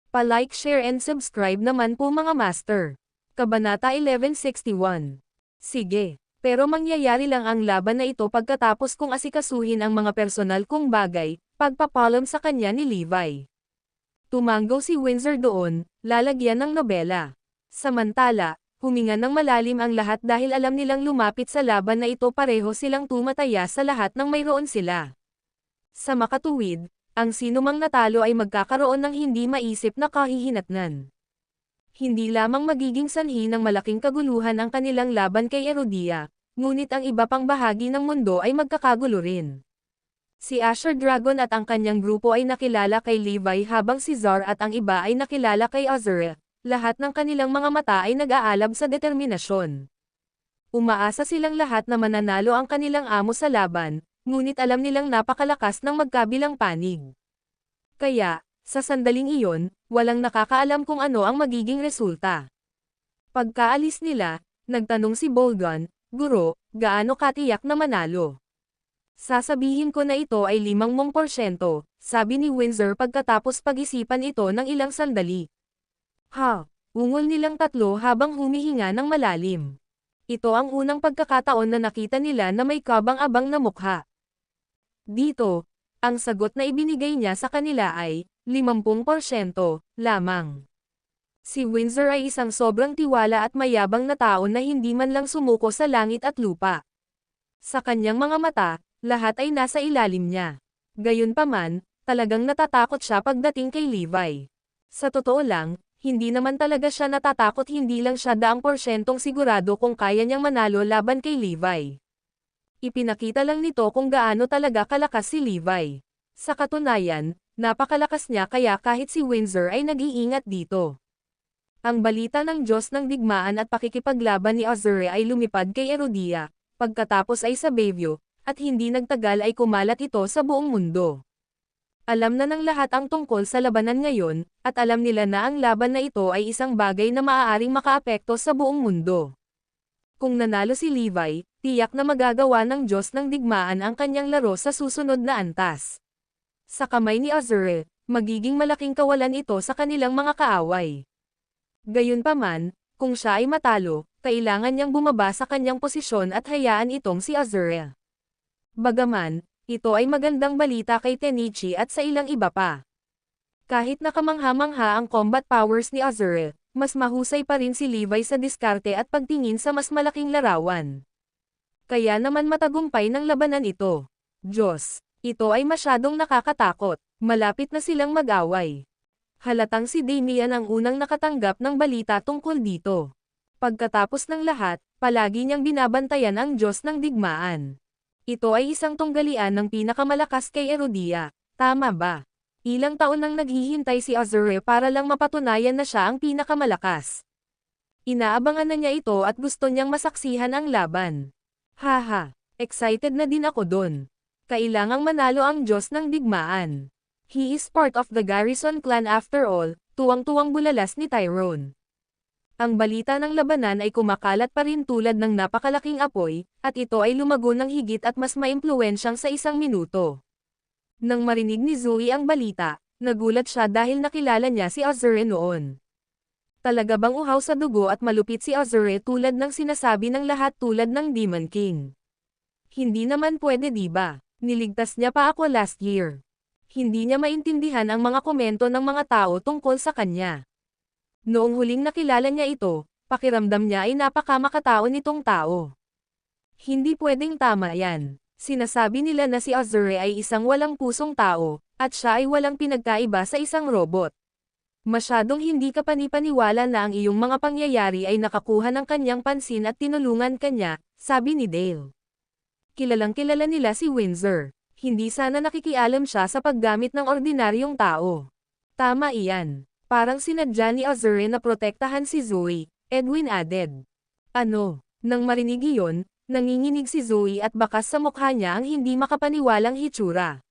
Pa-like, share and subscribe naman po mga master. Kabanata 1161. Sige, pero mangyayari lang ang laban na ito pagkatapos kong asikasuhin ang mga personal kong bagay, pagpapalam sa kanya ni Levi. Tumango si Windsor doon, lalagyan ng nobela. Samantala, huminga ng malalim ang lahat dahil alam nilang lumapit sa laban na ito pareho silang tumataya sa lahat ng mayroon sila. Sa makatuwid, ang sinumang natalo ay magkakaroon ng hindi maisip na kahihinatnan. Hindi lamang magiging sanhi ng malaking kaguluhan ang kanilang laban kay Erodia, ngunit ang iba pang bahagi ng mundo ay magkakagulo rin. Si Asher Dragon at ang kanyang grupo ay nakilala kay Levi habang si Zar at ang iba ay nakilala kay Azure, lahat ng kanilang mga mata ay nag-aalab sa determinasyon. Umaasa silang lahat na mananalo ang kanilang amo sa laban, ngunit alam nilang napakalakas ng magkabilang panig. Kaya, sa sandaling iyon, walang nakakaalam kung ano ang magiging resulta. Pagkaalis nila, nagtanong si Bolgan, "Guro, gaano katiyak na manalo?" "Sasabihin ko na ito ay 50%, sabi ni Windsor pagkatapos pag-isipan ito ng ilang sandali. "Ha?" Ungol nilang tatlo habang humihinga ng malalim. Ito ang unang pagkakataon na nakita nila na may kabang-abang na mukha. Dito, ang sagot na ibinigay niya sa kanila ay 50% lamang. Si Windsor ay isang sobrang tiwala at mayabang na tao na hindi man lang sumuko sa langit at lupa. Sa kanyang mga mata, lahat ay nasa ilalim niya. Gayunpaman, talagang natatakot siya pagdating kay Levi. Sa totoo lang, hindi naman talaga siya natatakot, hindi lang siya 100% sigurado kung kaya niyang manalo laban kay Levi. Ipinakita lang nito kung gaano talaga kalakas si Levi. Sa katunayan, napakalakas niya kaya kahit si Windsor ay nag-iingat dito. Ang balita ng Diyos ng digmaan at pakikipaglaban ni Azure ay lumipad kay Erodia, pagkatapos ay sa Bayview, at hindi nagtagal ay kumalat ito sa buong mundo. Alam na ng lahat ang tungkol sa labanan ngayon, at alam nila na ang laban na ito ay isang bagay na maaaring makaapekto sa buong mundo. Kung nanalo si Levi, tiyak na magagawa ng Diyos ng digmaan ang kanyang laro sa susunod na antas. Sa kamay ni Azure, magiging malaking kawalan ito sa kanilang mga kaaway. Gayunpaman, kung siya ay matalo, kailangan niyang bumaba sa kanyang posisyon at hayaan itong si Azure. Bagaman, ito ay magandang balita kay Tenichi at sa ilang iba pa. Kahit nakamangha-mangha ang combat powers ni Azure, mas mahusay pa rin si Levi sa diskarte at pagtingin sa mas malaking larawan. Kaya naman matagumpay ng labanan ito. Diyos, ito ay masyadong nakakatakot, malapit na silang mag-away. Halatang si Damian ang unang nakatanggap ng balita tungkol dito. Pagkatapos ng lahat, palagi niyang binabantayan ang Diyos ng digmaan. Ito ay isang tunggalian ng pinakamalakas kay Erodia, tama ba? Ilang taon nang naghihintay si Azure para lang mapatunayan na siya ang pinakamalakas. Inaabangan na niya ito at gusto niyang masaksihan ang laban. Haha, excited na din ako dun. Kailangang manalo ang Diyos ng digmaan. He is part of the Garrison clan after all, tuwang-tuwang bulalas ni Tyrone. Ang balita ng labanan ay kumakalat pa rin tulad ng napakalaking apoy, at ito ay lumago ng higit at mas maimpluwensyang sa isang minuto. Nang marinig ni Zoe ang balita, nagulat siya dahil nakilala niya si Azure noon. Talaga bang uhaw sa dugo at malupit si Azure tulad ng sinasabi ng lahat tulad ng Demon King? Hindi naman pwede, diba? Niligtas niya pa ako last year. Hindi niya maintindihan ang mga komento ng mga tao tungkol sa kanya. Noong huling nakilala niya ito, pakiramdam niya ay napakamakatao nitong tao. Hindi pwedeng tama yan. Sinasabi nila na si Azure ay isang walang pusong tao, at siya ay walang pinagkaiba sa isang robot. Masyadong hindi ka panipaniwala na ang iyong mga pangyayari ay nakakuha ng kanyang pansin at tinulungan kanya, sabi ni Dale. Kilalang-kilala nila si Windsor. Hindi sana nakikialam siya sa paggamit ng ordinaryong tao. Tama iyan. Parang sinadya ni Azure na protektahan si Zoe, Edwin added. Ano? Nang marinig iyon, nanginginig si Zoe at bakas sa mukha niya ang hindi makapaniwalang hitsura.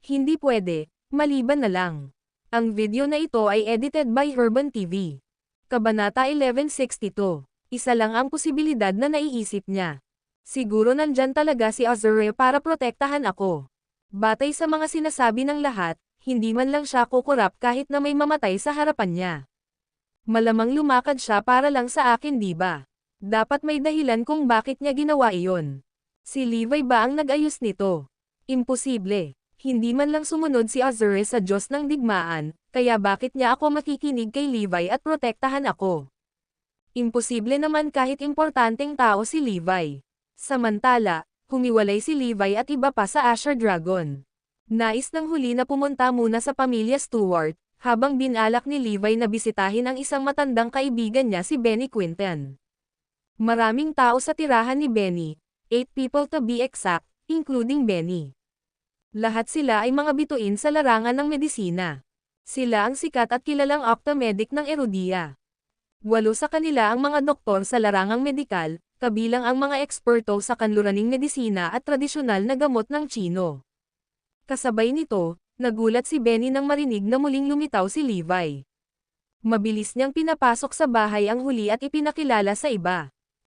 Hindi pwede, maliban na lang. Ang video na ito ay edited by Herban TV. Kabanata 1162. Isa lang ang posibilidad na naiisip niya. Siguro nandyan talaga si Azure para protektahan ako. Batay sa mga sinasabi ng lahat, hindi man lang siya kukurap kahit na may mamatay sa harapan niya. Malamang lumakad siya para lang sa akin, di ba? Dapat may dahilan kung bakit niya ginawa iyon. Si Levi ba ang nag-ayos nito? Imposible. Hindi man lang sumunod si Osiris sa Diyos ng digmaan, kaya bakit niya ako makikinig kay Levi at protektahan ako? Imposible naman kahit importanteng tao si Levi. Samantala, humiwalay si Levi at iba pa sa Asher Dragon. Nais ng huli na pumunta muna sa pamilya Stewart, habang binalak ni Levi na bisitahin ang isang matandang kaibigan niya si Benny Quinton. Maraming tao sa tirahan ni Benny, 8 people to be exact, including Benny. Lahat sila ay mga bituin sa larangan ng medisina. Sila ang sikat at kilalang optomedic ng Erudia. 8 sa kanila ang mga doktor sa larangang medikal, kabilang ang mga eksperto sa kanluraning medisina at tradisyonal na gamot ng Chino. Kasabay nito, nagulat si Benny nang marinig na muling lumitaw si Levi. Mabilis niyang pinapasok sa bahay ang huli at ipinakilala sa iba.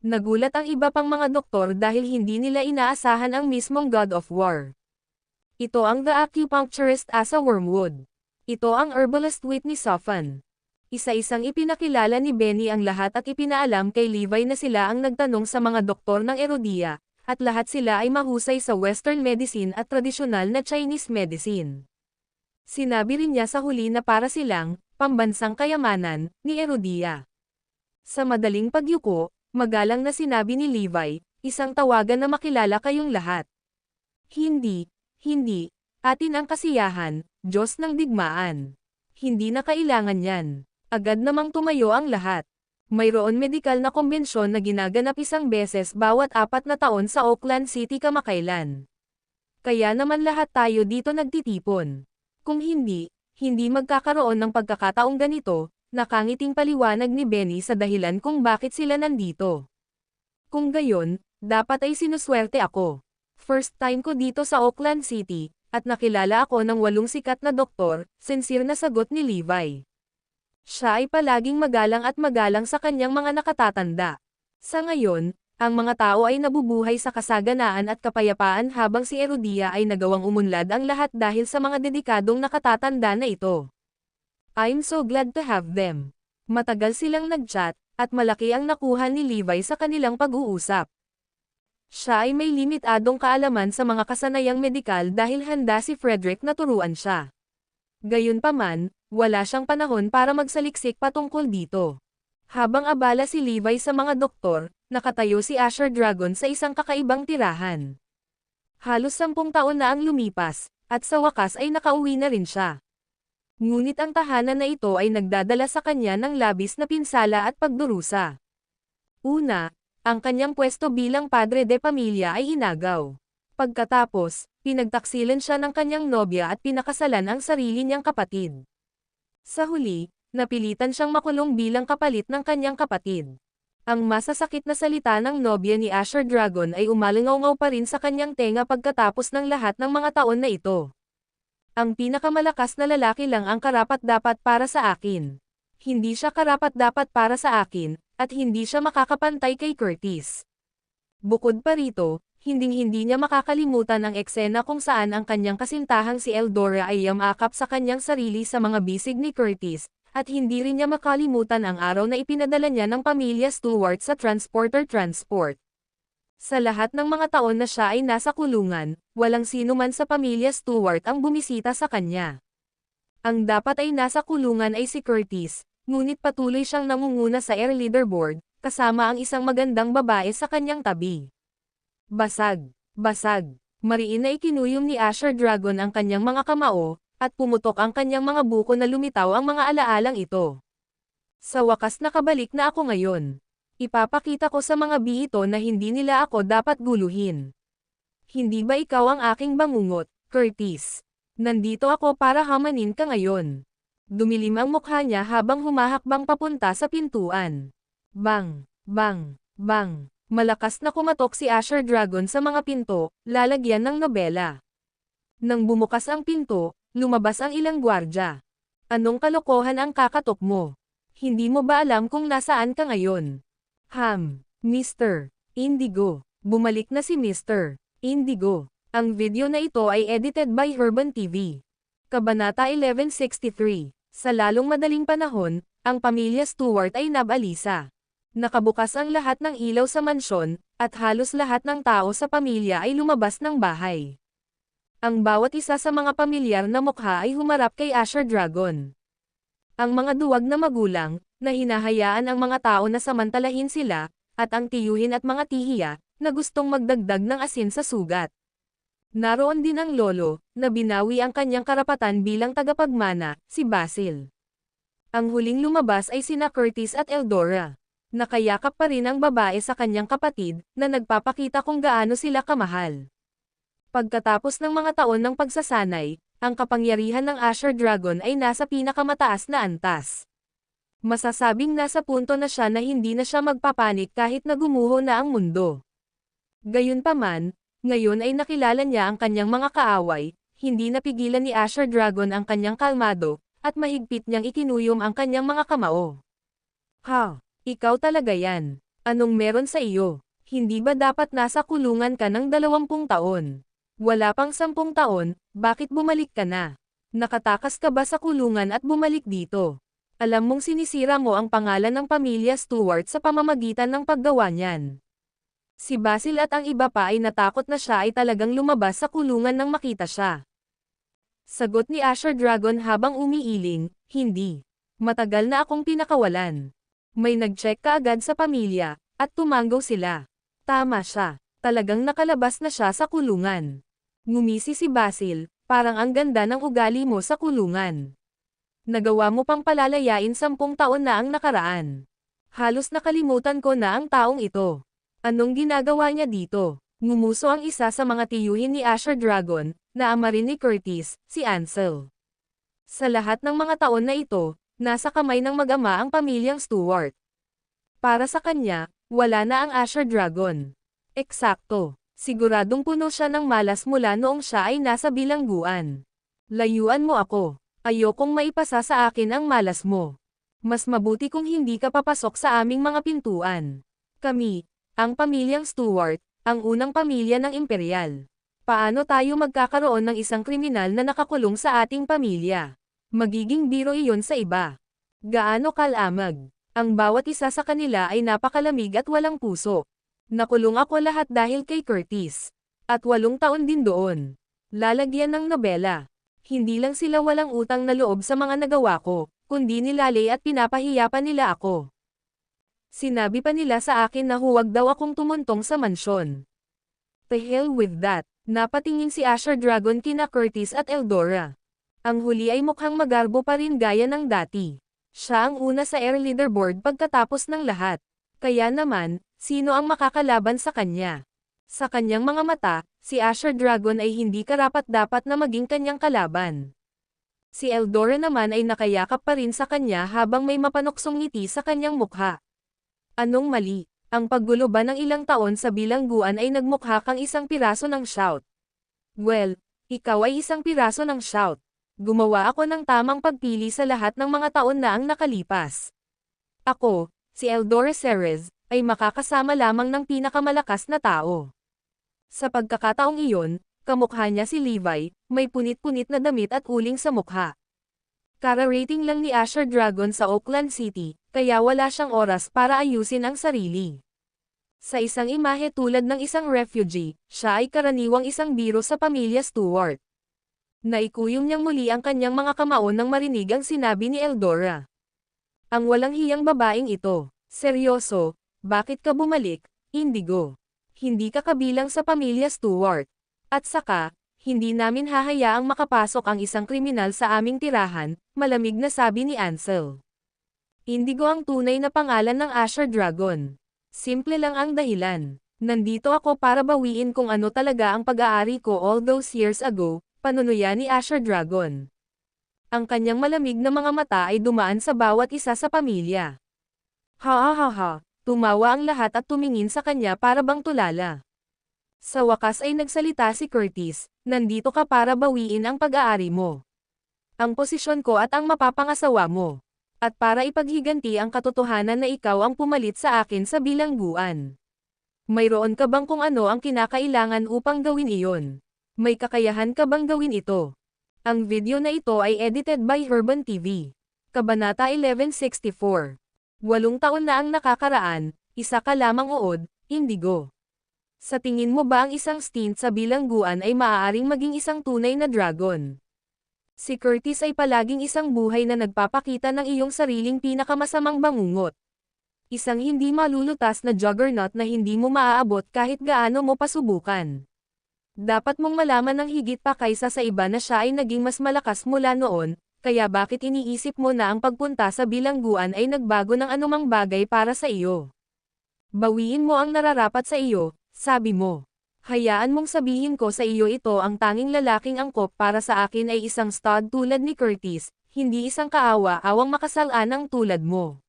Nagulat ang iba pang mga doktor dahil hindi nila inaasahan ang mismong God of War. Ito ang The Acupuncturist Asa Wormwood. Ito ang Herbalist Whitney Soffan. Isa-isang ipinakilala ni Benny ang lahat at ipinaalam kay Levi na sila ang nagtanong sa mga doktor ng Erudia, at lahat sila ay mahusay sa Western medicine at tradisyonal na Chinese medicine. Sinabi rin niya sa huli na para silang pambansang kayamanan ni Erudia. Sa madaling pagyuko, magalang na sinabi ni Levi, isang tawagan na makilala kayong lahat. Hindi, atin ang kasiyahan, Diyos ng digmaan. Hindi na kailangan yan. Agad namang tumayo ang lahat. Mayroon medikal na kumbensyon na ginaganap isang beses bawat 4 na taon sa Oakland City kamakailan. Kaya naman lahat tayo dito nagtitipon. Kung hindi magkakaroon ng pagkakataong ganito, nakangiting paliwanag ni Benny sa dahilan kung bakit sila nandito. Kung gayon, dapat ay sinuswerte ako. First time ko dito sa Oakland City, at nakilala ako ng 8 sikat na doktor, sincere na sagot ni Levi. Siya ay palaging magalang at magalang sa kanyang mga nakatatanda. Sa ngayon, ang mga tao ay nabubuhay sa kasaganaan at kapayapaan habang si Erudia ay nagawang umunlad ang lahat dahil sa mga dedikadong nakatatanda na ito. I'm so glad to have them. Matagal silang nag-chat, at malaki ang nakuha ni Levi sa kanilang pag-uusap. Siya ay may limitadong kaalaman sa mga kasanayang medikal dahil handa si Frederick na turuan siya. Gayunpaman, wala siyang panahon para magsaliksik patungkol dito. Habang abala si Levi sa mga doktor, nakatayo si Asher Dragon sa isang kakaibang tirahan. Halos 10 taon na ang lumipas, at sa wakas ay nakauwi na rin siya. Ngunit ang tahanan na ito ay nagdadala sa kanya ng labis na pinsala at pagdurusa. Una, ang kanyang pwesto bilang padre de pamilya ay inagaw. Pagkatapos, pinagtaksilan siya ng kanyang nobya at pinakasalan ang sarili niyang kapatid. Sa huli, napilitan siyang makulong bilang kapalit ng kanyang kapatid. Ang masasakit na salita ng nobya ni Asher Dragon ay umalingaw pa rin sa kanyang tenga pagkatapos ng lahat ng mga taon na ito. Ang pinakamalakas na lalaki lang ang karapat-dapat para sa akin. Hindi siya karapat-dapat para sa akin, at hindi siya makakapantay kay Curtis. Bukod pa rito, hinding-hindi niya makakalimutan ang eksena kung saan ang kanyang kasintahang si Eldora ay yamakap sa kanyang sarili sa mga bisig ni Curtis, at hindi rin niya makalimutan ang araw na ipinadala niya ng pamilya Stewart sa transporter transport. Sa lahat ng mga taon na siya ay nasa kulungan, walang sino man sa pamilya Stewart ang bumisita sa kanya. Ang dapat ay nasa kulungan ay si Curtis, ngunit patuloy siyang nangunguna sa air leaderboard, kasama ang isang magandang babae sa kanyang tabi. Basag, mariin na ikinuyom ni Asher Dragon ang kanyang mga kamao, at pumutok ang kanyang mga buko na lumitaw ang mga alaalang ito. Sa wakas nakabalik na ako ngayon. Ipapakita ko sa mga bihito na hindi nila ako dapat guluhin. Hindi ba ikaw ang aking bangungot, Curtis? Nandito ako para hamanin ka ngayon. Dumilim ang mukha niya habang humahakbang papunta sa pintuan. Bang! Malakas na kumatok si Asher Dragon sa mga pinto, lalagyan ng nobela. Nang bumukas ang pinto, lumabas ang ilang gwardya. Anong kalokohan ang kakatok mo? Hindi mo ba alam kung nasaan ka ngayon? Mr. Indigo. Bumalik na si Mr. Indigo. Ang video na ito ay edited by Urban TV. Kabanata 1163. Sa lalong madaling panahon, ang pamilya Stewart ay nabalisa. Nakabukas ang lahat ng ilaw sa mansyon, at halos lahat ng tao sa pamilya ay lumabas ng bahay. Ang bawat isa sa mga pamilyar na mukha ay humarap kay Asher Dragon. Ang mga duwag na magulang, na hinahayaan ang mga tao na samantalahin sila, at ang tiyuhin at mga tihiya, na gustong magdagdag ng asin sa sugat. Naroon din ang lolo, na binawi ang kanyang karapatan bilang tagapagmana, si Basil. Ang huling lumabas ay sina Curtis at Eldora. Nakayakap pa rin ang babae sa kanyang kapatid, na nagpapakita kung gaano sila kamahal. Pagkatapos ng mga taon ng pagsasanay, ang kapangyarihan ng Asher Dragon ay nasa pinakamataas na antas. Masasabing nasa punto na siya na hindi na siya magpapanik kahit na gumuho na ang mundo. Gayunpaman, ngayon ay nakilala niya ang kanyang mga kaaway, hindi napigilan ni Asher Dragon ang kanyang kalmado, at mahigpit niyang ikinuyom ang kanyang mga kamao. Ha, ikaw talaga yan. Anong meron sa iyo? Hindi ba dapat nasa kulungan ka ng 20 taon? Wala pang 10 taon, bakit bumalik ka na? Nakatakas ka ba sa kulungan at bumalik dito? Alam mong sinisira mo ang pangalan ng pamilya Stewart sa pamamagitan ng paggawa niyan. Si Basil at ang iba pa ay natakot na siya ay talagang lumabas sa kulungan nang makita siya. Sagot ni Asher Dragon habang umiiling, hindi. Matagal na akong pinakawalan. May nag-check kaagad sa pamilya, at tumanggaw sila. Tama siya. Talagang nakalabas na siya sa kulungan. Ngumisi si Basil, parang ang ganda ng ugali mo sa kulungan. Nagawa mo pang palalayain 10 taon na ang nakaraan. Halos nakalimutan ko na ang taong ito. Anong ginagawa niya dito? Ngumuso ang isa sa mga tiyuhin ni Asher Dragon, na ama rin ni Curtis, si Ansel. Sa lahat ng mga taon na ito, nasa kamay ng mag-ama ang pamilyang Stewart. Para sa kanya, wala na ang Asher Dragon. Eksakto. Siguradong puno siya ng malas mula noong siya ay nasa bilangguan. Layuan mo ako. Ayokong maipasa sa akin ang malas mo. Mas mabuti kung hindi ka papasok sa aming mga pintuan. Kami, ang pamilyang Stewart, ang unang pamilya ng imperial. Paano tayo magkakaroon ng isang kriminal na nakakulong sa ating pamilya? Magiging biro iyon sa iba. Gaano kalamag. Ang bawat isa sa kanila ay napakalamig at walang puso. Nakulong ako lahat dahil kay Curtis. At 8 taon din doon. Lalagyan ng nobela. Hindi lang sila walang utang na loob sa mga nagawa ko, kundi nilalay at pinapahiya pa nila ako. Sinabi pa nila sa akin na huwag daw akong tumuntong sa mansyon. The hell with that. Napatingin si Asher Dragon kina Curtis at Eldora. Ang huli ay mukhang magarbo pa rin gaya ng dati. Siya ang una sa air leaderboard pagkatapos ng lahat. Kaya naman, sino ang makakalaban sa kanya? Sa kanyang mga mata, si Asher Dragon ay hindi karapat-dapat na maging kanyang kalaban. Si Eldora naman ay nakayakap pa rin sa kanya habang may mapanoksong ngiti sa kanyang mukha. Anong mali? Ang paggulo ba ng ilang taon sa bilangguan ay nagmukha kang isang piraso ng shout? Well, ikaw ay isang piraso ng shout. Gumawa ako ng tamang pagpili sa lahat ng mga taon na ang nakalipas. Ako, si Eldora Ceres, ay makakasama lamang ng pinakamalakas na tao. Sa pagkakataong iyon, kamukha niya si Levi, may punit-punit na damit at uling sa mukha. Kara-rating lang ni Asher Dragon sa Oakland City, kaya wala siyang oras para ayusin ang sarili. Sa isang imahe tulad ng isang refugee, siya ay karaniwang isang biro sa pamilya Stewart. Naikuyom niyang muli ang kanyang mga kamao nang marinig ang sinabi ni Eldora. Ang walang hiyang babaeng ito. Seryoso, bakit ka bumalik, Indigo? Hindi ka kabilang sa pamilya Stewart. At saka, hindi namin hahayaang makapasok ang isang kriminal sa aming tirahan, malamig na sabi ni Ansel. Indigo ang tunay na pangalan ng Asher Dragon. Simple lang ang dahilan. Nandito ako para bawiin kung ano talaga ang pag-aari ko all those years ago, panunuya ni Asher Dragon. Ang kanyang malamig na mga mata ay dumaan sa bawat isa sa pamilya. Ha, tumawa ang lahat at tumingin sa kanya para bang tulala. Sa wakas ay nagsalita si Curtis, nandito ka para bawiin ang pag-aari mo. Ang posisyon ko at ang mapapangasawa mo. At para ipaghiganti ang katotohanan na ikaw ang pumalit sa akin sa bilangguan. Mayroon ka bang kung ano ang kinakailangan upang gawin iyon? May kakayahan ka bang gawin ito? Ang video na ito ay edited by Urban TV. Kabanata 1164. 8 taon na ang nakakaraan, isa ka lamang uod, Indigo. Sa tingin mo ba ang isang stint sa bilangguan ay maaaring maging isang tunay na dragon? Si Curtis ay palaging isang buhay na nagpapakita ng iyong sariling pinakamasamang bangungot. Isang hindi malulutas na juggernaut na hindi mo maaabot kahit gaano mo pasubukan. Dapat mong malaman ng higit pa kaysa sa iba na siya ay naging mas malakas mula noon, kaya bakit iniisip mo na ang pagpunta sa bilangguan ay nagbago ng anumang bagay para sa iyo? Bawiin mo ang nararapat sa iyo, sabi mo. Hayaan mong sabihin ko sa iyo ito ang tanging lalaking angkop para sa akin ay isang stud tulad ni Curtis, hindi isang kaawa-awang makasalanang tulad mo.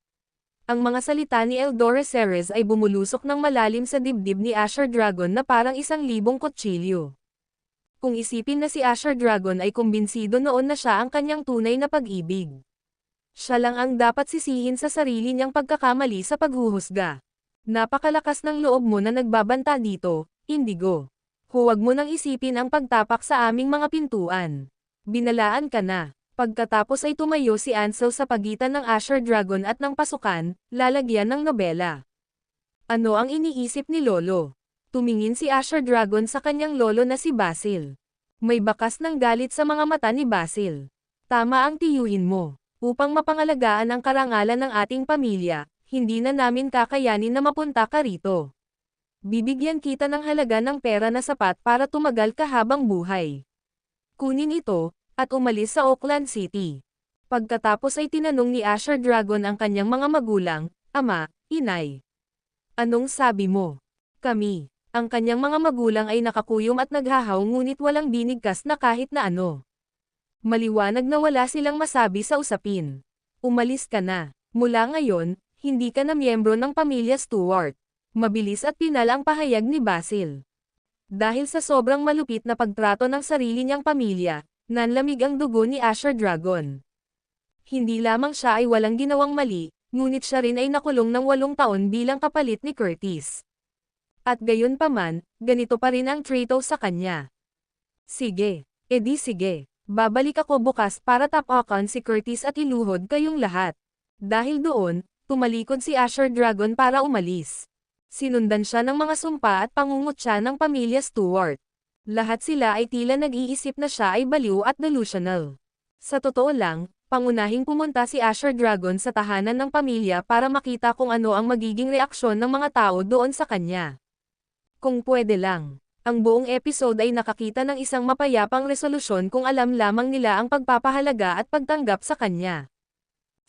Ang mga salita ni Eldora Ceres ay bumulusok ng malalim sa dibdib ni Asher Dragon na parang 1,000 kutsilyo. Kung isipin na si Asher Dragon ay kumbinsido noon na siya ang kanyang tunay na pag-ibig. Siya lang ang dapat sisihin sa sarili niyang pagkakamali sa paghuhusga. Napakalakas ng loob mo na nagbabanta dito, Indigo. Huwag mo nang isipin ang pagtapak sa aming mga pintuan. Binalaan ka na. Pagkatapos ay tumayo si Ansel sa pagitan ng Asher Dragon at ng pasukan, lalagyan ng nobela. Ano ang iniisip ni Lolo? Tumingin si Asher Dragon sa kanyang lolo na si Basil. May bakas ng galit sa mga mata ni Basil. Tama ang tiyuhin mo. Upang mapangalagaan ang karangalan ng ating pamilya, hindi na namin kakayanin na mapunta ka rito. Bibigyan kita ng halaga ng pera na sapat para tumagal ka habang buhay. Kunin ito, at umalis sa Oakland City. Pagkatapos ay tinanong ni Asher Dragon ang kanyang mga magulang, ama, inay. Anong sabi mo? Kami. Ang kanyang mga magulang ay nakakuyom at naghahaw ngunit walang binigkas na kahit na ano. Maliwanag na wala silang masabi sa usapin. Umalis ka na. Mula ngayon, hindi ka na miyembro ng pamilya Stewart. Mabilis at pinal ang pahayag ni Basil. Dahil sa sobrang malupit na pagtrato ng sarili niyang pamilya, nanlamig ang dugo ni Asher Dragon. Hindi lamang siya ay walang ginawang mali, ngunit siya rin ay nakulong ng 8 taon bilang kapalit ni Curtis. At gayon pa man, ganito pa rin ang trato sa kanya. Sige, edi sige, babalik ako bukas para tapakan si Curtis at iluhod kayong lahat. Dahil doon, tumalikod si Asher Dragon para umalis. Sinundan siya ng mga sumpa at pangungutya ng pamilya Stewart. Lahat sila ay tila nag-iisip na siya ay baliw at delusional. Sa totoo lang, pangunahing pumunta si Asher Dragon sa tahanan ng pamilya para makita kung ano ang magiging reaksyon ng mga tao doon sa kanya. Kung pwede lang, ang buong episode ay nakakita ng isang mapayapang resolusyon kung alam lamang nila ang pagpapahalaga at pagtanggap sa kanya.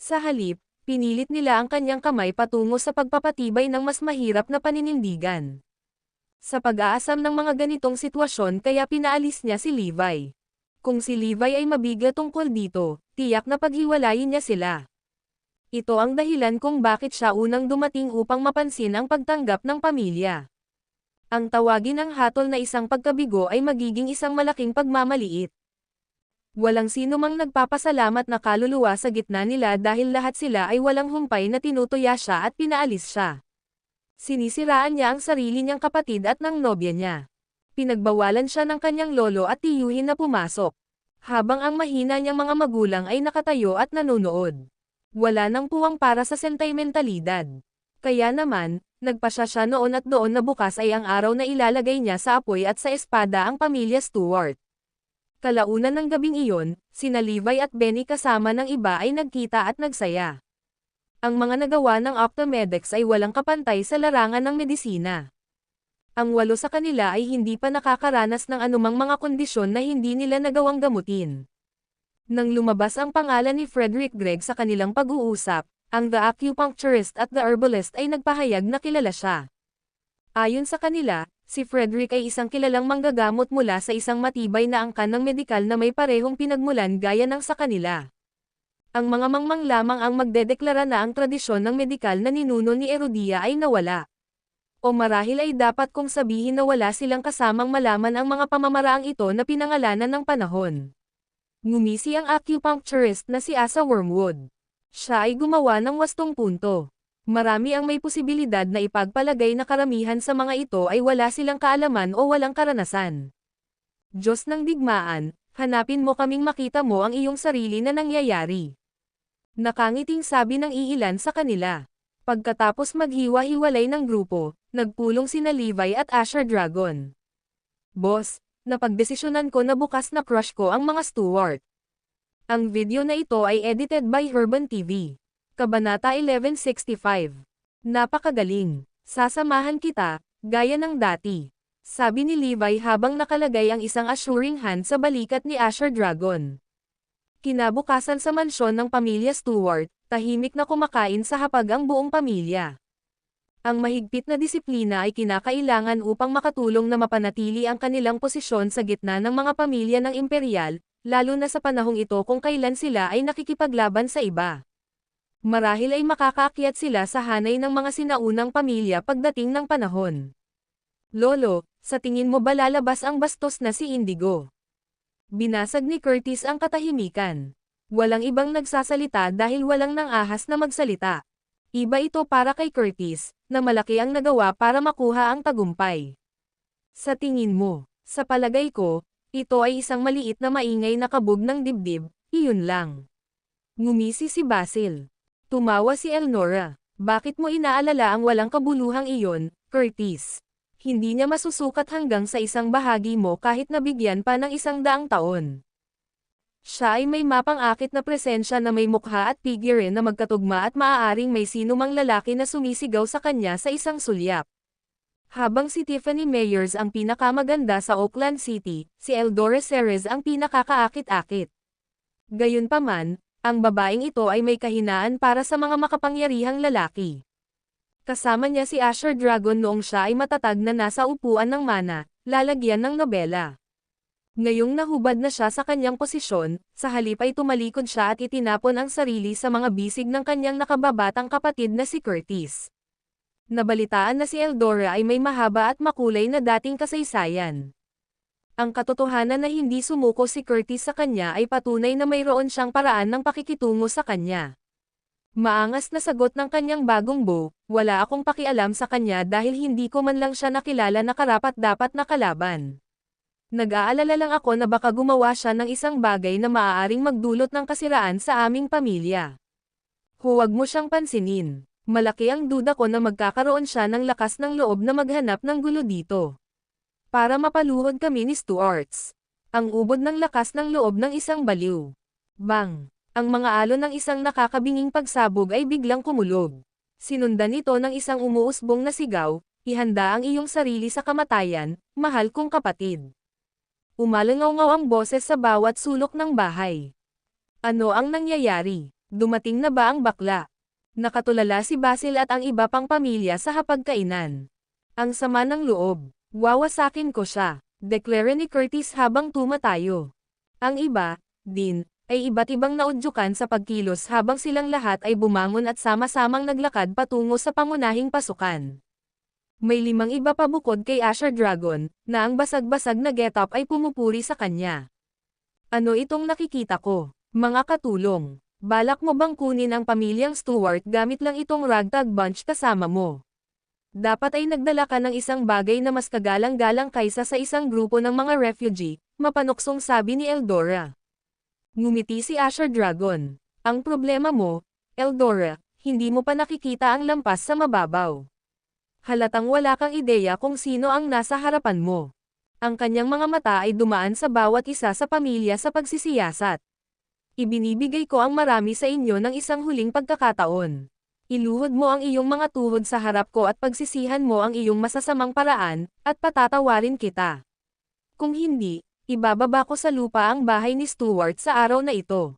Sa halip, pinilit nila ang kanyang kamay patungo sa pagpapatibay ng mas mahirap na paninindigan. Sa pag-aasam ng mga ganitong sitwasyon kaya pinaalis niya si Levi. Kung si Levi ay mabigla tungkol dito, tiyak na paghiwalayin niya sila. Ito ang dahilan kung bakit siya unang dumating upang mapansin ang pagtanggap ng pamilya. Ang tawagin ng hatol na isang pagkabigo ay magiging isang malaking pagmamaliit. Walang sino mang nagpapasalamat na kaluluwa sa gitna nila dahil lahat sila ay walang humpay na tinutuya siya at pinaalis siya. Sinisiraan niya ang sarili niyang kapatid at ng nobya niya. Pinagbawalan siya ng kanyang lolo at tiyuhin na pumasok. Habang ang mahina niyang mga magulang ay nakatayo at nanonood. Wala nang puwang para sa sentimentalidad. Kaya naman, nagpasya siya noon at doon na bukas ay ang araw na ilalagay niya sa apoy at sa espada ang pamilya Stewart. Kalaunan ng gabing iyon, sina Levi at Benny kasama ng iba ay nagkita at nagsaya. Ang mga nagawa ng Octomedics ay walang kapantay sa larangan ng medisina. Ang 8 sa kanila ay hindi pa nakakaranas ng anumang mga kondisyon na hindi nila nagawang gamutin. Nang lumabas ang pangalan ni Frederick Gregg sa kanilang pag-uusap, ang The Acupuncturist at The Herbalist ay nagpahayag na kilala siya. Ayon sa kanila, si Frederick ay isang kilalang manggagamot mula sa isang matibay na angkan ng medikal na may parehong pinagmulan gaya ng sa kanila. Ang mga mangmang lamang ang magdedeklara na ang tradisyon ng medikal na ninuno ni Erudia ay nawala. O marahil ay dapat kong sabihin na wala silang kasamang malaman ang mga pamamaraang ito na pinangalanan ng panahon. Ngumisi ang acupuncturist na si Asa Wormwood. Siya ay gumawa ng 8 punto. Marami ang may posibilidad na ipagpalagay na karamihan sa mga ito ay wala silang kaalaman o walang karanasan. Diyos ng digmaan, Hanapin mo kaming makita mo ang iyong sarili na nangyayari. Nakangiting sabi ng iilan sa kanila. Pagkatapos maghiwa-hiwalay ng grupo, nagpulong sina Levi at Asher Dragon. Boss, napagdesisyonan ko na bukas na crush ko ang mga Stewart. Ang video na ito ay edited by Herban TV. Kabanata 1165. Napakagaling. Sasamahan kita, gaya ng dati. Sabi ni Levi habang nakalagay ang isang assuring hand sa balikat ni Asher Dragon. Kinabukasan sa mansyon ng pamilya Stewart, tahimik na kumakain sa hapag ang buong pamilya. Ang mahigpit na disiplina ay kinakailangan upang makatulong na mapanatili ang kanilang posisyon sa gitna ng mga pamilya ng imperial, lalo na sa panahong ito kung kailan sila ay nakikipaglaban sa iba. Marahil ay makakaakyat sila sa hanay ng mga sinaunang pamilya pagdating ng panahon. Lolo, sa tingin mo ba lalabas ang bastos na si Indigo? Binasag ni Curtis ang katahimikan. Walang ibang nagsasalita dahil walang nang ahas na magsalita. Iba ito para kay Curtis, na malaki ang nagawa para makuha ang tagumpay. Sa tingin mo, sa palagay ko, ito ay isang maliit na maingay na kabog ng dibdib, iyon lang. Ngumisi si Basil. Tumawa si Elnora. Bakit mo inaalala ang walang kabuluhang iyon, Curtis? Hindi niya masusukat hanggang sa isang bahagi mo kahit nabigyan pa ng 100 taon. Siya ay may mapang-akit na presensya na may mukha at figure na magkatugma at maaaring may sinumang lalaki na sumisigaw sa kanya sa isang sulyap. Habang si Tiffany Meyers ang pinakamaganda sa Oakland City, si Eldora Ceres ang pinakakaakit-akit. Gayunpaman, ang babaeng ito ay may kahinaan para sa mga makapangyarihang lalaki. Kasama niya si Asher Dragon noong siya ay matatag na nasa upuan ng mana, lalagyan ng nobela. Ngayong nahubad na siya sa kanyang posisyon, sa halip ay tumalikod siya at itinapon ang sarili sa mga bisig ng kanyang nakababatang kapatid na si Curtis. Nabalitaan na si Eldora ay may mahaba at makulay na dating kasaysayan. Ang katotohanan na hindi sumuko si Curtis sa kanya ay patunay na mayroon siyang paraan ng pakikitungo sa kanya. Maangas na sagot ng kanyang bagong beau, wala akong pakialam sa kanya dahil hindi ko man lang siya nakilala na karapat-dapat na kalaban. Nag-aalala lang ako na baka gumawa siya ng isang bagay na maaaring magdulot ng kasiraan sa aming pamilya. Huwag mo siyang pansinin. Malaki ang duda ko na magkakaroon siya ng lakas ng loob na maghanap ng gulo dito. Para mapaluhod kami ni Stuarts. Ang ubod ng lakas ng loob ng isang baliw. Bang! Ang mga alon ng isang nakakabinging pagsabog ay biglang kumulog. Sinundan ito ng isang umuusbong na sigaw, ihanda ang iyong sarili sa kamatayan, mahal kong kapatid. Umalangaw-ngaw ang boses sa bawat sulok ng bahay. Ano ang nangyayari? Dumating na ba ang bakla? Nakatulala si Basil at ang iba pang pamilya sa hapagkainan. Ang sama ng loob. Wawasakin ko siya, deklara ni Curtis habang tumatayo. Ang iba, din, ay iba't ibang naudyukan sa pagkilos habang silang lahat ay bumangon at sama-samang naglakad patungo sa pangunahing pasukan. May 5 iba pa bukod kay Asher Dragon, na ang basag-basag na getup ay pumupuri sa kanya. Ano itong nakikita ko? Mga katulong, balak mo bang kunin ang pamilyang Stewart gamit lang itong ragtag bunch kasama mo? Dapat ay nagdala ka ng isang bagay na mas kagalang-galang kaysa sa isang grupo ng mga refugee, mapanuksong sabi ni Eldora. Ngumiti si Asher Dragon. Ang problema mo, Eldora, hindi mo pa nakikita ang lampas sa mababaw. Halatang wala kang ideya kung sino ang nasa harapan mo. Ang kanyang mga mata ay dumaan sa bawat isa sa pamilya sa pagsisiyasat. Ibinibigay ko ang marami sa inyo ng isang huling pagkakataon. Iluhod mo ang iyong mga tuhod sa harap ko at pagsisihan mo ang iyong masasamang paraan, at patatawarin kita. Kung hindi, ibababa ko sa lupa ang bahay ni Stuart sa araw na ito.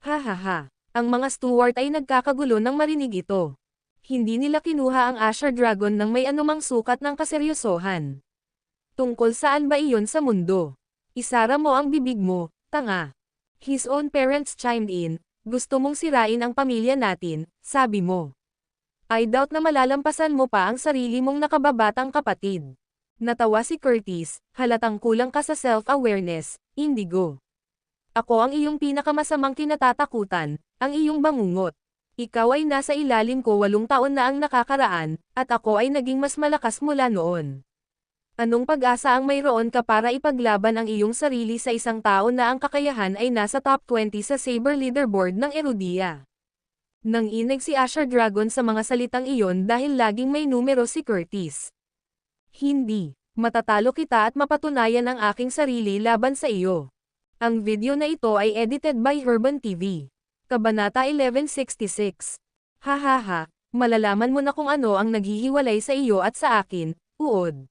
Hahaha, ang mga Stuart ay nagkakagulo nang marinig ito. Hindi nila kinuha ang Asher Dragon ng may anumang sukat ng kaseryosohan. Tungkol saan ba iyon sa mundo? Isara mo ang bibig mo, tanga. His own parents chimed in, gusto mong sirain ang pamilya natin, sabi mo. I doubt na malalampasan mo pa ang sarili mong nakababatang kapatid. Natawa si Curtis, halatang kulang ka sa self-awareness, Indigo. Ako ang iyong pinakamasamang kinatatakutan, ang iyong bangungot. Ikaw ay nasa ilalim ko 8 taon na ang nakakaraan, at ako ay naging mas malakas mula noon. Anong pag-asa ang mayroon ka para ipaglaban ang iyong sarili sa isang tao na ang kakayahan ay nasa top 20 sa Saber leaderboard ng Erudia? Nanginig si Asher Dragon sa mga salitang iyon dahil laging may numero si Curtis. Hindi. Matatalo kita at mapatunayan ang aking sarili laban sa iyo. Ang video na ito ay edited by Herban TV. Kabanata 1166. Hahaha, malalaman mo na kung ano ang naghihiwalay sa iyo at sa akin, uod.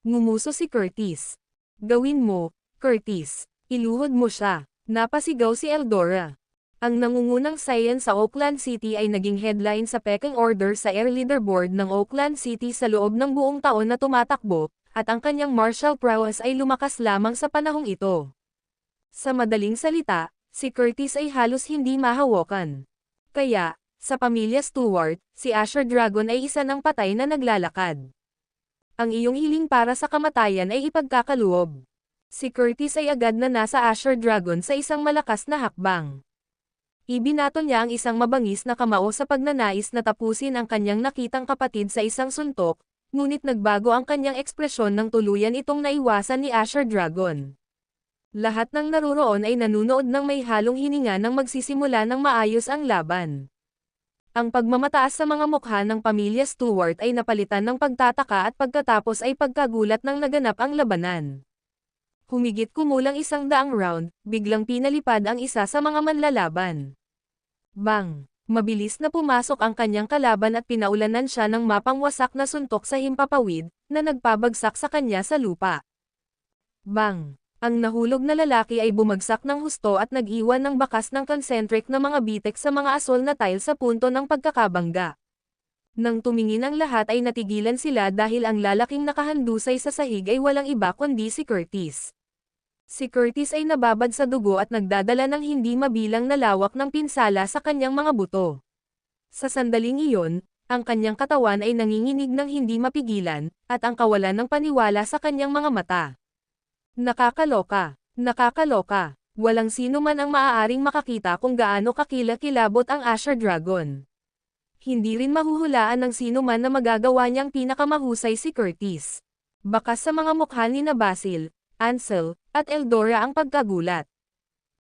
Ngumuso si Curtis. Gawin mo, Curtis. Iluhod mo siya. Napasigaw si Eldora. Ang nangungunang Saiyan sa Oakland City ay naging headline sa pecking order sa air leaderboard ng Oakland City sa loob ng buong taon na tumatakbo, at ang kanyang martial prowess ay lumakas lamang sa panahong ito. Sa madaling salita, si Curtis ay halos hindi mahawakan. Kaya, sa pamilya Stewart, si Asher Dragon ay isa ng patay na naglalakad. Ang iyong hiling para sa kamatayan ay ipagkakaluob. Si Curtis ay agad na nasa Asher Dragon sa isang malakas na hakbang. Ibinato niya ang isang mabangis na kamao sa pagnanais na tapusin ang kanyang nakitang kapatid sa isang suntok, ngunit nagbago ang kanyang ekspresyon nang tuluyan itong naiwasan ni Asher Dragon. Lahat ng naruroon ay nanunood ng may halong hininga nang magsisimula ng maayos ang laban. Ang pagmamataas sa mga mukha ng pamilya Stewart ay napalitan ng pagtataka at pagkatapos ay pagkagulat nang naganap ang labanan. Humigit kumulang 100 round, biglang pinalipad ang isa sa mga manlalaban. Bang! Mabilis na pumasok ang kanyang kalaban at pinaulanan siya ng mapangwasak na suntok sa himpapawid, na nagpabagsak sa kanya sa lupa. Bang! Ang nahulog na lalaki ay bumagsak ng husto at nag-iwan ng bakas ng concentric na mga bitek sa mga asol na tile sa punto ng pagkakabangga. Nang tumingin ang lahat ay natigilan sila dahil ang lalaking nakahandusay sa sahig ay walang iba kundi si Curtis. Si Curtis ay nababad sa dugo at nagdadala ng hindi mabilang na lawak ng pinsala sa kanyang mga buto. Sa sandaling iyon, ang kanyang katawan ay nanginginig ng hindi mapigilan, at ang kawalan ng paniwala sa kanyang mga mata. Nakakaloka! Nakakaloka! Walang sino man ang maaaring makakita kung gaano kakilakilabot ang Asher Dragon. Hindi rin mahuhulaan ng sino man na magagawa niyang pinakamahusay si Curtis. Bakas sa mga mukha ni Basil, Ansel, at Eldora ang pagkagulat.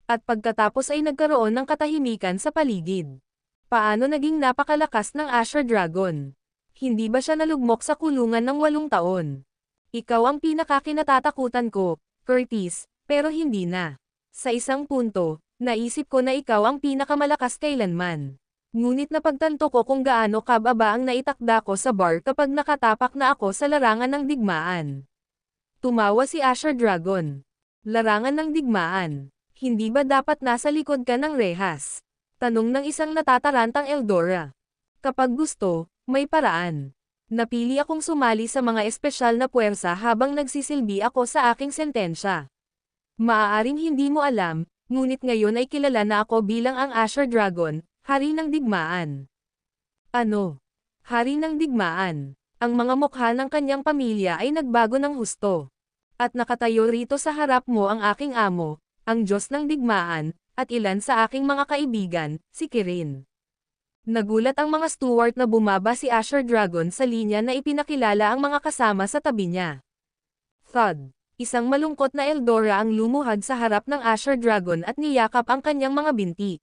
At pagkatapos ay nagkaroon ng katahimikan sa paligid. Paano naging napakalakas ng Asher Dragon? Hindi ba siya nalugmok sa kulungan ng 8 taon? Ikaw ang pinakakinatatakutan ko, Curtis, pero hindi na. Sa isang punto, naisip ko na ikaw ang pinakamalakas kailanman. Ngunit napagtanto ko kung gaano kababa ang naitakda ko sa bar kapag nakatapak na ako sa larangan ng digmaan. Tumawa si Asher Dragon. Larangan ng digmaan. Hindi ba dapat nasa likod ka ng rehas? Tanong ng isang natatarantang Eldora. Kapag gusto, may paraan. Napili akong sumali sa mga espesyal na puwersa habang nagsisilbi ako sa aking sentensya. Maaaring hindi mo alam, ngunit ngayon ay kilala na ako bilang ang Asher Dragon, Hari ng Digmaan. Ano? Hari ng Digmaan. Ang mga mukha ng kanyang pamilya ay nagbago ng husto. At nakatayo rito sa harap mo ang aking amo, ang Diyos ng Digmaan, at ilan sa aking mga kaibigan, si Kirin. Nagulat ang mga Stewart na bumaba si Asher Dragon sa linya na ipinakilala ang mga kasama sa tabi niya. Thud. Isang malungkot na Eldora ang lumuhad sa harap ng Asher Dragon at niyakap ang kanyang mga binti.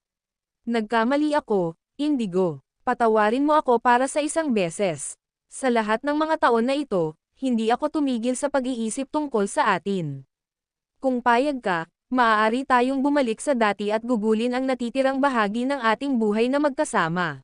Nagkamali ako, Indigo. Patawarin mo ako para sa isang beses. Sa lahat ng mga taon na ito, hindi ako tumigil sa pag-iisip tungkol sa atin. Kung payag ka, maaari tayong bumalik sa dati at gugulin ang natitirang bahagi ng ating buhay na magkasama.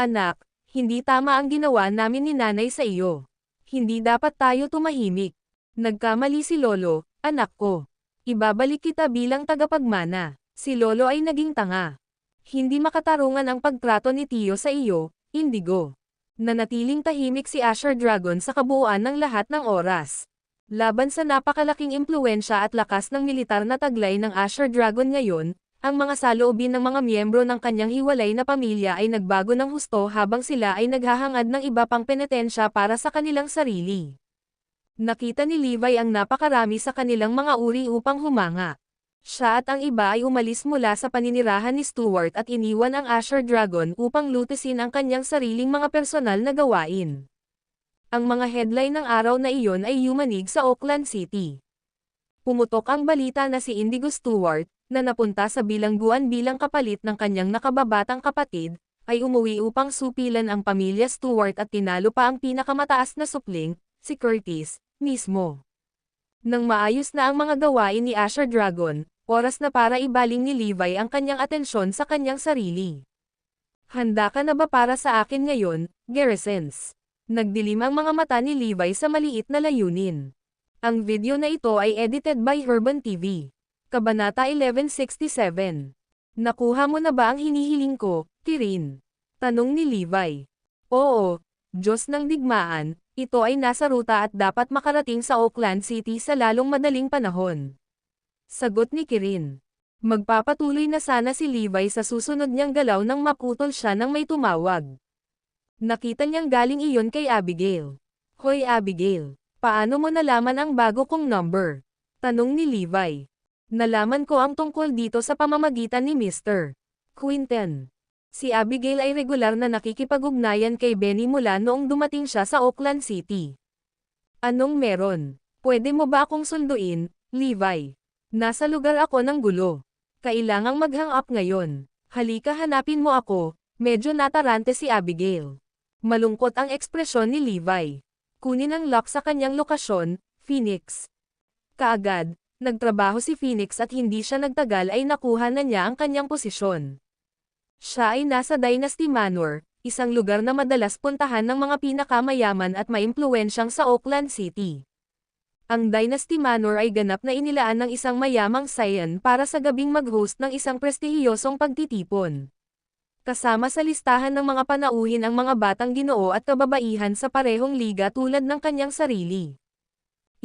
Anak, hindi tama ang ginawa namin ni nanay sa iyo. Hindi dapat tayo tumahimik. Nagkamali si Lolo, anak ko. Ibabalik kita bilang tagapagmana. Si Lolo ay naging tanga. Hindi makatarungan ang pagtrato ni Tio sa iyo, Indigo. Nanatiling tahimik si Asher Dragon sa kabuuan ng lahat ng oras. Laban sa napakalaking impluwensya at lakas ng militar na taglay ng Asher Dragon ngayon, ang mga saloobin ng mga miyembro ng kanyang hiwalay na pamilya ay nagbago ng husto habang sila ay naghahangad ng iba pang penitensya para sa kanilang sarili. Nakita ni Levi ang napakarami sa kanilang mga uri upang humanga. Siya at ang iba ay umalis mula sa paninirahan ni Stewart at iniwan ang Asher Dragon upang lutusin ang kanyang sariling mga personal na gawain. Ang mga headline ng araw na iyon ay yumanig sa Auckland City. Pumutok ang balita na si Indigo Stewart, na napunta sa bilangguan bilang kapalit ng kanyang nakababatang kapatid, ay umuwi upang supilan ang pamilya Stewart at tinalo pa ang pinakamataas na supling, si Curtis, mismo. Nang maayos na ang mga gawain ni Asher Dragon, oras na para ibaling ni Levi ang kanyang atensyon sa kanyang sarili. Handa ka na ba para sa akin ngayon, Garrisons? Nagdilim ang mga mata ni Levi sa maliit na layunin. Ang video na ito ay edited by Herban TV. Kabanata 1167. Nakuha mo na ba ang hinihiling ko, Kirin? Tanong ni Levi. Oo, Diyos ng digmaan, ito ay nasa ruta at dapat makarating sa Auckland City sa lalong madaling panahon. Sagot ni Kirin. Magpapatuloy na sana si Levi sa susunod niyang galaw nang maputol siya nang may tumawag. Nakita niyang galing iyon kay Abigail. Hoy Abigail, paano mo nalaman ang bago kong number? Tanong ni Levi. Nalaman ko ang tungkol dito sa pamamagitan ni Mr. Quinton. Si Abigail ay regular na nakikipag-ugnayan kay Benny mula noong dumating siya sa Auckland City. Anong meron? Pwede mo ba akong sunduin, Levi? Nasa lugar ako ng gulo. Kailangang mag-hang up ngayon. Halika hanapin mo ako, medyo natarante si Abigail. Malungkot ang ekspresyon ni Levi. Kunin ang lock sa kanyang lokasyon, Phoenix. Kaagad, nagtrabaho si Phoenix at hindi siya nagtagal ay nakuha na niya ang kanyang posisyon. Siya ay nasa Dynasty Manor, isang lugar na madalas puntahan ng mga pinakamayaman at maimpluwensyang sa Auckland City. Ang Dynasty Manor ay ganap na inilaan ng isang mayamang Saiyan para sa gabing mag-host ng isang prestihiyosong pagtitipon. Kasama sa listahan ng mga panauhin ang mga batang ginoo at kababaihan sa parehong liga tulad ng kanyang sarili.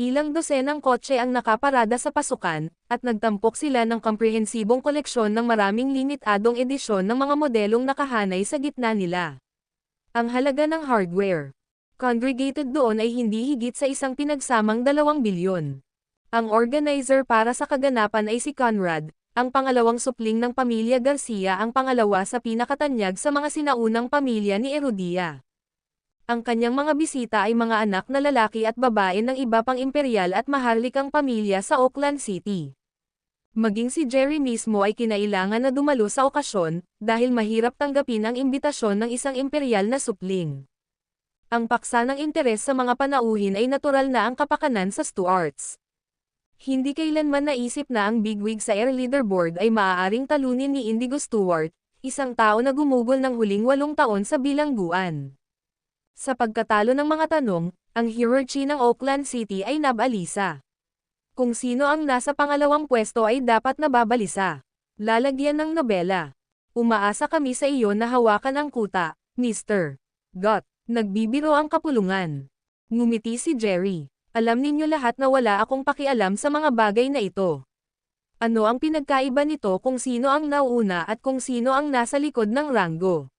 Ilang dosenang kotse ang nakaparada sa pasukan, at nagtampok sila ng komprehensibong koleksyon ng maraming limitadong edisyon ng mga modelong nakahanay sa gitna nila. Ang halaga ng hardware congregated doon ay hindi higit sa isang pinagsamang 2 bilyon. Ang organizer para sa kaganapan ay si Conrad, ang pangalawang supling ng pamilya Garcia, ang pangalawa sa pinakatanyag sa mga sinaunang pamilya ni Herodia. Ang kanyang mga bisita ay mga anak na lalaki at babae ng iba pang imperial at maharlikang pamilya sa Auckland City. Maging si Jerry mismo ay kinailangan na dumalo sa okasyon, dahil mahirap tanggapin ang imbitasyon ng isang imperial na supling. Ang paksa ng interes sa mga panauhin ay natural na ang kapakanan sa Stuarts. Hindi kailanman naisip na ang bigwig sa Air Leaderboard ay maaaring talunin ni Indigo Stewart, isang tao na gumugol ng huling 8 taon sa bilangguan. Sa pagkatalo ng mga tanong, ang hierarchy ng Auckland City ay nabalisa. Kung sino ang nasa pangalawang pwesto ay dapat nababalisa. Lalagyan ng nobela. Umaasa kami sa iyo na hawakan ang kuta, Mr. Got. Nagbibiro ang kapulungan. Ngumiti si Jerry. Alam ninyo lahat na wala akong pakialam sa mga bagay na ito. Ano ang pinagkaiba nito kung sino ang nauna at kung sino ang nasa likod ng ranggo?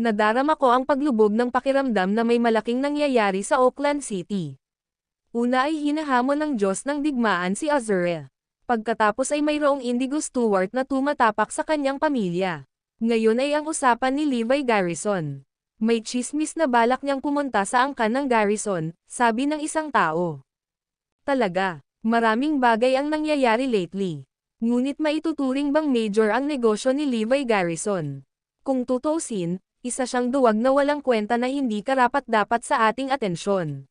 Nadarama ko ang paglubog ng pakiramdam na may malaking nangyayari sa Auckland City. Una ay hinahamon ng Diyos ng digmaan si Azrael. Pagkatapos ay mayroong Indigo Stewart na tumatapak sa kanyang pamilya. Ngayon ay ang usapan ni Levi Garrison. May chismis na balak niyang pumunta sa angkan ng Garrison, sabi ng isang tao. Talaga, maraming bagay ang nangyayari lately. Ngunit maituturing bang major ang negosyo ni Levi Garrison? Kung tutuusin, isa siyang duwag na walang kwenta na hindi karapat-dapat sa ating atensyon.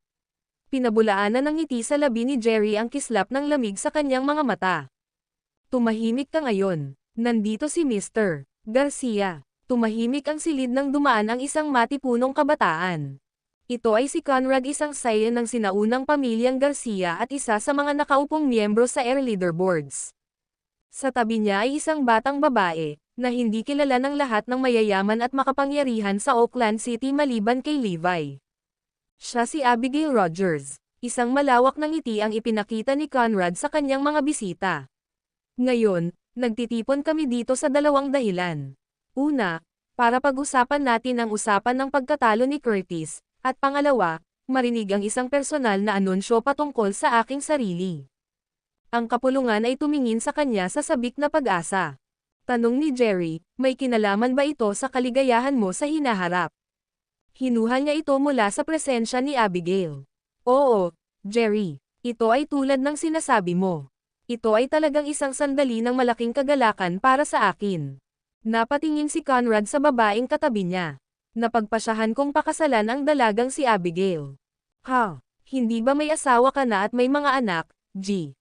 Pinabulaanan ng ngiti sa labi ni Jerry ang kislap ng lamig sa kanyang mga mata. Tumahimik ka ngayon. Nandito si Mr. Garcia. Tumahimik ang silid nang dumaan ang isang matipunong kabataan. Ito ay si Conrad, isang Saiyan ng sinaunang pamilyang Garcia at isa sa mga nakaupong miyembro sa Air Leaderboards. Sa tabi niya ay isang batang babae, na hindi kilala ng lahat ng mayayaman at makapangyarihan sa Auckland City maliban kay Levi. Siya si Abigail Rogers. Isang malawak na ngiti ang ipinakita ni Conrad sa kanyang mga bisita. Ngayon, nagtitipon kami dito sa 2 dahilan. Una, para pag-usapan natin ang usapan ng pagkatalo ni Curtis, at pangalawa, marinig ang isang personal na anunsyo patungkol sa aking sarili. Ang kapulungan ay tumingin sa kanya sa sabik na pag-asa. Tanong ni Jerry, may kinalaman ba ito sa kaligayahan mo sa hinaharap? Hinuha niya ito mula sa presensya ni Abigail. Oo, Jerry. Ito ay tulad ng sinasabi mo. Ito ay talagang isang sandali ng malaking kagalakan para sa akin. Napatingin si Conrad sa babaeng katabi niya. Napagpasyahan kong pakasalan ang dalagang si Abigail. Ha? Hindi ba may asawa ka na at may mga anak, G.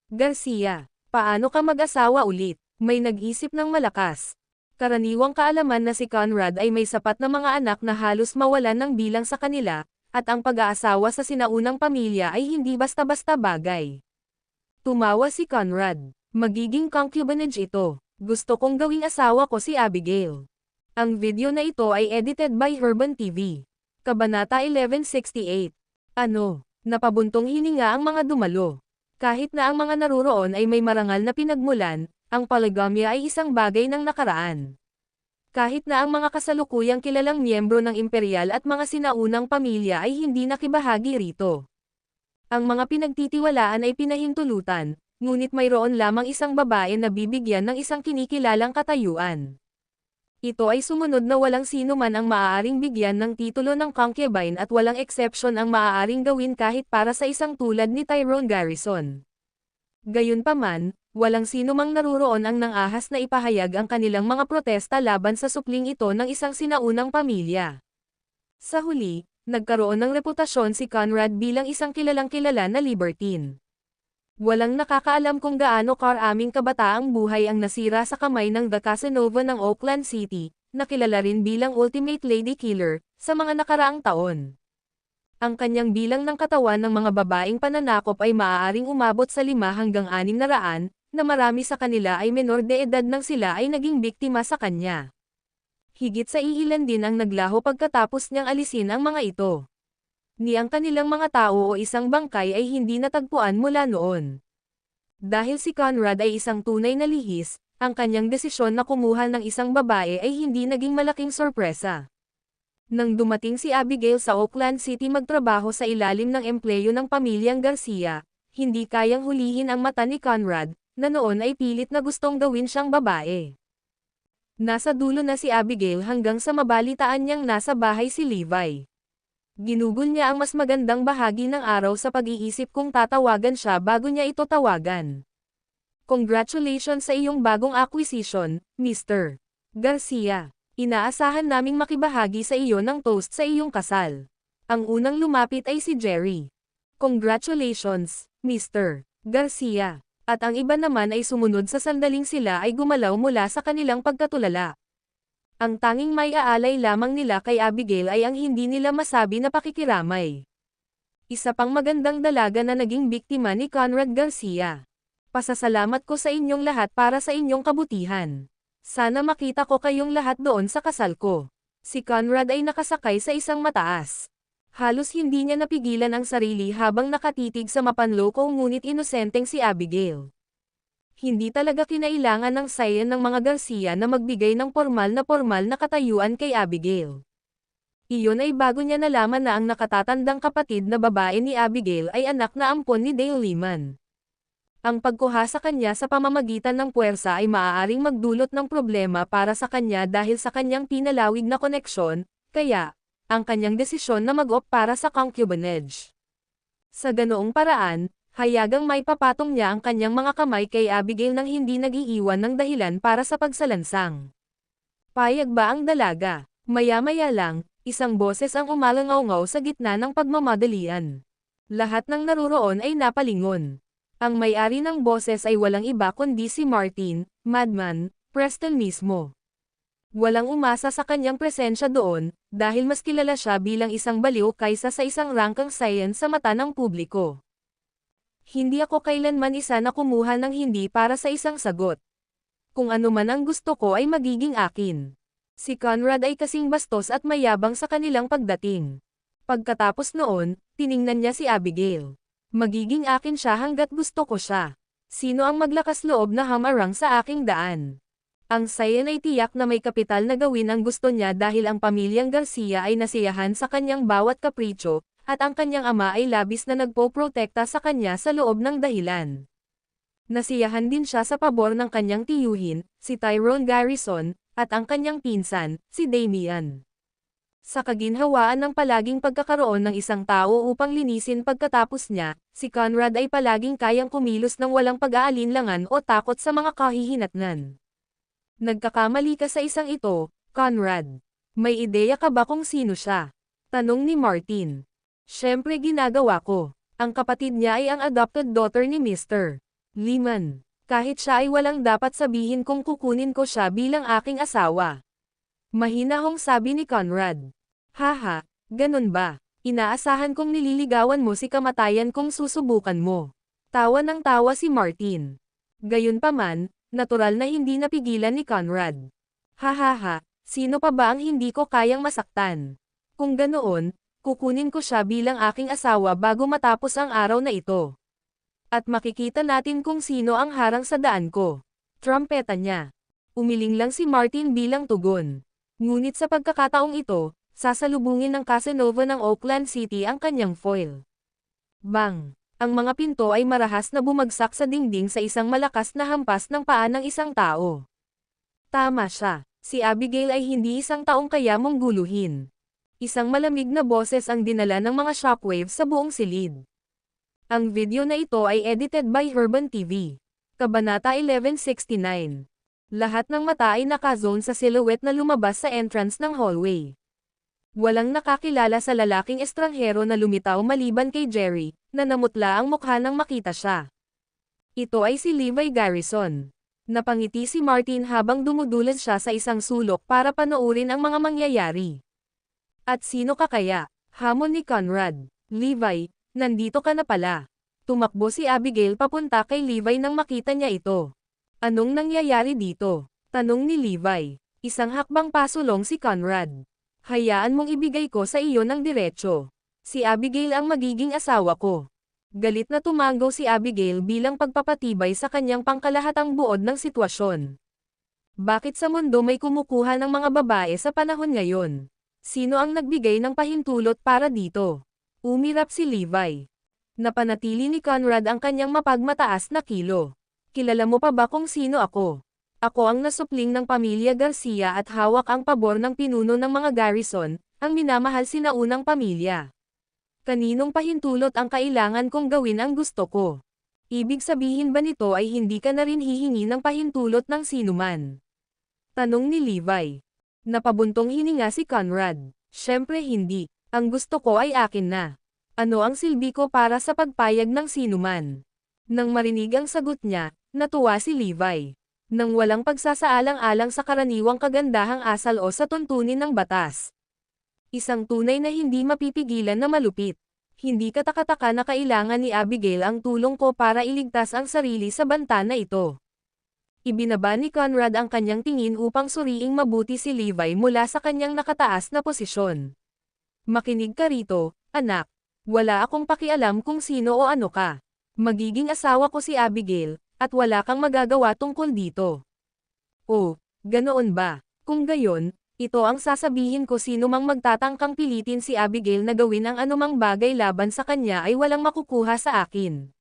Garcia? Paano ka mag-asawa ulit? May nag-isip ng malakas. Karaniwang kaalaman na si Conrad ay may sapat na mga anak na halos mawalan ng bilang sa kanila, at ang pag-aasawa sa sinaunang pamilya ay hindi basta-basta bagay. Tumawa si Conrad. Magiging concubinage ito. Gusto kong gawing asawa ko si Abigail. Ang video na ito ay edited by Urban TV. Kabanata 1168. Ano? Napabuntong hininga ang mga dumalo. Kahit na ang mga naruroon ay may marangal na pinagmulan, ang polygamia ay isang bagay ng nakaraan. Kahit na ang mga kasalukuyang kilalang miyembro ng imperial at mga sinaunang pamilya ay hindi nakibahagi rito. Ang mga pinagtitiwalaan ay pinahintulutan, ngunit mayroon lamang isang babae na bibigyan ng isang kinikilalang katayuan. Ito ay sumunod na walang sino man ang maaaring bigyan ng titulo ng concubine at walang exception ang maaaring gawin kahit para sa isang tulad ni Tyrone Garrison. Gayunpaman, walang sino mang naruroon ang nang-ahas na ipahayag ang kanilang mga protesta laban sa supling ito ng isang sinaunang pamilya. Sa huli, nagkaroon ng reputasyon si Conrad bilang isang kilalang-kilala na libertine. Walang nakakaalam kung gaano karaming kabataang buhay ang nasira sa kamay ng The Casanova ng Oakland City, na kilala rin bilang Ultimate Lady Killer, sa mga nakaraang taon. Ang kanyang bilang ng katawan ng mga babaeng pananakop ay maaaring umabot sa 5 hanggang 600, na marami sa kanila ay menor de edad nang sila ay naging biktima sa kanya. Higit sa iilan din ang naglaho pagkatapos niyang alisin ang mga ito. Ni ang kanilang mga tao o isang bangkay ay hindi natagpuan mula noon. Dahil si Conrad ay isang tunay na lihis, ang kanyang desisyon na kumuha ng isang babae ay hindi naging malaking sorpresa. Nang dumating si Abigail sa Oakland City magtrabaho sa ilalim ng empleyo ng pamilyang Garcia, hindi kayang hulihin ang mata ni Conrad, na noon ay pilit na gustong gawin siyang babae. Nasa dulo na si Abigail hanggang sa mabalitaan niyang nasa bahay si Levi. Ginugol niya ang mas magandang bahagi ng araw sa pag-iisip kung tatawagan siya bago niya ito tawagan. Congratulations sa iyong bagong acquisition, Mr. Garcia. Inaasahan naming makibahagi sa iyo ng toast sa iyong kasal. Ang unang lumapit ay si Jerry. Congratulations, Mr. Garcia. At ang iba naman ay sumunod sa sandaling sila ay gumalaw mula sa kanilang pagkatulala. Ang tanging may aalay lamang nila kay Abigail ay ang hindi nila masabi na pakikiramay. Isa pang magandang dalaga na naging biktima ni Conrad Garcia. Pasasalamat ko sa inyong lahat para sa inyong kabutihan. Sana makita ko kayong lahat doon sa kasal ko. Si Conrad ay nakasakay sa isang mataas. Halos hindi niya napigilan ang sarili habang nakatitig sa mapanloko ngunit inosenteng si Abigail. Hindi talaga kinailangan ng sayan ng mga Garcia na magbigay ng formal na katayuan kay Abigail. Iyon ay bago niya nalaman na ang nakatatandang kapatid na babae ni Abigail ay anak na ampon ni Dale Lehman. Ang pagkuha sa kanya sa pamamagitan ng puwersa ay maaaring magdulot ng problema para sa kanya dahil sa kanyang pinalawig na koneksyon, kaya, ang kanyang desisyon na mag-opt para sa concubinage. Sa ganoong paraan, hayagang may papatong niya ang kanyang mga kamay kay Abigail nang hindi nag-iiwan ng dahilan para sa pagsalansang. Payag ba ang dalaga? Maya-maya lang, isang boses ang umalangaw-ngaw sa gitna ng pagmamadalian. Lahat ng naruroon ay napalingon. Ang may-ari ng boses ay walang iba kundi si Martin, Madman, Preston mismo. Walang umasa sa kanyang presensya doon, dahil mas kilala siya bilang isang baliw kaysa sa isang rangkang science sa mata ng publiko. Hindi ako kailanman isa na kumuha ng hindi para sa isang sagot. Kung ano man ang gusto ko ay magiging akin. Si Conrad ay kasing bastos at mayabang sa kanilang pagdating. Pagkatapos noon, tiningnan niya si Abigail. Magiging akin siya hanggat gusto ko siya. Sino ang maglakas loob na hamarang sa aking daan? Ang sayan ay tiyak na may kapital na gawin ang gusto niya dahil ang pamilyang Garcia ay nasiyahan sa kanyang bawat kapritsyo, at ang kanyang ama ay labis na nagpoprotekta sa kanya sa loob ng dahilan. Nasiyahan din siya sa pabor ng kanyang tiyuhin, si Tyrone Garrison, at ang kanyang pinsan, si Damian. Sa kaginhawaan ng palaging pagkakaroon ng isang tao upang linisin pagkatapos niya, si Conrad ay palaging kayang kumilos ng walang pag-aalinlangan o takot sa mga kahihinatnan. Nagkakamali ka sa isang ito, Conrad. May ideya ka ba kung sino siya? Tanong ni Martin. Siyempre ginagawa ko. Ang kapatid niya ay ang adopted daughter ni Mr. Lehman. Kahit siya ay walang dapat sabihin kung kukunin ko siya bilang aking asawa. Mahinahong sabi ni Conrad. Haha, ganun ba? Inaasahan kong nililigawan mo si kamatayan kung susubukan mo. Tawa ng tawa si Martin. Gayunpaman, natural na hindi napigilan ni Conrad. Hahaha, sino pa ba ang hindi ko kayang masaktan? Kung ganoon, kukunin ko siya bilang aking asawa bago matapos ang araw na ito. At makikita natin kung sino ang harang sa daan ko. Trumpeta niya. Umiling lang si Martin bilang tugon. Ngunit sa pagkakataong ito, sasalubungin ng Casanova ng Oakland City ang kanyang foil. Bang! Ang mga pinto ay marahas na bumagsak sa dingding sa isang malakas na hampas ng paa ng isang tao. Tama siya. Si Abigail ay hindi isang taong kaya mong guluhin. Isang malamig na boses ang dinala ng mga shockwaves sa buong silid. Ang video na ito ay edited by Urban TV. Kabanata 1169. Lahat ng mata ay nakazone sa silhouette na lumabas sa entrance ng hallway. Walang nakakilala sa lalaking estranghero na lumitaw maliban kay Jerry, na namutla ang mukha nang makita siya. Ito ay si Levi Garrison. Napangiti si Martin habang dumudulas siya sa isang sulok para panoorin ang mga mangyayari. At sino ka kaya? Hamon ni Conrad. Levi, nandito ka na pala. Tumakbo si Abigail papunta kay Levi nang makita niya ito. Anong nangyayari dito? Tanong ni Levi. Isang hakbang pasulong si Conrad. Hayaan mong ibigay ko sa iyo ng diretso. Si Abigail ang magiging asawa ko. Galit na tumango si Abigail bilang pagpapatibay sa kanyang pangkalahatang buod ng sitwasyon. Bakit sa mundo may kumukuha ng mga babae sa panahon ngayon? Sino ang nagbigay ng pahintulot para dito? Umirap si Levi. Napanatili ni Conrad ang kanyang mapagmataas na kilo. Kilala mo pa ba kung sino ako? Ako ang nasupling ng pamilya Garcia at hawak ang pabor ng pinuno ng mga Garrison, ang minamahal sinaunang pamilya. Kaninong pahintulot ang kailangan kong gawin ang gusto ko? Ibig sabihin ba nito ay hindi ka na rin hihingi ng pahintulot ng sinuman? Tanong ni Levi. Napabuntong hininga si Conrad. Siyempre hindi. Ang gusto ko ay akin na. Ano ang silbi ko para sa pagpayag ng sinuman? Nang marinig ang sagot niya, natuwa si Levi. Nang walang pagsasaalang-alang sa karaniwang kagandahang asal o sa tuntunin ng batas. Isang tunay na hindi mapipigilan na malupit. Hindi katakataka na kailangan ni Abigail ang tulong ko para iligtas ang sarili sa banta na ito. Ibinaba ni Conrad ang kanyang tingin upang suriing mabuti si Levi mula sa kanyang nakataas na posisyon. Makinig ka rito, anak. Wala akong pakialam kung sino o ano ka. Magiging asawa ko si Abigail, at wala kang magagawa tungkol dito. Oh, ganoon ba? Kung gayon, ito ang sasabihin ko sino mang magtatangkang pilitin si Abigail na gawin ang anumang bagay laban sa kanya ay walang makukuha sa akin.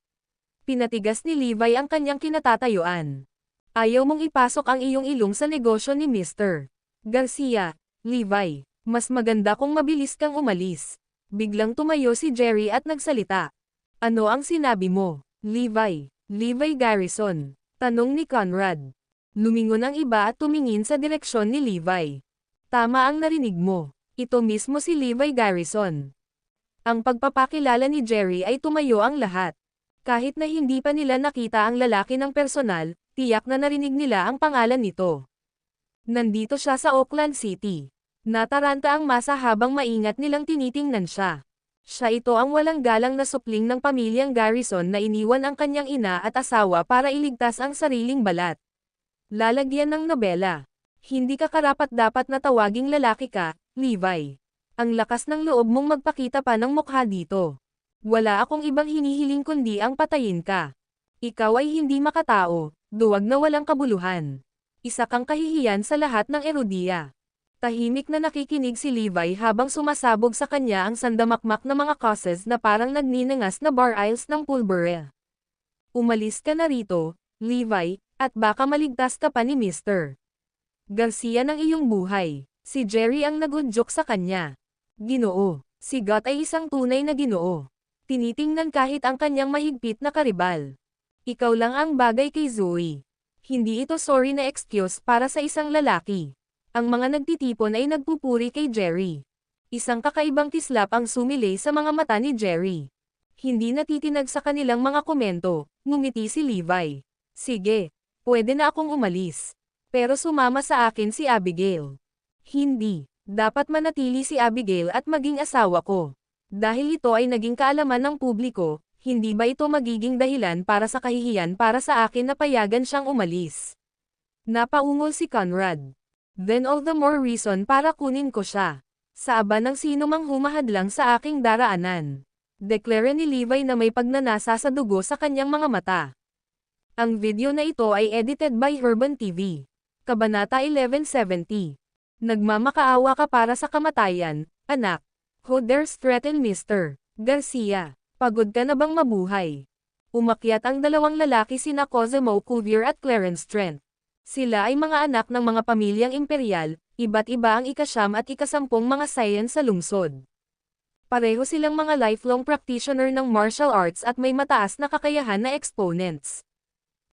Pinatigas ni Levi ang kanyang kinatatayuan. Ayaw mong ipasok ang iyong ilong sa negosyo ni Mr. Garcia, Levi. Mas maganda kung mabilis kang umalis. Biglang tumayo si Jerry at nagsalita. Ano ang sinabi mo, Levi? Levi Garrison. Tanong ni Conrad. Lumingon ang iba at tumingin sa direksyon ni Levi. Tama ang narinig mo. Ito mismo si Levi Garrison. Ang pagpapakilala ni Jerry ay tumayo ang lahat. Kahit na hindi pa nila nakita ang lalaki ng personal, tiyak na narinig nila ang pangalan nito. Nandito siya sa Oakland City. Nataranta ang masa habang maingat nilang tinitingnan siya. Siya ito ang walang galang na supling ng pamilyang Garrison na iniwan ang kanyang ina at asawa para iligtas ang sariling balat. Lalagyan ng nobela. Hindi ka karapat-dapat na tawaging lalaki ka, Levi. Ang lakas ng loob mong magpakita pa ng mukha dito. Wala akong ibang hinihiling kundi ang patayin ka. Ikaw ay hindi makatao, duwag na walang kabuluhan. Isa kang kahihiyan sa lahat ng erudiya. Tahimik na nakikinig si Levi habang sumasabog sa kanya ang sandamakmak na mga causes na parang nagninangas na bar aisles ng pulbere. Umalis ka na rito, Levi, at baka maligtas ka pa ni Mr. Garcia ng iyong buhay. Si Jerry ang nagudyok sa kanya. Ginoo, si Got ay isang tunay na ginoo. Tinitingnan kahit ang kanyang mahigpit na karibal. Ikaw lang ang bagay kay Zoe. Hindi ito sorry na excuse para sa isang lalaki. Ang mga nagtitipon ay nagpupuri kay Jerry. Isang kakaibang kislap ang sumilay sa mga mata ni Jerry. Hindi natitinag sa kanilang mga komento, ngumiti si Levi. Sige, pwede na akong umalis. Pero sumama sa akin si Abigail. Hindi, dapat manatili si Abigail at maging asawa ko. Dahil ito ay naging kaalaman ng publiko, hindi ba ito magiging dahilan para sa kahihiyan para sa akin na payagan siyang umalis? Napaungol si Conrad. Then all the more reason para kunin ko siya. Sa aba ng sino mang humahadlang sa aking daraanan. Deklara ni Levi na may pagnanasa sa dugo sa kanyang mga mata. Ang video na ito ay edited by Urban TV. Kabanata 1170. Nagmamakaawa ka para sa kamatayan, anak. Who dares threaten Mr. Garcia? Pagod ka na bang mabuhay? Umakyat ang dalawang lalaki sina Cosimo Cuvier at Clarence Trent. Sila ay mga anak ng mga pamilyang imperial, iba't iba ang ika-9 at ika-10 mga science sa lungsod. Pareho silang mga lifelong practitioner ng martial arts at may mataas na kakayahan na exponents.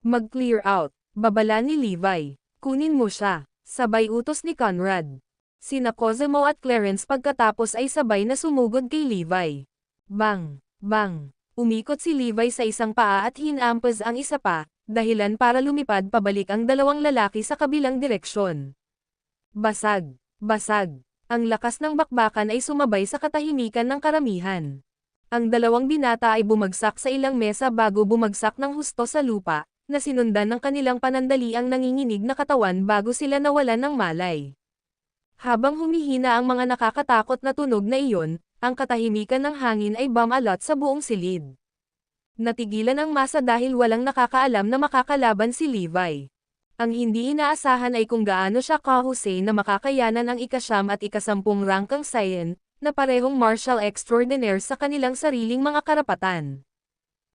Mag-clear out, babala ni Levi. Kunin mo siya, sabay utos ni Conrad. Sina Cosimo at Clarence pagkatapos ay sabay na sumugod kay Levi. Bang! Bang! Umikot si Levi sa isang paa at hinampas ang isa pa, dahilan para lumipad pabalik ang dalawang lalaki sa kabilang direksyon. Basag! Basag! Ang lakas ng bakbakan ay sumabay sa katahimikan ng karamihan. Ang dalawang binata ay bumagsak sa ilang mesa bago bumagsak ng husto sa lupa, na sinundan ng kanilang panandaliang nanginginig na katawan bago sila nawalan ng malay. Habang humihina ang mga nakakatakot na tunog na iyon, ang katahimikan ng hangin ay bumalot sa buong silid. Natigilan ang masa dahil walang nakakaalam na makakalaban si Levi. Ang hindi inaasahan ay kung gaano siya kahusay na makakayanan ang ika-9 at ika-10 rangkang Saiyan, na parehong martial extraordinaire sa kanilang sariling mga karapatan.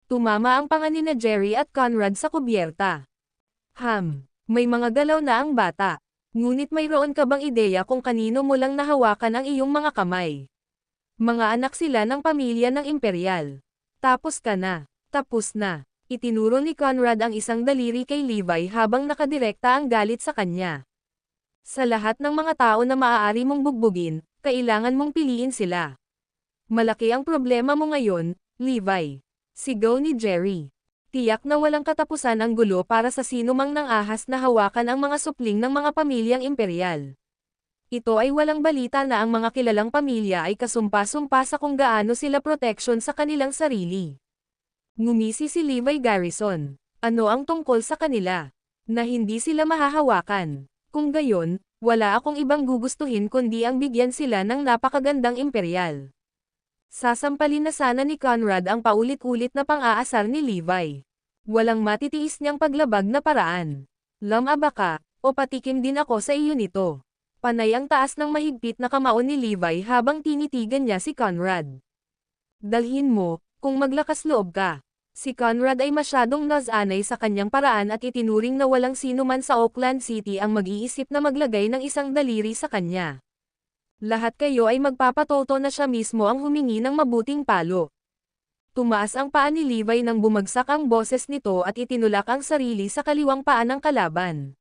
Tumama ang panga nina Jerry at Conrad sa kubyerta. May mga galaw na ang bata. Ngunit mayroon ka bang ideya kung kanino mo lang nahawakan ang iyong mga kamay? Mga anak sila ng pamilya ng imperial. Tapos ka na. Tapos na. Itinuro ni Conrad ang isang daliri kay Levi habang nakadirekta ang galit sa kanya. Sa lahat ng mga tao na maaari mong bugbugin, kailangan mong piliin sila. Malaki ang problema mo ngayon, Levi. Sigaw ni Jerry. Tiyak na walang katapusan ang gulo para sa sino mang nang ahas na hawakan ang mga supling ng mga pamilyang imperial. Ito ay walang balita na ang mga kilalang pamilya ay kasumpa-sumpa sa kung gaano sila proteksyon sa kanilang sarili. Ngumisi si Levi Garrison. Ano ang tungkol sa kanila? Na hindi sila mahahawakan. Kung gayon, wala akong ibang gugustuhin kundi ang bigyan sila ng napakagandang imperial. Sasampalin na sana ni Conrad ang paulit-ulit na pang-aasar ni Levi. Walang matitiis niyang paglabag na paraan. Lamaba ka, o patikim din ako sa iyo nito. Panay ang taas ng mahigpit na kamao ni Levi habang tinitigan niya si Conrad. Dalhin mo, kung maglakas loob ka. Si Conrad ay masyadong nasanay sa kanyang paraan at itinuring na walang sino man sa Oakland City ang mag-iisip na maglagay ng isang daliri sa kanya. Lahat kayo ay magpapatoto na siya mismo ang humingi ng mabuting palo. Tumaas ang paa ni Levi nang bumagsak ang boses nito at itinulak ang sarili sa kaliwang paa ng kalaban.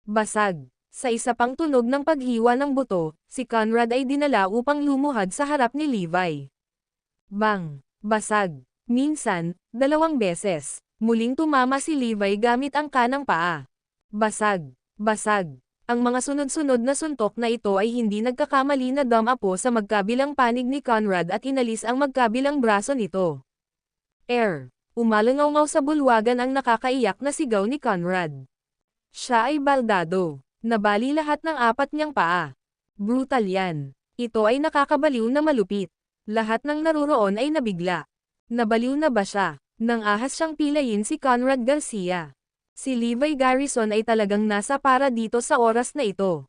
Basag. Sa isa pang tunog ng paghiwa ng buto, si Conrad ay dinala upang lumuhad sa harap ni Levi. Bang! Basag. Minsan, 2 beses. Muling tumama si Levi gamit ang kanang paa. Basag. Basag. Ang mga sunod-sunod na suntok na ito ay hindi nagkakamali na dumapo sa magkabilang panig ni Conrad at inalis ang magkabilang braso nito. Air. Umalangaw sa bulwagan ang nakakaiyak na sigaw ni Conrad. Siya ay baldado. Nabali lahat ng 4 niyang paa. Brutal yan. Ito ay nakakabaliw na malupit. Lahat ng naruroon ay nabigla. Nabaliw na ba siya? Nang ahas siyang pilayin si Conrad Garcia. Si Levi Garrison ay talagang nasa para dito sa oras na ito.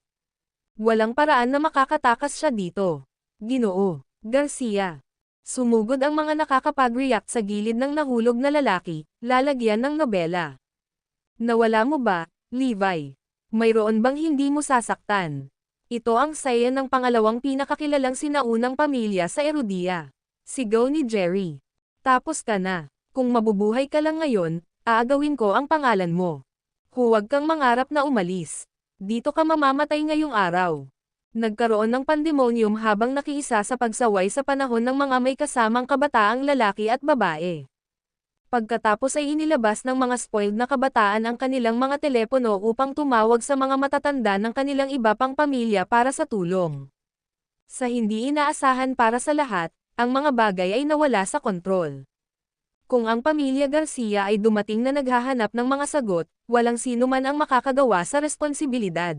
Walang paraan na makakatakas siya dito. Ginoo, Garcia. Sumugod ang mga nakakapag-react sa gilid ng nahulog na lalaki, lalagyan ng nobela. Nawala mo ba, Levi? Mayroon bang hindi mo sasaktan? Ito ang saya ng pangalawang pinakakilalang sinaunang pamilya sa Erudia. Sigaw ni Jerry. Tapos ka na. Kung mabubuhay ka lang ngayon, aagawin ko ang pangalan mo. Huwag kang mangarap na umalis. Dito ka mamamatay ngayong araw. Nagkaroon ng pandemonium habang nakiisa sa pagsaway sa panahon ng mga may kasamang kabataang lalaki at babae. Pagkatapos ay inilabas ng mga spoiled na kabataan ang kanilang mga telepono upang tumawag sa mga matatanda ng kanilang iba pang pamilya para sa tulong. Sa hindi inaasahan para sa lahat, ang mga bagay ay nawala sa kontrol. Kung ang pamilya Garcia ay dumating na naghahanap ng mga sagot, walang sino man ang makakagawa sa responsibilidad.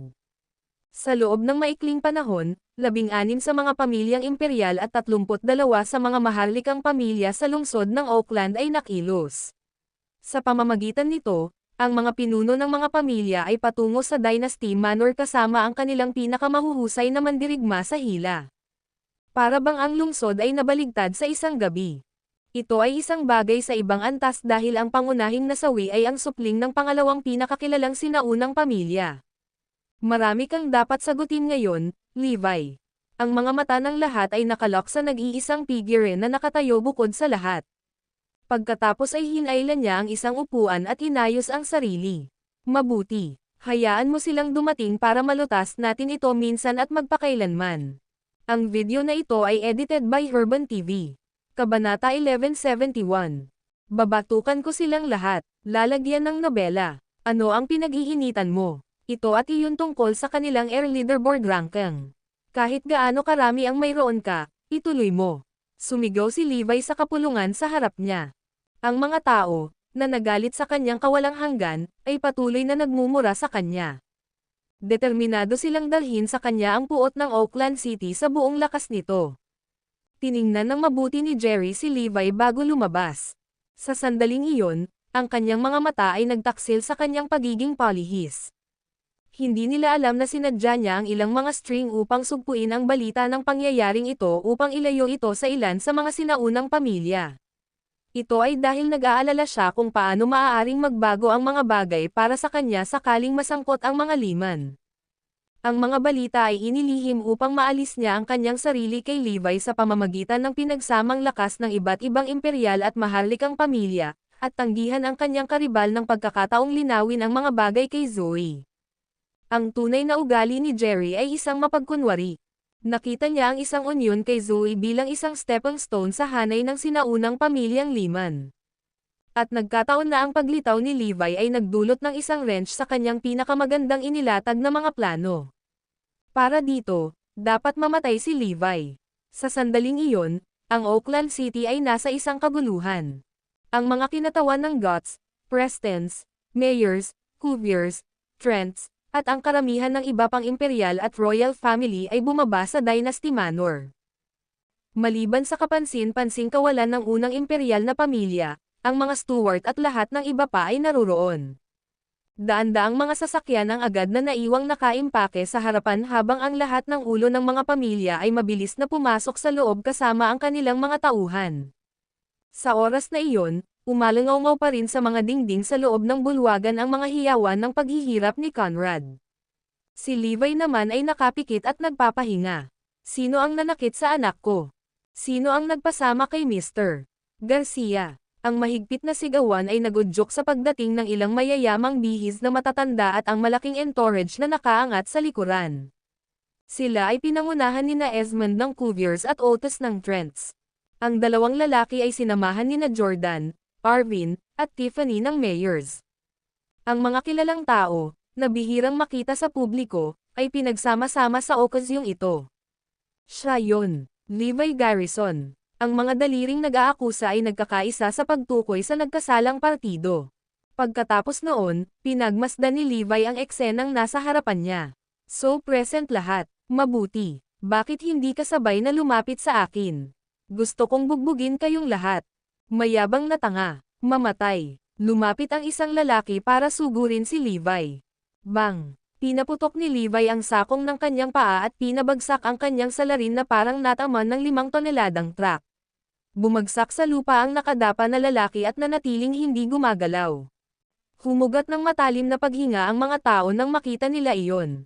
Sa loob ng maikling panahon, 16 sa mga pamilyang imperial at 32 sa mga maharlikang pamilya sa lungsod ng Oakland ay nakilos. Sa pamamagitan nito, ang mga pinuno ng mga pamilya ay patungo sa Dynasty Manor kasama ang kanilang pinakamahuhusay na mandirigma sa hila. Para bang ang lungsod ay nabaligtad sa isang gabi. Ito ay isang bagay sa ibang antas dahil ang pangunahing nasawi ay ang supling ng pangalawang pinakakilalang sinaunang pamilya. Marami kang dapat sagutin ngayon, Levi. Ang mga mata ng lahat ay nakalok sa nag-iisang figure na nakatayo bukod sa lahat. Pagkatapos ay hinailan niya ang isang upuan at inayos ang sarili. Mabuti. Hayaan mo silang dumating para malutas natin ito minsan at magpakailanman. Ang video na ito ay edited by Herban TV. Kabanata 1171. Babatukan ko silang lahat. Lalagyan ng nobela. Ano ang pinag-iinitan mo? Ito at iyon tungkol sa kanilang air leaderboard ranking. Kahit gaano karami ang mayroon ka, ituloy mo. Sumigaw si Levi sa kapulungan sa harap niya. Ang mga tao, na nagalit sa kanyang kawalang hanggan, ay patuloy na nagmumura sa kanya. Determinado silang dalhin sa kanya ang puot ng Oakland City sa buong lakas nito. Tiningnan ng mabuti ni Jerry si Levi bago lumabas. Sa sandaling iyon, ang kanyang mga mata ay nagtaksil sa kanyang pagiging palihis. Hindi nila alam na sinadya niya ang ilang mga string upang sugpuin ang balita ng pangyayaring ito upang ilayo ito sa ilan sa mga sinaunang pamilya. Ito ay dahil nag-aalala siya kung paano maaaring magbago ang mga bagay para sa kanya sakaling masangkot ang mga liman. Ang mga balita ay inilihim upang maalis niya ang kanyang sarili kay Levi sa pamamagitan ng pinagsamang lakas ng iba't ibang imperial at maharlikang pamilya, at tanggihan ang kanyang karibal ng pagkakataong linawin ang mga bagay kay Zoe. Ang tunay na ugali ni Jerry ay isang mapagkunwari. Nakita niya ang isang union kay Zoe bilang isang stepping stone sa hanay ng sinaunang pamilyang Liman. At nagkataon na ang paglitaw ni Levi ay nagdulot ng isang wrench sa kanyang pinakamagandang inilatag na mga plano. Para dito, dapat mamatay si Levi. Sa sandaling iyon, ang Oakland City ay nasa isang kaguluhan. Ang mga kinatawan ng Guts, Prestons, Mayors, Cuviers, Trents, at ang karamihan ng iba pang imperial at royal family ay bumaba sa Dynasty Manor. Maliban sa kapansin-pansing kawalan ng unang imperial na pamilya, ang mga steward at lahat ng iba pa ay naruroon. Daan-daang mga sasakyan ang agad na naiwang nakaimpake sa harapan habang ang lahat ng ulo ng mga pamilya ay mabilis na pumasok sa loob kasama ang kanilang mga tauhan. Sa oras na iyon, umalangaw pa rin sa mga dingding sa loob ng bulwagan ang mga hiyawan ng paghihirap ni Conrad. Si Levi naman ay nakapikit at nagpapahinga. Sino ang nanakit sa anak ko? Sino ang nagpasama kay Mr. Garcia? Ang mahigpit na sigawan ay nagudyok sa pagdating ng ilang mayayamang bihis na matatanda at ang malaking entourage na nakaangat sa likuran. Sila ay pinangunahan ni na Esmond ng Cuviers at Otis ng Trents. Ang dalawang lalaki ay sinamahan ni na Jordan, Arvin, at Tiffany ng Mayors. Ang mga kilalang tao, na bihirang makita sa publiko, ay pinagsama-sama sa okasyong ito. Siya yon, Levi Garrison. Ang mga daliring nag-aakusa ay nagkakaisa sa pagtukoy sa nagkasalang partido. Pagkatapos noon, pinagmasdan ni Levi ang eksenang nasa harapan niya. So present lahat, mabuti. Bakit hindi ka sabay na lumapit sa akin? Gusto kong bugbugin kayong lahat. Mayabang na tanga, mamatay. Lumapit ang isang lalaki para sugurin si Levi. Bang! Pinaputok ni Levi ang sakong ng kanyang paa at pinabagsak ang kanyang salarin na parang nataman ng 5 toneladang truck. Bumagsak sa lupa ang nakadapa na lalaki at nanatiling hindi gumagalaw. Humugat ng matalim na paghinga ang mga tao nang makita nila iyon.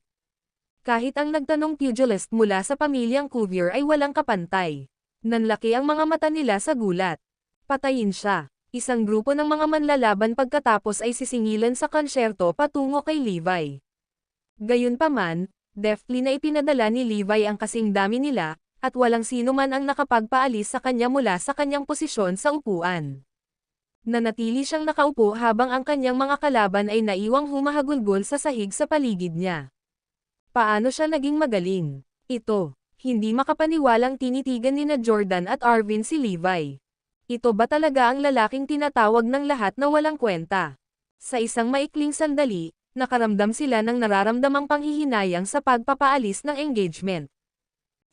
Kahit ang nagtanong pugilist mula sa pamilyang Cuvier ay walang kapantay. Nanlaki ang mga mata nila sa gulat. Patayin siya. Isang grupo ng mga manlalaban pagkatapos ay sisingilan sa konsyerto patungo kay Levi. Gayunpaman, deftly na ipinadala ni Levi ang kasing dami nila, at walang sino man ang nakapagpaalis sa kanya mula sa kanyang posisyon sa upuan. Nanatili siyang nakaupo habang ang kanyang mga kalaban ay naiwang humahagulgol sa sahig sa paligid niya. Paano siya naging magaling? Ito, hindi makapaniwalang tinitigan ni na Jordan at Arvin si Levi. Ito ba talaga ang lalaking tinatawag ng lahat na walang kwenta? Sa isang maikling sandali, nakaramdam sila ng nararamdamang panghihinayang sa pagpapaalis ng engagement.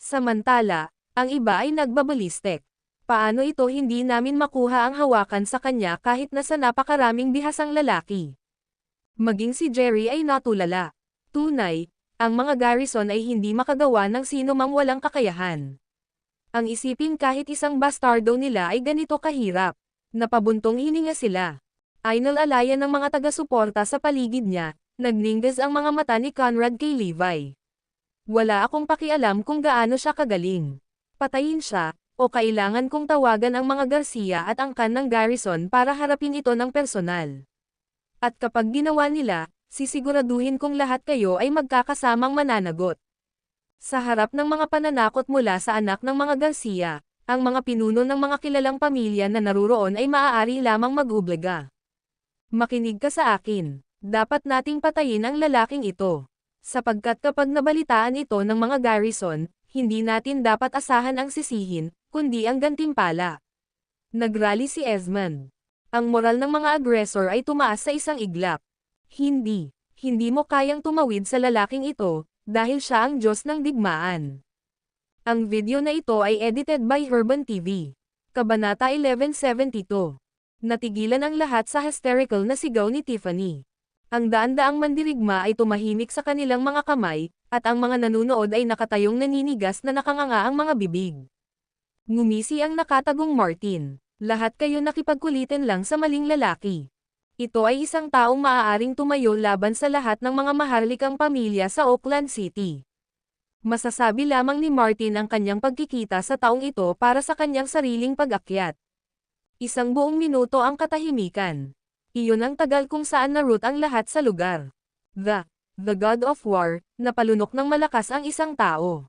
Samantala, ang iba ay nagbabalistek. Paano ito hindi namin makuha ang hawakan sa kanya kahit na sa napakaraming bihasang lalaki? Maging si Jerry ay natulala. Tunay, ang mga garrison ay hindi makagawa ng sino mang walang kakayahan. Ang isipin kahit isang bastardo nila ay ganito kahirap. Napabuntong hininga sila. Aynal-alayan ng mga taga-suporta sa paligid niya, nagningas ang mga mata ni Conrad kay Levi. Wala akong pakialam kung gaano siya kagaling. Patayin siya, o kailangan kong tawagan ang mga Garcia at angkan ng garrison para harapin ito ng personal. At kapag ginawa nila, sisiguraduhin kong lahat kayo ay magkakasamang mananagot. Sa harap ng mga pananakot mula sa anak ng mga Garcia, ang mga pinuno ng mga kilalang pamilya na naruroon ay maaari lamang mag-ublega. Makinig ka sa akin. Dapat nating patayin ang lalaking ito. Sapagkat kapag nabalitaan ito ng mga garrison, hindi natin dapat asahan ang sisihin, kundi ang gantimpala. Nagrally si Esmond. Ang moral ng mga aggressor ay tumaas sa isang iglap. Hindi mo kayang tumawid sa lalaking ito, dahil siya ang Diyos ng digmaan. Ang video na ito ay edited by Herban TV. Kabanata 1172. Natigilan ang lahat sa hysterical na sigaw ni Tiffany. Ang daan-daang mandirigma ay tumahimik sa kanilang mga kamay, at ang mga nanunood ay nakatayong naninigas na nakanganga ang mga bibig. Ngumisi ang nakatagong Martin. Lahat kayo nakipagkulitin lang sa maling lalaki. Ito ay isang taong maaaring tumayo laban sa lahat ng mga maharlikang pamilya sa Oakland City. Masasabi lamang ni Martin ang kanyang pagkikita sa taong ito para sa kanyang sariling pag-akyat. Isang buong minuto ang katahimikan. Iyon ang tagal kung saan naroot ang lahat sa lugar. The God of War, napalunok ng malakas ang isang tao.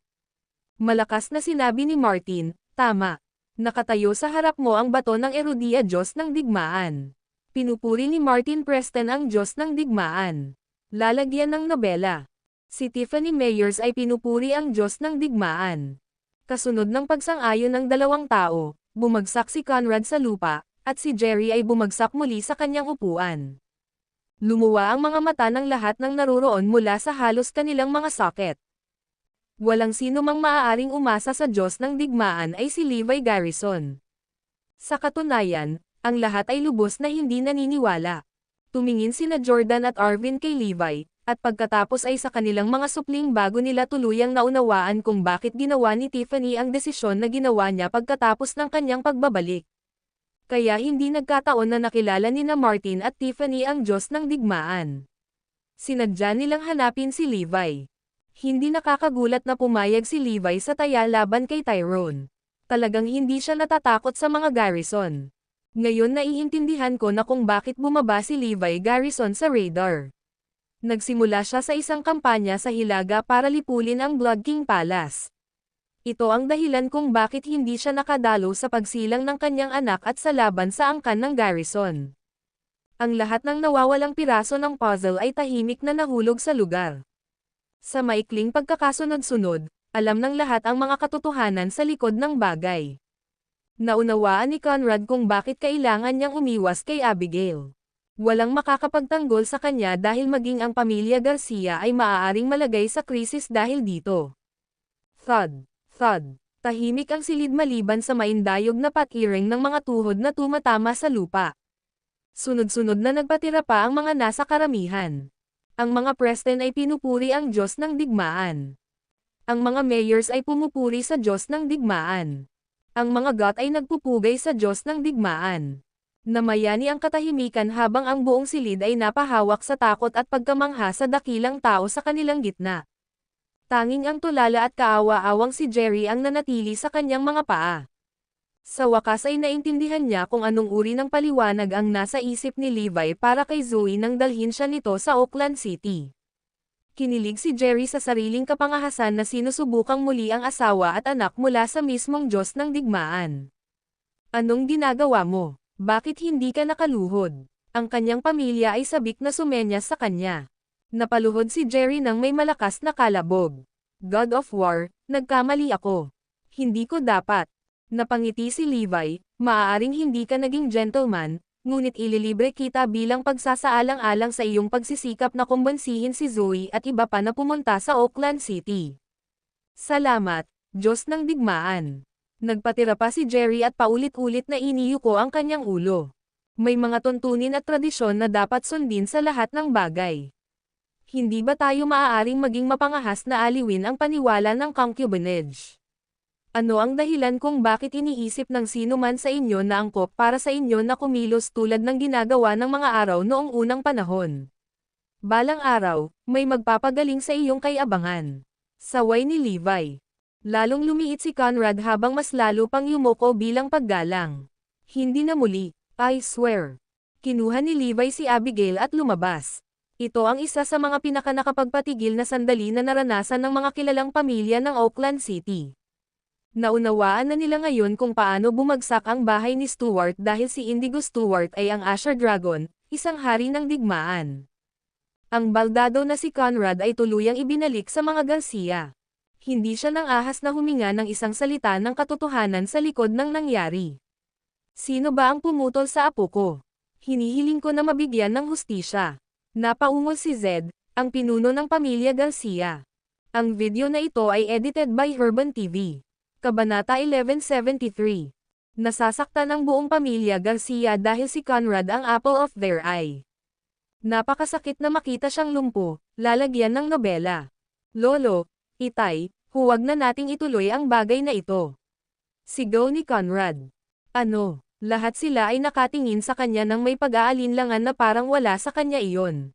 Malakas na sinabi ni Martin, tama. Nakatayo sa harap mo ang bato ng Erudia Diyos ng digmaan. Pinupuri ni Martin Preston ang Diyos ng digmaan. Lalagyan ng nobela. Si Tiffany Meyers ay pinupuri ang Diyos ng digmaan. Kasunod ng pagsang-ayon ng dalawang tao, bumagsak si Conrad sa lupa, at si Jerry ay bumagsak muli sa kanyang upuan. Lumuwa ang mga mata ng lahat ng naruroon mula sa halos kanilang mga socket. Walang sino mang maaaring umasa sa Diyos ng digmaan ay si Levi Garrison. Sa katunayan, ang lahat ay lubos na hindi naniniwala. Tumingin sina Jordan at Arvin kay Levi, at pagkatapos ay sa kanilang mga supling bago nila tuluyang naunawaan kung bakit ginawa ni Tiffany ang desisyon na ginawa niya pagkatapos ng kanyang pagbabalik. Kaya hindi nagkataon na nakilala ni na Martin at Tiffany ang Diyos ng digmaan. Sinadya nilang hanapin si Levi. Hindi nakakagulat na pumayag si Levi sa taya laban kay Tyrone. Talagang hindi siya natatakot sa mga garrison. Ngayon naiintindihan ko na kung bakit bumaba si Levi Garrison sa radar. Nagsimula siya sa isang kampanya sa Hilaga para lipulin ang Blood King Palace. Ito ang dahilan kung bakit hindi siya nakadalo sa pagsilang ng kanyang anak at sa laban sa angkan ng garrison. Ang lahat ng nawawalang piraso ng puzzle ay tahimik na nahulog sa lugar. Sa maikling pagkakasunod-sunod, alam ng lahat ang mga katotohanan sa likod ng bagay. Naunawaan ni Conrad kung bakit kailangan niyang umiwas kay Abigail. Walang makakapagtanggol sa kanya dahil maging ang pamilya Garcia ay maaaring malagay sa krisis dahil dito. Thud, thud. Tahimik ang silid maliban sa maindayog na patiring ng mga tuhod na tumatama sa lupa. Sunod-sunod na nagpatira pa ang mga nasa karamihan. Ang mga Preston ay pinupuri ang Diyos ng digmaan. Ang mga Mayors ay pumupuri sa Diyos ng digmaan. Ang mga God ay nagpupugay sa Diyos ng digmaan. Namayani ang katahimikan habang ang buong silid ay napahawak sa takot at pagkamangha sa dakilang tao sa kanilang gitna. Tanging ang tulala at kaawa-awang si Jerry ang nanatili sa kanyang mga paa. Sa wakas ay naintindihan niya kung anong uri ng paliwanag ang nasa isip ni Levi para kay Zoe nang dalhin siya nito sa Oakland City. Kinilig si Jerry sa sariling kapangahasan na sinusubukang muli ang asawa at anak mula sa mismong Diyos ng digmaan. Anong ginagawa mo? Bakit hindi ka nakaluhod? Ang kanyang pamilya ay sabik na sumenyas sa kanya. Napaluhod si Jerry nang may malakas na kalabog. God of War, nagkamali ako. Hindi ko dapat. Napangiti si Levi, maaaring hindi ka naging gentleman, ngunit ililibre kita bilang pagsasaalang-alang sa iyong pagsisikap na kumbansihin si Zoe at iba pa na pumunta sa Oakland City. Salamat, Diyos ng digmaan. Nagpatira pa si Jerry at paulit-ulit na iniyuko ang kanyang ulo. May mga tuntunin at tradisyon na dapat sundin sa lahat ng bagay. Hindi ba tayo maaaring maging mapangahas na aliwin ang paniwala ng concubinage? Ano ang dahilan kung bakit iniisip ng sino man sa inyo na angkop para sa inyo na kumilos tulad ng ginagawa ng mga araw noong unang panahon? Balang araw, may magpapagaling sa iyong kayabangan. Saway ni Levi. Lalong lumiit si Conrad habang mas lalo pang yumoko bilang paggalang. Hindi na muli, I swear. Kinuha ni Levi si Abigail at lumabas. Ito ang isa sa mga pinakanakapagpatigil na sandali na naranasan ng mga kilalang pamilya ng Oakland City. Naunawaan na nila ngayon kung paano bumagsak ang bahay ni Stuart dahil si Indigo Stuart ay ang Asher Dragon, isang hari ng digmaan. Ang baldado na si Conrad ay tuluyang ibinalik sa mga Garcia. Hindi siya nang ahas na huminga ng isang salita ng katotohanan sa likod ng nangyari. Sino ba ang pumutol sa apo ko? Hinihiling ko na mabigyan ng hustisya. Napaungol si Zed, ang pinuno ng pamilya Garcia. Ang video na ito ay edited by Herban TV. Kabanata 1173. Nasasaktan ang buong pamilya Garcia dahil si Conrad ang apple of their eye. Napakasakit na makita siyang lumpo, lalagyan ng nobela. Lolo, Itay, huwag na nating ituloy ang bagay na ito. Sigaw ni Conrad. Ano, lahat sila ay nakatingin sa kanya nang may pag-aalinlangan na parang wala sa kanya iyon.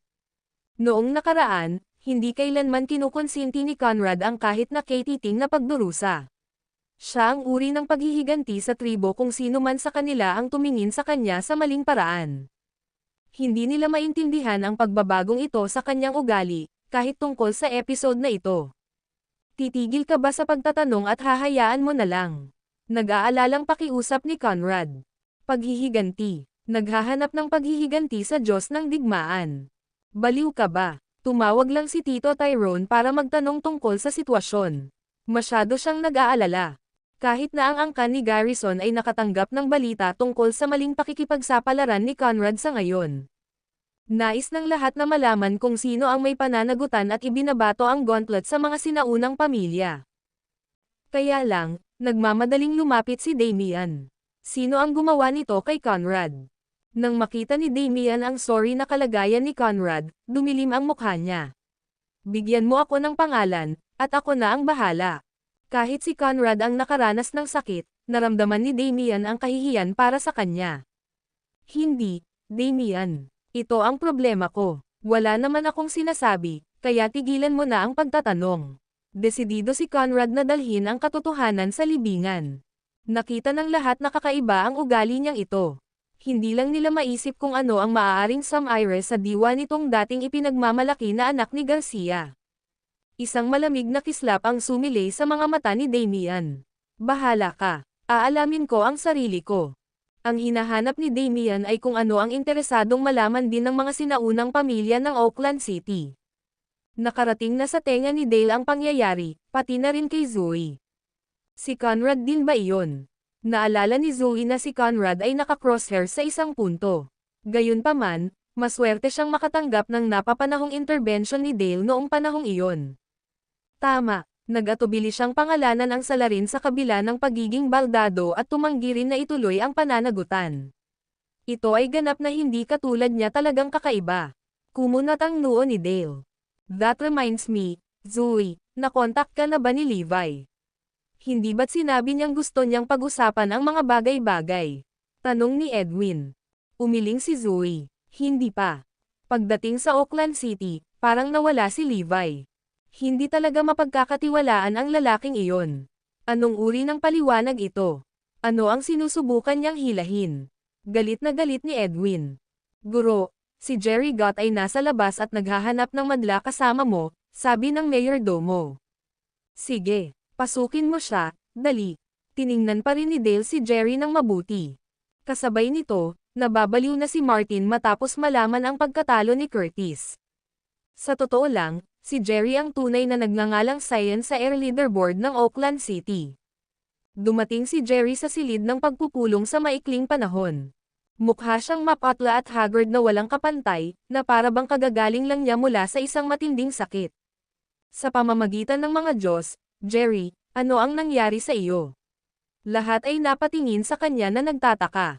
Noong nakaraan, hindi kailanman kinukonsinti ni Conrad ang kahit na katiting na pagdurusa. Siya ang uri ng paghihiganti sa tribo kung sino man sa kanila ang tumingin sa kanya sa maling paraan. Hindi nila maintindihan ang pagbabagong ito sa kanyang ugali, kahit tungkol sa episode na ito. Titigil ka ba sa pagtatanong at hahayaan mo na lang? Nag-aalalang pakiusap ni Conrad. Paghihiganti. Naghahanap ng paghihiganti sa Diyos ng digmaan. Baliw ka ba? Tumawag lang si Tito Tyrone para magtanong tungkol sa sitwasyon. Masyado siyang nag-aalala. Kahit na ang angkan ni Garrison ay nakatanggap ng balita tungkol sa maling pakikipagsapalaran ni Conrad sa ngayon. Nais ng lahat na malaman kung sino ang may pananagutan at ibinabato ang gauntlet sa mga sinaunang pamilya. Kaya lang, nagmamadaling lumapit si Damian. Sino ang gumawa nito kay Conrad? Nang makita ni Damian ang sorry na kalagayan ni Conrad, dumilim ang mukha niya. Bigyan mo ako ng pangalan, at ako na ang bahala. Kahit si Conrad ang nakaranas ng sakit, naramdaman ni Damian ang kahihiyan para sa kanya. Hindi, Damian. Ito ang problema ko. Wala naman akong sinasabi, kaya tigilan mo na ang pagtatanong. Desidido si Conrad na dalhin ang katotohanan sa libingan. Nakita ng lahat na kakaiba ang ugali niyang ito. Hindi lang nila maisip kung ano ang maaaring sumire sa diwa nitong dating ipinagmamalaki na anak ni Garcia. Isang malamig na kislap ang sumilay sa mga mata ni Damian. Bahala ka. Aalamin ko ang sarili ko. Ang hinahanap ni Damian ay kung ano ang interesadong malaman din ng mga sinaunang pamilya ng Oakland City. Nakarating na sa tenga ni Dale ang pangyayari, pati na rin kay Zoe. Si Conrad din ba iyon? Naalala ni Zoe na si Conrad ay naka-crosshair sa isang punto. Gayunpaman, maswerte siyang makatanggap ng napapanahong intervention ni Dale noong panahong iyon. Tama, nag-atubili siyang pangalanan ang salarin sa kabila ng pagiging baldado at tumanggi rin na ituloy ang pananagutan. Ito ay ganap na hindi katulad niya talagang kakaiba. Kumunat ang noo ni Dale. That reminds me, Zoe, nakontak ka na ba ni Levi? Hindi ba't sinabi niyang gusto niyang pag-usapan ang mga bagay-bagay? Tanong ni Edwin. Umiling si Zoe. Hindi pa. Pagdating sa Oakland City, parang nawala si Levi. Hindi talaga mapagkakatiwalaan ang lalaking iyon. Anong uri ng paliwanag ito? Ano ang sinusubukan niyang hilahin? Galit na galit ni Edwin. Guro, si Jerry Gott ay nasa labas at naghahanap ng madla kasama mo, sabi ng mayordomo. Sige, pasukin mo siya, dali. Tiningnan pa rin ni Dale si Jerry ng mabuti. Kasabay nito, nababaliw na si Martin matapos malaman ang pagkatalo ni Curtis. Sa totoo lang, si Jerry ang tunay na nagngangalang Science sa Air Leaderboard ng Oakland City. Dumating si Jerry sa silid ng pagpupulong sa maikling panahon. Mukha siyang mapatla at haggard na walang kapantay, na para bang kagagaling lang niya mula sa isang matinding sakit. Sa pamamagitan ng mga Diyos, Jerry, ano ang nangyari sa iyo? Lahat ay napatingin sa kanya na nagtataka.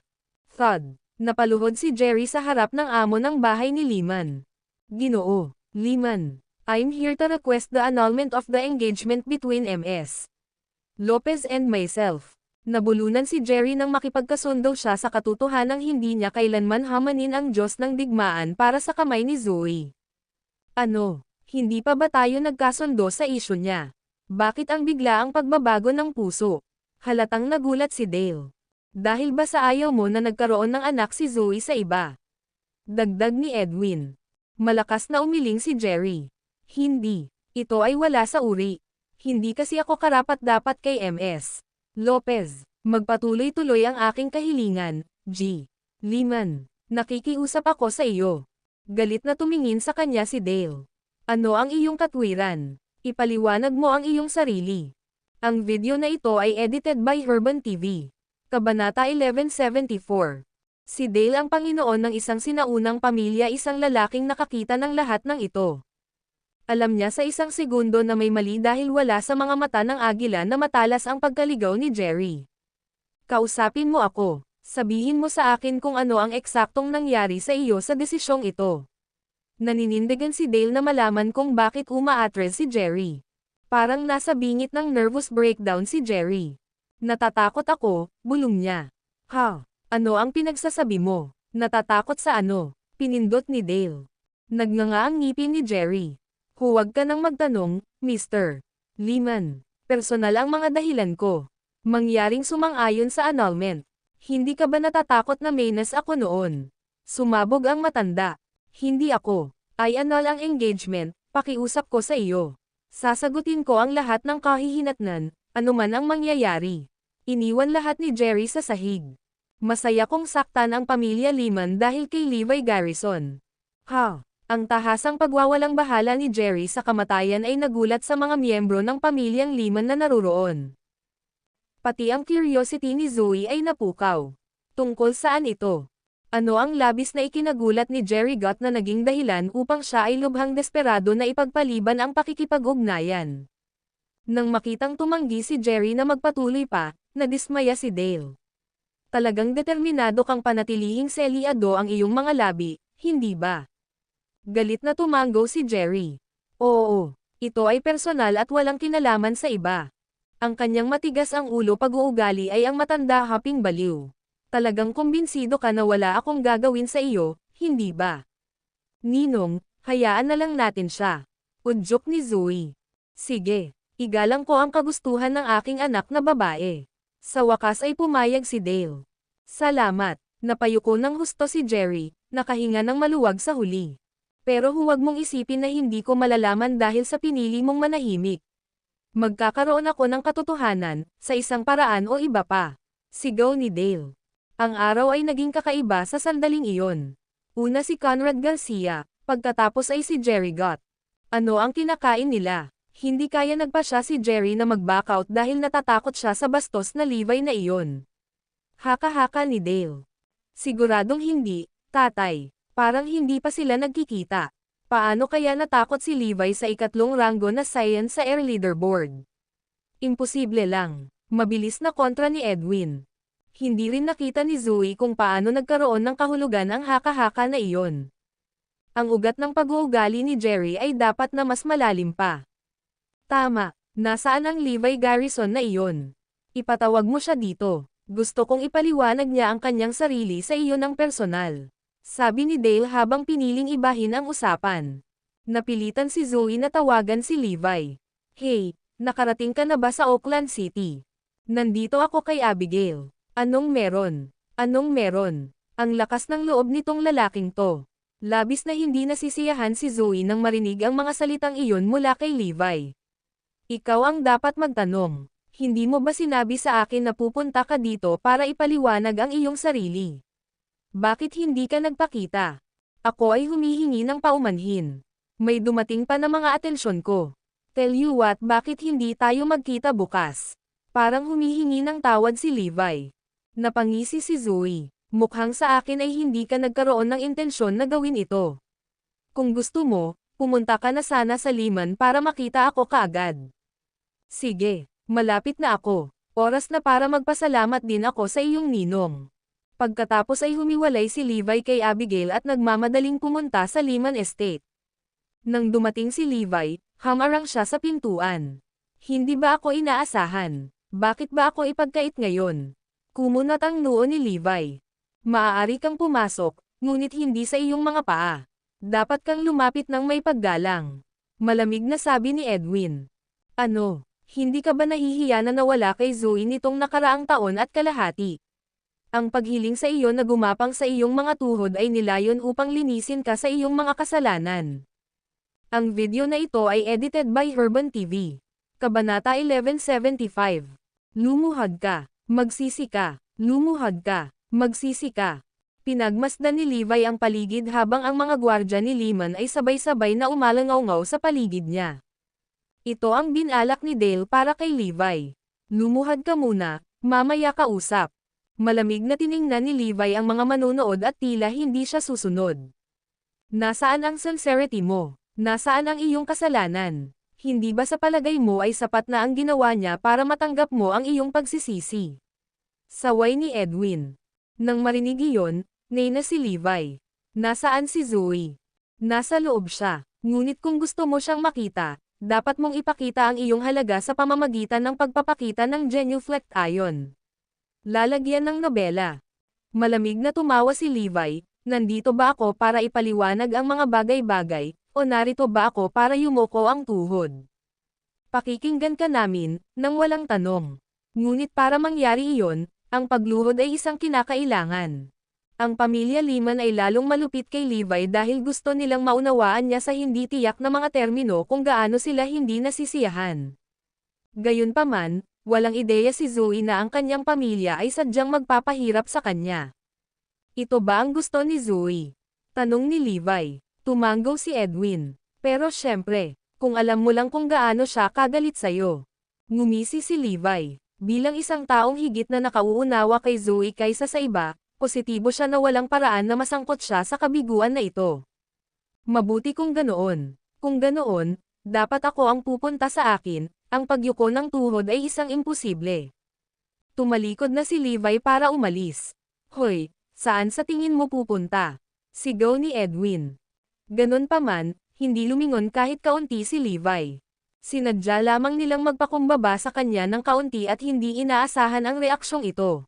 Thud. Napaluhod si Jerry sa harap ng amo ng bahay ni Lehman. Ginoo, Lehman, I'm here to request the annulment of the engagement between Ms. Lopez and myself. Nabulunan si Jerry nang makipagkasundo siya sa katotohanang hindi niya kailanman hamanin ang Diyos ng digmaan para sa kamay ni Zoe. Ano? Hindi pa ba tayo nagkasundo sa isyu niya? Bakit ang biglaang pagbabago ng puso? Halatang nagulat si Dale. Dahil ba sa ayaw mo na nagkaroon ng anak si Zoe sa iba? Dagdag ni Edwin. Malakas na umiling si Jerry. Hindi. Ito ay wala sa uri. Hindi kasi ako karapat-dapat kay Ms. Lopez. Magpatuloy-tuloy ang aking kahilingan, G. Lehman. Nakikiusap ako sa iyo. Galit na tumingin sa kanya si Dale. Ano ang iyong katwiran? Ipaliwanag mo ang iyong sarili. Ang video na ito ay edited by Herban TV. Kabanata 1174. Si Dale ang Panginoon ng isang sinaunang pamilya, isang lalaking nakakita ng lahat ng ito. Alam niya sa isang segundo na may mali dahil wala sa mga mata ng agila na matalas ang pagkaligaw ni Jerry. Kausapin mo ako. Sabihin mo sa akin kung ano ang eksaktong nangyari sa iyo sa desisyong ito. Naninindigan si Dale na malaman kung bakit umaatres si Jerry. Parang nasa bingit ng nervous breakdown si Jerry. Natatakot ako, bulong niya. Ha? Ano ang pinagsasabi mo? Natatakot sa ano? Pinindot ni Dale. Nagnganga ang ngipin ni Jerry. Huwag ka nang magtanong, Mr. Lehman. Personal ang mga dahilan ko. Mangyaring sumang-ayon sa annulment. Hindi ka ba natatakot na menas ako noon? Sumabog ang matanda. Hindi ako. I annul ang engagement, pakiusap ko sa iyo. Sasagutin ko ang lahat ng kahihinatnan, anuman ang mangyayari. Iniwan lahat ni Jerry sa sahig. Masaya kong saktan ang pamilya Lehman dahil kay Levi Garrison. Ha? Ang tahasang pagwawalang bahala ni Jerry sa kamatayan ay nagulat sa mga miyembro ng pamilyang Lehman na naruroon. Pati ang curiosity ni Zoe ay napukaw. Tungkol saan ito? Ano ang labis na ikinagulat ni Jerry Gott na naging dahilan upang siya ay lubhang desperado na ipagpaliban ang pakikipag-ugnayan? Nang makitang tumanggi si Jerry na magpatuloy pa, nadismaya si Dale. Talagang determinado kang panatilihing selyado ang iyong mga labi, hindi ba? Galit na tumango si Jerry. Oo, ito ay personal at walang kinalaman sa iba. Ang kanyang matigas ang ulo pag-uugali ay ang matanda haping baliw. Talagang kumbinsido ka na wala akong gagawin sa iyo, hindi ba? Ninong, hayaan na lang natin siya. Udyok ni Zoe. Sige, igalang ko ang kagustuhan ng aking anak na babae. Sa wakas ay pumayag si Dale. Salamat, napayuko ng husto si Jerry, nakahinga ng maluwag sa huli. Pero huwag mong isipin na hindi ko malalaman dahil sa pinili mong manahimik. Magkakaroon ako ng katotohanan, sa isang paraan o iba pa. Sigaw ni Dale. Ang araw ay naging kakaiba sa sandaling iyon. Una si Conrad Garcia, pagkatapos ay si Jerry Gott. Ano ang kinakain nila? Hindi kaya nagpasya si Jerry na mag-back out dahil natatakot siya sa bastos na Levi na iyon. Haka-haka ni Dale. Siguradong hindi, tatay. Parang hindi pa sila nagkikita. Paano kaya natakot si Levi sa ikatlong ranggo na Science sa Air Leaderboard? Imposible lang. Mabilis na kontra ni Edwin. Hindi rin nakita ni Zoe kung paano nagkaroon ng kahulugan ang haka-haka na iyon. Ang ugat ng pag-uugali ni Jerry ay dapat na mas malalim pa. Tama, nasaan ang Levi Garrison na iyon? Ipatawag mo siya dito. Gusto kong ipaliwanag niya ang kanyang sarili sa iyo ng personal. Sabi ni Dale habang piniling ibahin ang usapan. Napilitan si Zoe na tawagan si Levi. Hey, nakarating ka na ba sa Oakland City? Nandito ako kay Abigail. Anong meron? Anong meron? Ang lakas ng loob nitong lalaking to. Labis na hindi nasisiyahan si Zoe nang marinig ang mga salitang iyon mula kay Levi. Ikaw ang dapat magtanong. Hindi mo ba sinabi sa akin na pupunta ka dito para ipaliwanag ang iyong sarili? Bakit hindi ka nagpakita? Ako ay humihingi ng paumanhin. May dumating pa na mga atensyon ko. Tell you what, bakit hindi tayo magkita bukas? Parang humihingi ng tawad si Levi. Napangisi si Zoe. Mukhang sa akin ay hindi ka nagkaroon ng intensyon na gawin ito. Kung gusto mo, pumunta ka na sana sa Liman para makita ako kaagad. Sige, malapit na ako. Oras na para magpasalamat din ako sa iyong ninong. Pagkatapos ay humiwalay si Levi kay Abigail at nagmamadaling pumunta sa Liman Estate. Nang dumating si Levi, hamarang siya sa pintuan. Hindi ba ako inaasahan? Bakit ba ako ipagkait ngayon? Kumunat ang noo ni Levi. Maaari kang pumasok, ngunit hindi sa iyong mga paa. Dapat kang lumapit ng may paggalang. Malamig na sabi ni Edwin. Ano, hindi ka ba nahihiya na nawala kay Zoe nitong nakaraang taon at kalahati? Ang paghiling sa iyo na gumapang sa iyong mga tuhod ay nilayon upang linisin ka sa iyong mga kasalanan. Ang video na ito ay edited by Herban TV. Kabanata 1175. Lumuhad ka, magsisi ka, lumuhad ka, magsisi ka. Pinagmasdan ni Levi ang paligid habang ang mga gwardya ni Liman ay sabay-sabay na umalangaw-ngaw sa paligid niya. Ito ang binalak ni Dale para kay Levi. Lumuhad ka muna, mamaya kausap. Malamig na tiningnan ni Levi ang mga manonood at tila hindi siya susunod. Nasaan ang sincerity mo? Nasaan ang iyong kasalanan? Hindi ba sa palagay mo ay sapat na ang ginawa niya para matanggap mo ang iyong pagsisisi? Saway ni Edwin. Nang marinig iyon, na si Levi. Nasaan si Zoe? Nasa loob siya. Ngunit kung gusto mo siyang makita, dapat mong ipakita ang iyong halaga sa pamamagitan ng pagpapakita ng genuflect ion. Lalagyan ng nobela. Malamig na tumawa si Levi, nandito ba ako para ipaliwanag ang mga bagay-bagay, o narito ba ako para yumuko ang tuhod? Pakikinggan ka namin, nang walang tanong. Ngunit para mangyari iyon, ang pagluhod ay isang kinakailangan. Ang pamilya Liman ay lalong malupit kay Levi dahil gusto nilang maunawaan niya sa hindi tiyak na mga termino kung gaano sila hindi nasisiyahan. Gayunpaman, walang ideya si Zoe na ang kanyang pamilya ay sadyang magpapahirap sa kanya. Ito ba ang gusto ni Zoe? Tanong ni Levi. Tumanggaw si Edwin. Pero syempre, kung alam mo lang kung gaano siya kagalit sa'yo. Ngumisi si Levi. Bilang isang taong higit na nakauunawa kay Zoe kaysa sa iba, positibo siya na walang paraan na masangkot siya sa kabiguan na ito. Mabuti kung ganoon. Kung ganoon, dapat ako ang pupunta sa akin, ang pagyuko ng tuhod ay isang imposible. Tumalikod na si Levi para umalis. Hoy, saan sa tingin mo pupunta? Sigaw ni Edwin. Ganon pa man, hindi lumingon kahit kaunti si Levi. Sinadya lamang nilang magpakumbaba sa kanya ng kaunti at hindi inaasahan ang reaksyong ito.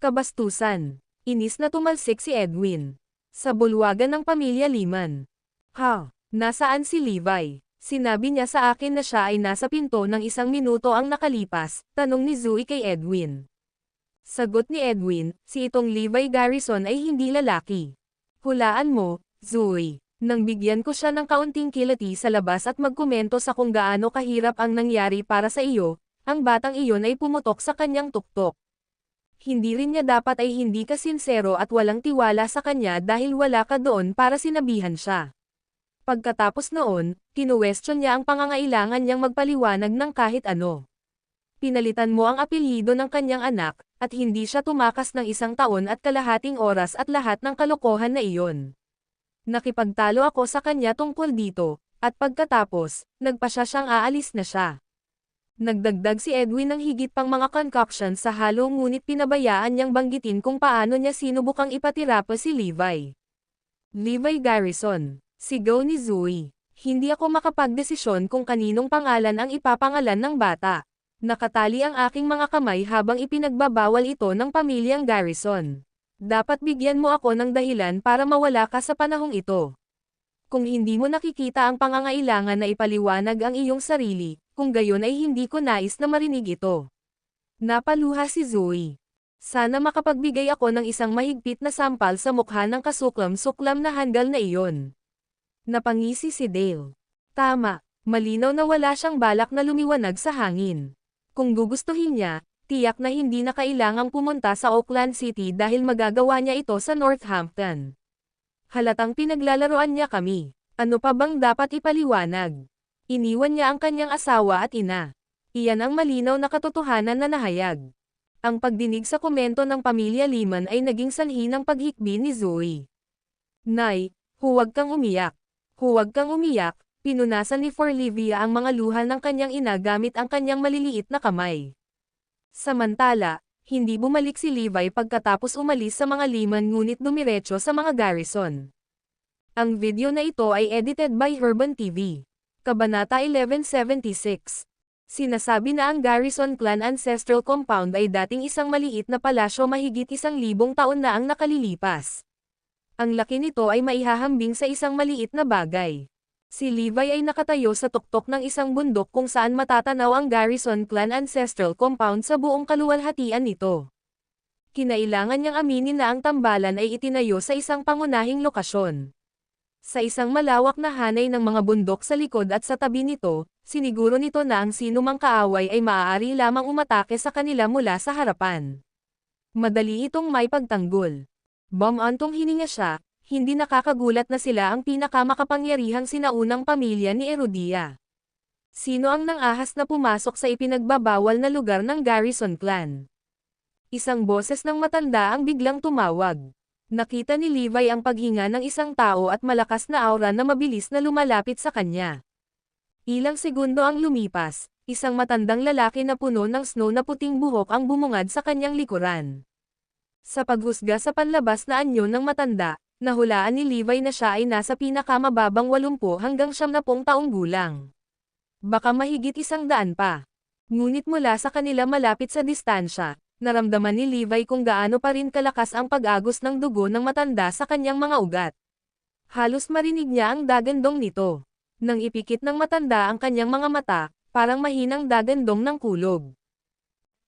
Kabastusan. Inis na tumalsik si Edwin. Sa bulwagan ng pamilya Liman. Ha? Nasaan si Levi? Sinabi niya sa akin na siya ay nasa pinto ng 1 minuto ang nakalipas, tanong ni Zoe kay Edwin. Sagot ni Edwin, si itong Levi Garrison ay hindi lalaki. Hulaan mo, Zoe. Nang bigyan ko siya ng kaunting kilati sa labas at magkomento sa kung gaano kahirap ang nangyari para sa iyo, ang batang iyon ay pumutok sa kanyang tuktok. Hindi rin niya dapat ay hindi ka sinsero at walang tiwala sa kanya dahil wala ka doon para sinabihan siya. Pagkatapos noon, kinuwestiyon niya ang pangangailangan niyang magpaliwanag ng kahit ano. Pinalitan mo ang apelyido ng kanyang anak, at hindi siya tumakas ng 1 taon at kalahating oras at lahat ng kalokohan na iyon. Nakipagtalo ako sa kanya tungkol dito, at pagkatapos, nagpasya siyang aalis na siya. Nagdagdag si Edwin ng higit pang mga concoctions sa halo ngunit pinabayaan niyang banggitin kung paano niya sinubukang ipatirapa si Levi. Levi Garrison. Sigaw ni Zoe. Hindi ako makapagdesisyon kung kaninong pangalan ang ipapangalan ng bata. Nakatali ang aking mga kamay habang ipinagbabawal ito ng pamilyang Garrison. Dapat bigyan mo ako ng dahilan para mawala ka sa panahong ito. Kung hindi mo nakikita ang pangangailangan na ipaliwanag ang iyong sarili, kung gayon ay hindi ko nais na marinig ito. Napaluha si Zoe. Sana makapagbigay ako ng isang mahigpit na sampal sa mukha ng kasuklam-suklam na handgal na iyon. Napangisi si Dale. Tama, malinaw na wala siyang balak na lumiwanag sa hangin. Kung gugustuhin niya, tiyak na hindi na kailangang pumunta sa Oakland City dahil magagawa niya ito sa Northampton. Halatang pinaglalaroan niya kami. Ano pa bang dapat ipaliwanag? Iniwan niya ang kanyang asawa at ina. Iyan ang malinaw na katotohanan na nahayag. Ang pagdinig sa komento ng pamilya Lehman ay naging sanhi ng paghikbi ni Zoe. Nay, huwag kang umiyak. Huwag kang umiyak, pinunasan ni Forlivia ang mga luha ng kanyang ina gamit ang kanyang maliliit na kamay. Samantala, hindi bumalik si Levi pagkatapos umalis sa mga Lehman ngunit dumiretso sa mga Garrison. Ang video na ito ay edited by Herban TV. Kabanata 1176. Sinasabi na ang Garrison Clan Ancestral Compound ay dating isang maliit na palasyo mahigit 1,000 taon na ang nakalilipas. Ang laki nito ay maihahambing sa isang maliit na bagay. Si Levi ay nakatayo sa tuktok ng isang bundok kung saan matatanaw ang Garrison Clan Ancestral Compound sa buong kaluwalhatian nito. Kinailangan niyang aminin na ang tambalan ay itinayo sa isang pangunahing lokasyon. Sa isang malawak na hanay ng mga bundok sa likod at sa tabi nito, siniguro nito na ang sinumang kaaway ay maaari lamang umatake sa kanila mula sa harapan. Madali itong may pagtanggol. Bumantong hininga siya, hindi nakakagulat na sila ang pinakamakapangyarihang sinaunang pamilya ni Erudia. Sino ang nangahas na pumasok sa ipinagbabawal na lugar ng Garrison Clan? Isang boses ng matanda ang biglang tumawag. Nakita ni Levi ang paghinga ng isang tao at malakas na aura na mabilis na lumalapit sa kanya. Ilang segundo ang lumipas, isang matandang lalaki na puno ng snow na puting buhok ang bumungad sa kanyang likuran. Sa paghusga sa panlabas na anyo ng matanda, nahulaan ni Levi na siya ay nasa pinakamababang 80 hanggang 90 taong gulang. Baka mahigit 100 pa. Ngunit mula sa kanila malapit sa distansya, naramdaman ni Levi kung gaano pa rin kalakas ang pag-agos ng dugo ng matanda sa kanyang mga ugat. Halos marinig niya ang dagandong nito. Nang ipikit ng matanda ang kanyang mga mata, parang mahinang dagandong ng kulog.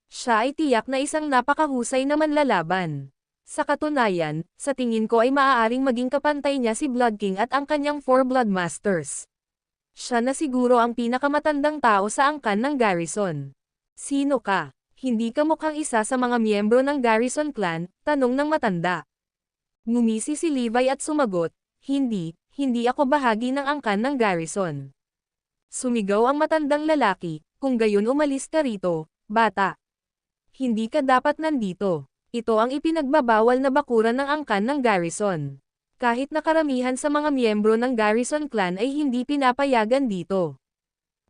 Siya ay tiyak na isang napakahusay na manlalaban. Sa katunayan, sa tingin ko ay maaaring maging kapantay niya si Blood King at ang kanyang 4 Blood Masters. Siya na siguro ang pinakamatandang tao sa angkan ng Garrison. Sino ka? Hindi ka mukhang isa sa mga miyembro ng Garrison Clan, tanong ng matanda. Ngumisi si Levi at sumagot, hindi ako bahagi ng angkan ng Garrison. Sumigaw ang matandang lalaki, kung gayon umalis ka rito, bata. Hindi ka dapat nandito. Ito ang ipinagbabawal na bakuran ng angkan ng Garrison. Kahit na karamihan sa mga miyembro ng Garrison Clan ay hindi pinapayagan dito.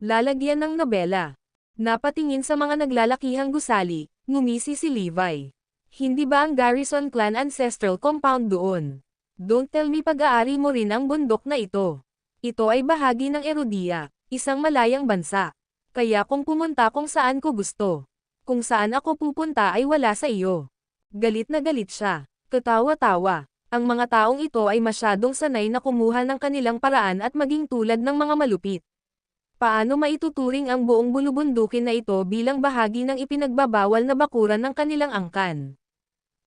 Lalagyan ng nobela. Napatingin sa mga naglalakihang gusali, ngumisi si Levi. Hindi ba ang Garrison Clan Ancestral Compound doon? Don't tell me pag-aari mo rin ang bundok na ito. Ito ay bahagi ng Erudia, isang malayang bansa. Kaya kung pumunta kung saan ko gusto. Kung saan ako pupunta ay wala sa iyo. Galit na galit siya. Katawa-tawa. Ang mga taong ito ay masyadong sanay na kumuha ng kanilang paraan at maging tulad ng mga malupit. Paano maituturing ang buong bulubundukin na ito bilang bahagi ng ipinagbabawal na bakuran ng kanilang angkan?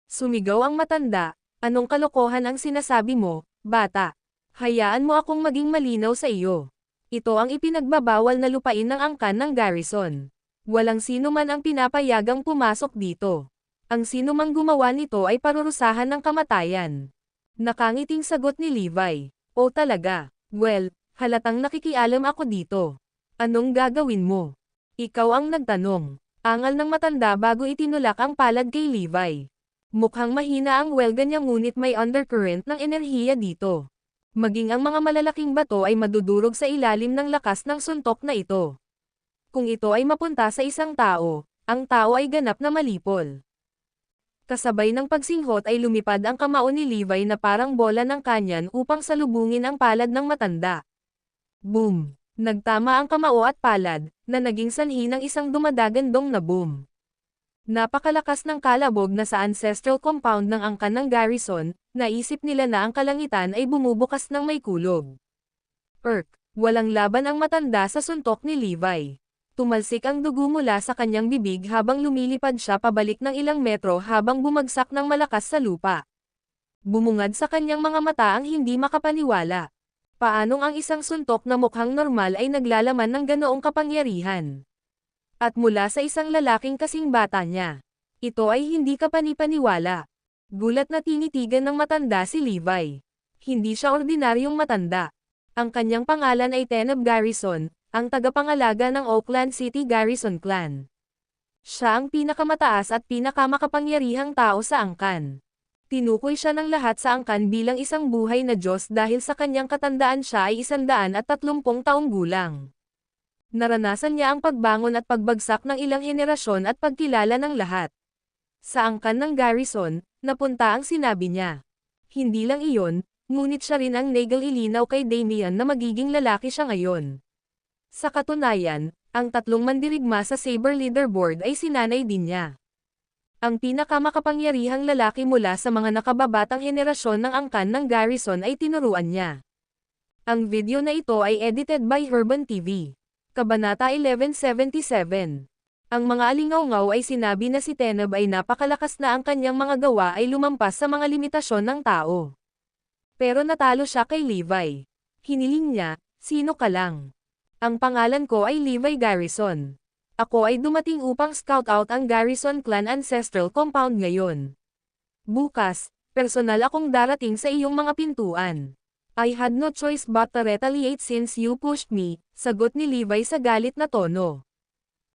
Sumigaw ang matanda, anong kalokohan ang sinasabi mo, bata? Hayaan mo akong maging malinaw sa iyo. Ito ang ipinagbabawal na lupain ng angkan ng Garrison. Walang sino man ang pinapayagang pumasok dito. Ang sino mang gumawa nito ay parurusahan ng kamatayan. Nakangiting sagot ni Levi. O talaga? Well, halatang nakikialam ako dito. Anong gagawin mo? Ikaw ang nagtanong. Angal ng matanda bago itinulak ang palad kay Levi. Mukhang mahina ang welga niya ngunit may undercurrent ng enerhiya dito. Maging ang mga malalaking bato ay madudurog sa ilalim ng lakas ng suntok na ito. Kung ito ay mapunta sa isang tao, ang tao ay ganap na malipol. Kasabay ng pagsinghot ay lumipad ang kamao ni Levi na parang bola ng kanyan upang salubungin ang palad ng matanda. Boom! Nagtama ang kamao at palad, na naging sanhi ng isang dumadagandong na boom. Napakalakas ng kalabog na sa ancestral compound ng angkan ng Garrison, naisip nila na ang kalangitan ay bumubukas ng may kulog. Walang laban ang matanda sa suntok ni Levi. Tumalsik ang dugo mula sa kanyang bibig habang lumilipad siya pabalik ng ilang metro habang bumagsak ng malakas sa lupa. Bumungad sa kanyang mga mata ang hindi makapaniwala. Paanong ang isang suntok na mukhang normal ay naglalaman ng ganoong kapangyarihan? At mula sa isang lalaking kasing bata niya. Ito ay hindi kapanipaniwala. Gulat na tinitigan ng matanda si Levi. Hindi siya ordinaryong matanda. Ang kanyang pangalan ay Tenob Garrison, ang tagapangalaga ng Oakland City Garrison Clan. Siya ang pinakamataas at pinakamakapangyarihang tao sa angkan. Tinukoy siya ng lahat sa angkan bilang isang buhay na Diyos dahil sa kanyang katandaan siya ay 130 taong gulang. Naranasan niya ang pagbangon at pagbagsak ng ilang henerasyon at pagkilala ng lahat. Sa angkan ng Garrison, napunta ang sinabi niya. Hindi lang iyon, ngunit siya rin ang naging-ilinaw kay Damian na magiging lalaki siya ngayon. Sa katunayan, ang 3 mandirigma sa Saber Leaderboard ay sinanay din niya. Ang pinakamakapangyarihang lalaki mula sa mga nakababatang henerasyon ng angkan ng Garrison ay tinuruan niya. Ang video na ito ay edited by Herban TV. Kabanata 1177. Ang mga alingaw-ngaw ay sinabi na si Tenob ay napakalakas na ang kanyang mga gawa ay lumampas sa mga limitasyon ng tao. Pero natalo siya kay Levi. Hiniling niya, "Sino ka lang? Ang pangalan ko ay Levi Garrison. Ako ay dumating upang scout out ang Garrison Clan Ancestral Compound ngayon. Bukas, personal akong darating sa iyong mga pintuan. I had no choice but to retaliate since you pushed me," sagot ni Levi sa galit na tono.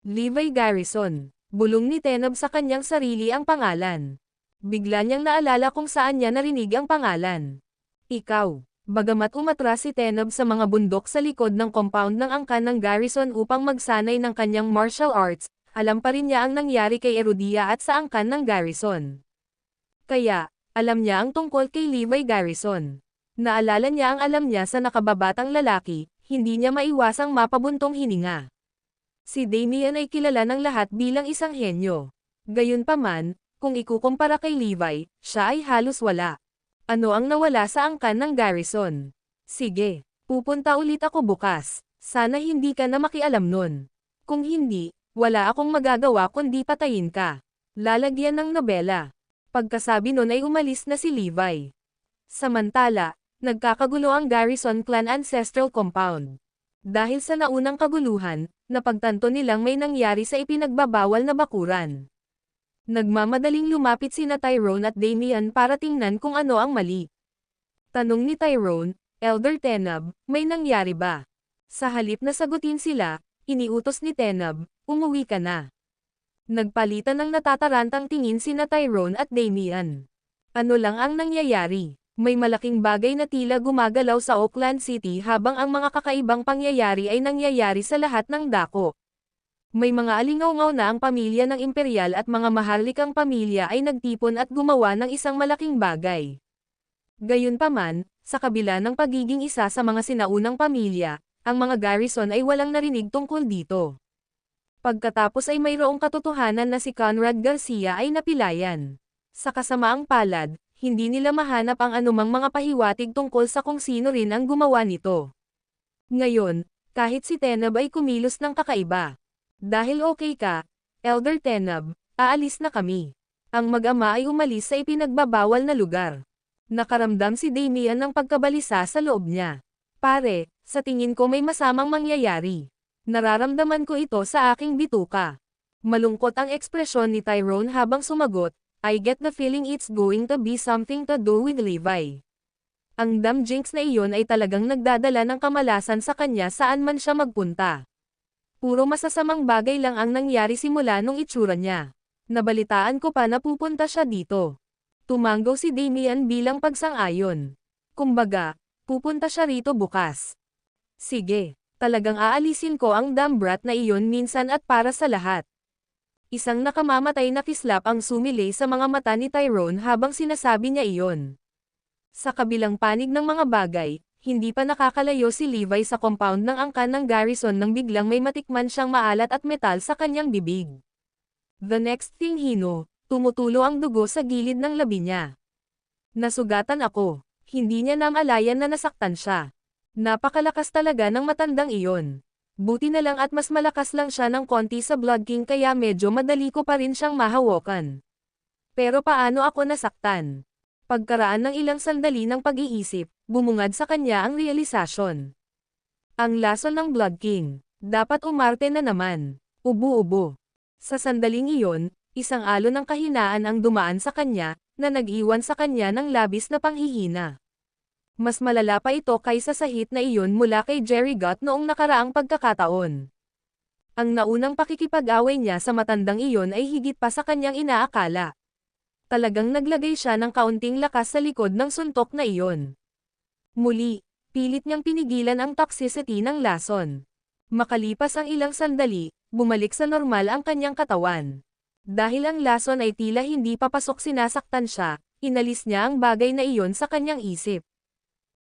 Levi Garrison. Bulong ni Tenob sa kanyang sarili ang pangalan. Bigla niyang naalala kung saan niya narinig ang pangalan. Ikaw. Bagamat umatras si Tenob sa mga bundok sa likod ng compound ng angkan ng Garrison upang magsanay ng kanyang martial arts, alam pa rin niya ang nangyari kay Erudia at sa angkan ng Garrison. Kaya, alam niya ang tungkol kay Levi Garrison. Naalala niya ang alam niya sa nakababatang lalaki, hindi niya maiwasang mapabuntong hininga. Si Damian ay kilala ng lahat bilang isang henyo. Gayunpaman, kung ikukumpara kay Levi, siya ay halos wala. Ano ang nawala sa angkan ng Garrison? Sige, pupunta ulit ako bukas. Sana hindi ka na makialam nun. Kung hindi, wala akong magagawa kundi patayin ka. Lalagyan ng nobela. Pagkasabi nun ay umalis na si Levi. Samantala, nagkakagulo ang Garrison Clan Ancestral Compound. Dahil sa naunang kaguluhan, napagtanto nilang may nangyari sa ipinagbabawal na bakuran. Nagmamadaling lumapit sina Tyrone at Damian para tingnan kung ano ang mali. Tanong ni Tyrone, "Elder Tenob, may nangyari ba?" Sa halip na sagutin sila, iniutos ni Tenob, "Umuwi ka na." Nagpalitan ng natatarantang tingin sina Tyrone at Damian. Ano lang ang nangyayari? May malaking bagay na tila gumagalaw sa Oakland City habang ang mga kakaibang pangyayari ay nangyayari sa lahat ng dako. May mga alingaw-ngaw na ang pamilya ng imperial at mga maharlikang pamilya ay nagtipon at gumawa ng isang malaking bagay. Gayunpaman, sa kabila ng pagiging isa sa mga sinaunang pamilya, ang mga Garrison ay walang narinig tungkol dito. Pagkatapos ay mayroong katotohanan na si Conrad Garcia ay napilayan. Sa kasamaang palad, hindi nila mahanap ang anumang mga pahiwatig tungkol sa kung sino rin ang gumawa nito. Ngayon, kahit si Tenob ay kumilos ng kakaiba. Dahil okay ka, Elder Tenob, aalis na kami. Ang mag-ama ay umalis sa ipinagbabawal na lugar. Nakaramdam si Damian ng pagkabalisa sa loob niya. "Pare, sa tingin ko may masamang mangyayari. Nararamdaman ko ito sa aking bituka." Malungkot ang ekspresyon ni Tyrone habang sumagot, "I get the feeling it's going to be something to do with Levi." Ang damn jinx na iyon ay talagang nagdadala ng kamalasan sa kanya saan man siya magpunta. Puro masasamang bagay lang ang nangyari simula nung itsura niya. Nabalitaan ko pa na pupunta siya dito. Tumanggaw si Damian bilang pagsang-ayon. Kumbaga, pupunta siya rito bukas. Sige, talagang aalisin ko ang dumb brat na iyon minsan at para sa lahat. Isang nakamamatay na kislap ang sumilay sa mga mata ni Tyrone habang sinasabi niya iyon. Sa kabilang panig ng mga bagay, hindi pa nakakalayo si Levi sa compound ng angkan ng Garrison nang biglang may matikman siyang maalat at metal sa kanyang bibig. The next thing he knew, tumutulo ang dugo sa gilid ng labi niya. "Nasugatan ako." Hindi niya namalayan na nasaktan siya. Napakalakas talaga ng matandang iyon. Buti na lang at mas malakas lang siya ng konti sa Blood King kaya medyo madali ko pa rin siyang mahawakan. Pero paano ako nasaktan? Pagkaraan ng ilang sandali ng pag-iisip, bumungad sa kanya ang realisasyon. Ang lason ng Blood King. Dapat umarte na naman. Ubo-ubo. Sa sandaling iyon, isang alon ng kahinaan ang dumaan sa kanya, na nag-iwan sa kanya ng labis na panghihina. Mas malala pa ito kaysa sa hit na iyon mula kay Jerry Gott noong nakaraang pagkakataon. Ang naunang pakikipag-away niya sa matandang iyon ay higit pa sa kanyang inaakala. Talagang naglagay siya ng kaunting lakas sa likod ng suntok na iyon. Muli, pilit niyang pinigilan ang toxicity ng lason. Makalipas ang ilang sandali, bumalik sa normal ang kanyang katawan. Dahil ang lason ay tila hindi papasok sinasaktan siya, inalis niya ang bagay na iyon sa kanyang isip.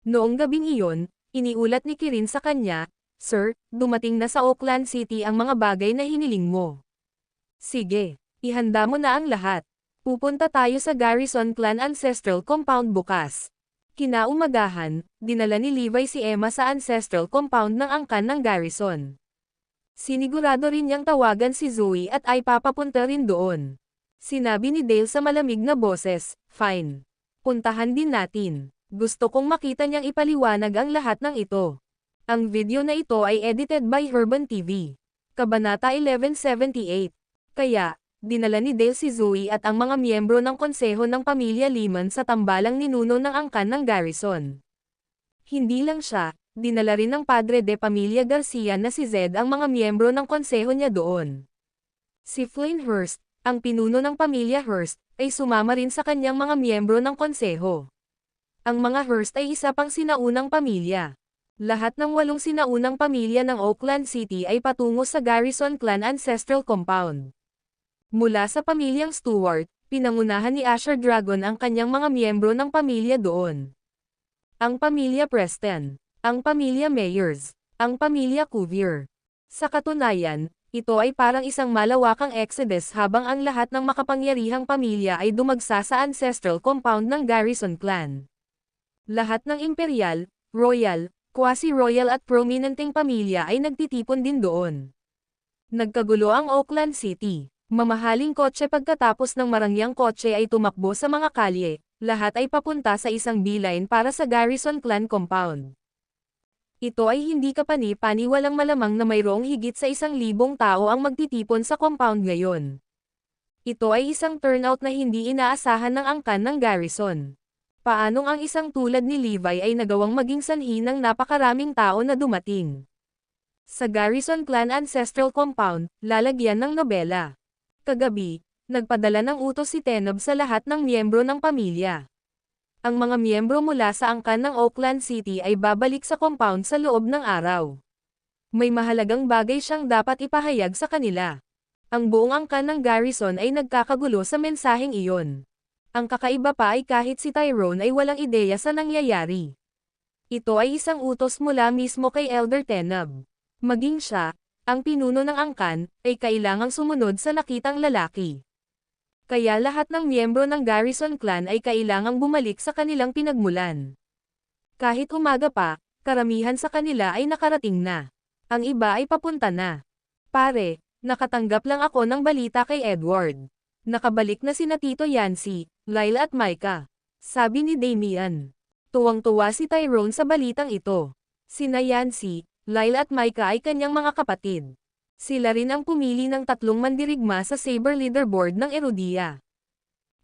Noong gabing iyon, iniulat ni Kirin sa kanya, "Sir, dumating na sa Oakland City ang mga bagay na hiniling mo. Sige, ihanda mo na ang lahat. Pupunta tayo sa Garrison Clan Ancestral Compound bukas." Kinaumagahan, dinala ni Levi si Emma sa Ancestral Compound ng angkan ng Garrison. Sinigurado rin niyang tawagan si Zoe at ay papapunta rin doon. Sinabi ni Dale sa malamig na boses, "Fine. Puntahan din natin. Gusto kong makita niyang ipaliwanag ang lahat ng ito." Ang video na ito ay edited by Herban TV. Kabanata 1178. Kaya, dinala ni Dale si Zoe at ang mga miyembro ng konseho ng pamilya Lehman sa tambalang ninuno ng angkan ng Garrison. Hindi lang siya, dinala rin ng padre de Pamilya Garcia na si Zed ang mga miyembro ng konseho niya doon. Si Flynn Hurst, ang pinuno ng pamilya Hurst, ay sumama rin sa kanyang mga miyembro ng konseho. Ang mga Hurst ay isa pang sinaunang pamilya. Lahat ng 8 sinaunang pamilya ng Oakland City ay patungo sa Garrison Clan Ancestral Compound. Mula sa pamilyang Stewart, pinangunahan ni Asher Dragon ang kanyang mga miyembro ng pamilya doon. Ang pamilya Preston, ang pamilya Meyers, ang pamilya Cuvier. Sa katunayan, ito ay parang isang malawakang exodus habang ang lahat ng makapangyarihang pamilya ay dumagsa sa Ancestral Compound ng Garrison Clan. Lahat ng imperial, royal, quasi-royal at prominenteng pamilya ay nagtitipon din doon. Nagkagulo ang Oakland City. Mamahaling kotse pagkatapos ng marangyang kotse ay tumakbo sa mga kalye, lahat ay papunta sa isang beeline para sa Garrison Clan Compound. Ito ay hindi kapani-pani walang malamang na mayroong higit sa 1,000 tao ang magtitipon sa compound ngayon. Ito ay isang turnout na hindi inaasahan ng angkan ng Garrison. Paanong ang isang tulad ni Levi ay nagawang maging sanhi ng napakaraming tao na dumating? Sa Garrison Clan Ancestral Compound, lalagyan ng nobela. Kagabi, nagpadala ng utos si Tenob sa lahat ng miyembro ng pamilya. Ang mga miyembro mula sa angkan ng Oakland City ay babalik sa compound sa loob ng araw. May mahalagang bagay siyang dapat ipahayag sa kanila. Ang buong angkan ng Garrison ay nagkakagulo sa mensaheng iyon. Ang kakaiba pa ay kahit si Tyrone ay walang ideya sa nangyayari. Ito ay isang utos mula mismo kay Elder Tenob. Maging siya, ang pinuno ng angkan, ay kailangang sumunod sa nakitang lalaki. Kaya lahat ng miyembro ng Garrison Clan ay kailangang bumalik sa kanilang pinagmulan. Kahit umaga pa, karamihan sa kanila ay nakarating na. Ang iba ay papunta na. "Pare, nakatanggap lang ako ng balita kay Edward. Nakabalik na sina Tito Yancy, Lyle at Micah," sabi ni Damian. Tuwang-tuwa si Tyrone sa balitang ito. Sina Yancy, Lyle at Micah ay kanyang mga kapatid. Sila rin ang pumili ng 3 mandirigma sa Saber Leaderboard ng Erudia.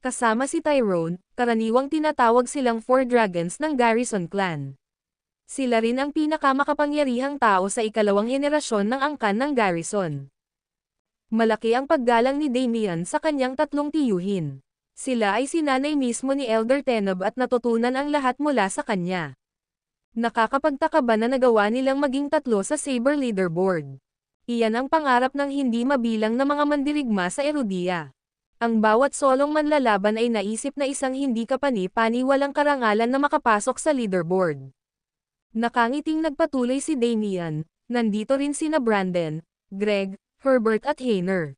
Kasama si Tyrone, karaniwang tinatawag silang 4 Dragons ng Garrison Clan. Sila rin ang pinakamakapangyarihang tao sa ikalawang henerasyon ng angkan ng Garrison. Malaki ang paggalang ni Damian sa kanyang 3 tiyuhin. Sila ay sinanay mismo ni Elder Tenob at natutunan ang lahat mula sa kanya. Nakakapagtaka ba na nagawa nilang maging 3 sa Saber Leaderboard? Iyan ang pangarap ng hindi mabilang na mga mandirigma sa Erudia. Ang bawat solong manlalaban ay naisip na isang hindi kapani-pani walang karangalan na makapasok sa leaderboard. Nakangiting nagpatuloy si Damian, nandito rin sina Brandon, Greg, Herbert at Hayner.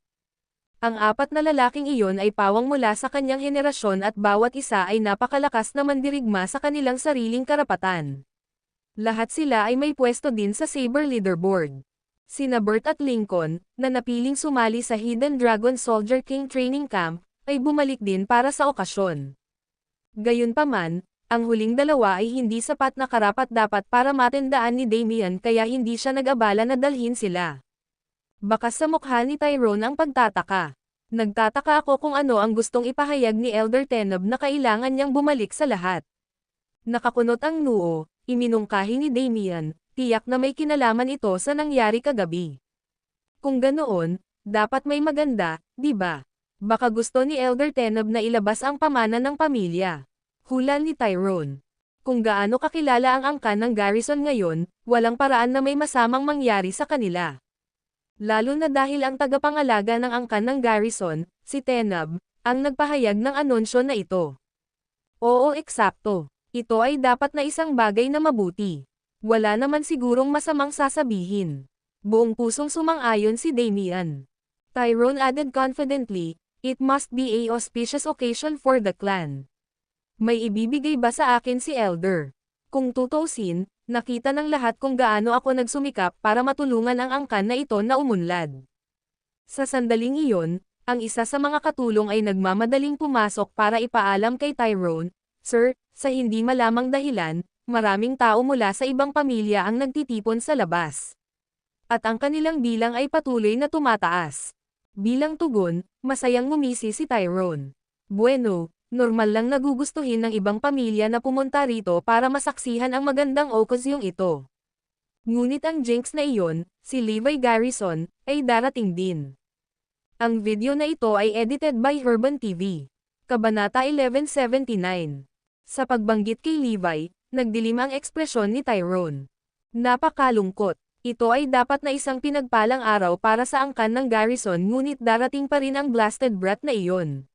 Ang 4 na lalaking iyon ay pawang mula sa kanyang henerasyon at bawat isa ay napakalakas na mandirigma sa kanilang sariling karapatan. Lahat sila ay may pwesto din sa Saber Leaderboard. Sina Bert at Lincoln, na napiling sumali sa Hidden Dragon Soldier King Training Camp, ay bumalik din para sa okasyon. Gayunpaman, ang huling dalawa ay hindi sapat na karapat-dapat para matendaan ni Damian kaya hindi siya nag-abala na dalhin sila. Bakas sa mukha ni Tyrone ang pagtataka. Nagtataka ako kung ano ang gustong ipahayag ni Elder Teneb na kailangan niyang bumalik sa lahat. Nakakunot ang noo, iminungkahi ni Damian, tiyak na may kinalaman ito sa nangyari kagabi. Kung ganoon, dapat may maganda, di ba? Baka gusto ni Elder Teneb na ilabas ang pamana ng pamilya. Hula ni Tyrone. Kung gaano kakilala ang angkan ng Garrison ngayon, walang paraan na may masamang mangyari sa kanila. Lalo na dahil ang tagapangalaga ng angkan ng Garrison, si Teneb, ang nagpahayag ng anunsyo na ito. Oo, eksakto. Ito ay dapat na isang bagay na mabuti. Wala naman sigurong masamang sasabihin. Buong pusong sumang-ayon si Damian. Tyrone added confidently, "It must be a auspicious occasion for the clan." May ibibigay ba sa akin si Elder? Kung tutuusin, nakita ng lahat kung gaano ako nagsumikap para matulungan ang angkan na ito na umunlad. Sa sandaling iyon, ang isa sa mga katulong ay nagmamadaling pumasok para ipaalam kay Tyrone, "Sir, sa hindi malamang dahilan, maraming tao mula sa ibang pamilya ang nagtitipon sa labas. At ang kanilang bilang ay patuloy na tumataas." Bilang tugon, masayang ngumisi si Tyrone. Bueno, normal lang nagugustuhin ng ibang pamilya na pumunta rito para masaksihan ang magandang okasyong ito. Ngunit ang jinx na iyon, si Levi Garrison, ay darating din. Ang video na ito ay edited by Herban TV. Kabanata 1179. Sa pagbanggit kay Levi, nagdilim ang ekspresyon ni Tyrone. Napakalungkot. Ito ay dapat na isang pinagpalang araw para sa angkan ng Garrison ngunit darating pa rin ang blasted brat na iyon.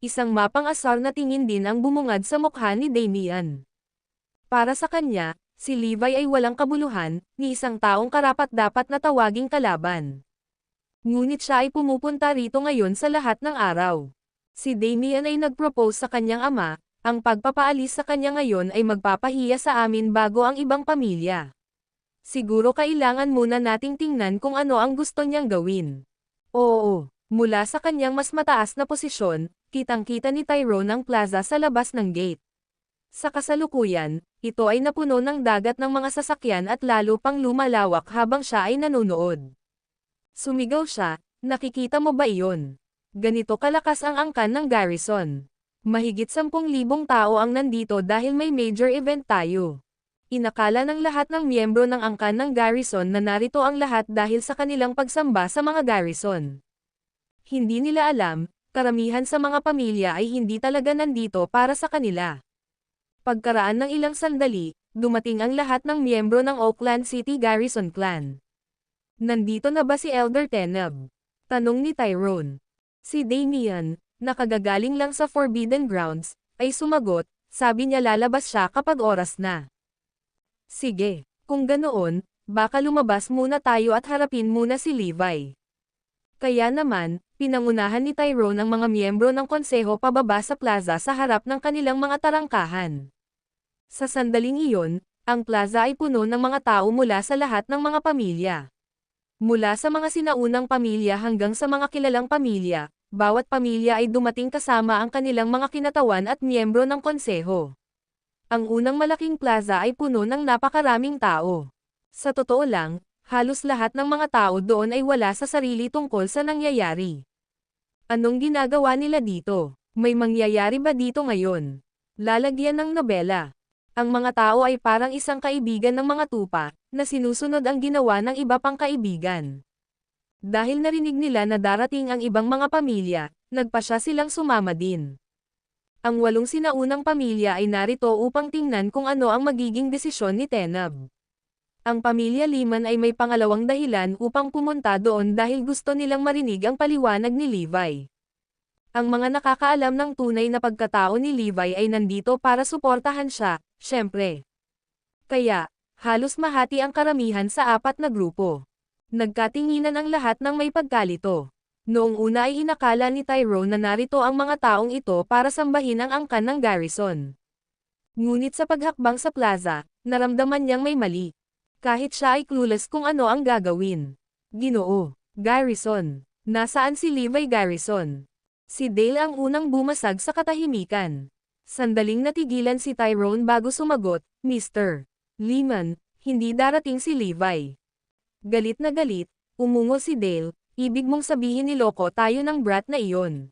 Isang mapang-asar na tingin din ang bumungad sa mukha ni Damian. Para sa kanya, si Levi ay walang kabuluhan, ni isang taong karapat-dapat na tawaging kalaban. Ngunit siya ay pumupunta rito ngayon sa lahat ng araw. Si Damian ay nag-propose sa kanyang ama, ang pagpapaalis sa kanya ngayon ay magpapahiya sa amin bago ang ibang pamilya. Siguro kailangan muna nating tingnan kung ano ang gusto niyang gawin. Oo, mula sa kanyang mas mataas na posisyon, kitang-kita ni Tyrone ang plaza sa labas ng gate. Sa kasalukuyan, ito ay napuno ng dagat ng mga sasakyan at lalo pang lumalawak habang siya ay nanonood. Sumigaw siya, "Nakikita mo ba iyon? Ganito kalakas ang angkan ng Garrison. Mahigit 10,000 tao ang nandito dahil may major event tayo." Inakala ng lahat ng miyembro ng angkan ng Garrison na narito ang lahat dahil sa kanilang pagsamba sa mga Garrison. Hindi nila alam, karamihan sa mga pamilya ay hindi talaga nandito para sa kanila. Pagkaraan ng ilang sandali, dumating ang lahat ng miyembro ng Oakland City Garrison Clan. "Nandito na ba si Elder Teneb?" tanong ni Tyrone. Si Damian, nakagagaling lang sa Forbidden Grounds, ay sumagot, sabi niya lalabas siya kapag oras na. "Sige, kung ganoon, baka lumabas muna tayo at harapin muna si Levi." Kaya naman, pinangunahan ni Tyrone ang mga miyembro ng konseho pababa sa plaza sa harap ng kanilang mga tarangkahan. Sa sandaling iyon, ang plaza ay puno ng mga tao mula sa lahat ng mga pamilya. Mula sa mga sinaunang pamilya hanggang sa mga kilalang pamilya, bawat pamilya ay dumating kasama ang kanilang mga kinatawan at miyembro ng konseho. Ang unang malaking plaza ay puno ng napakaraming tao. Sa totoo lang, halos lahat ng mga tao doon ay wala sa sarili tungkol sa nangyayari. Anong ginagawa nila dito? May mangyayari ba dito ngayon? Lalagyan ng nobela. Ang mga tao ay parang isang kaibigan ng mga tupa, na sinusunod ang ginawa ng iba pang kaibigan. Dahil narinig nila na darating ang ibang mga pamilya, nagpasya silang sumama din. Ang 8 sinaunang pamilya ay narito upang tingnan kung ano ang magiging desisyon ni Teneb. Ang pamilya Liman ay may pangalawang dahilan upang pumunta doon dahil gusto nilang marinig ang paliwanag ni Levi. Ang mga nakakaalam ng tunay na pagkatao ni Levi ay nandito para suportahan siya, syempre. Kaya, halos mahati ang karamihan sa 4 na grupo. Nagkatinginan ang lahat ng may pagkalito. Noong una ay inakala ni Tyrone na narito ang mga taong ito para sambahin ang angkan ng Garrison. Ngunit sa paghakbang sa plaza, Naramdaman niyang may mali. Kahit siya ay clueless kung ano ang gagawin. Ginoo, Garrison. Nasaan si Levi Garrison? Si Dale ang unang bumasag sa katahimikan. Sandaling natigilan si Tyrone bago sumagot, Mr. Lehman, hindi darating si Levi. Galit na galit, umungo si Dale, ibig mong sabihin niloko tayo ng brat na iyon.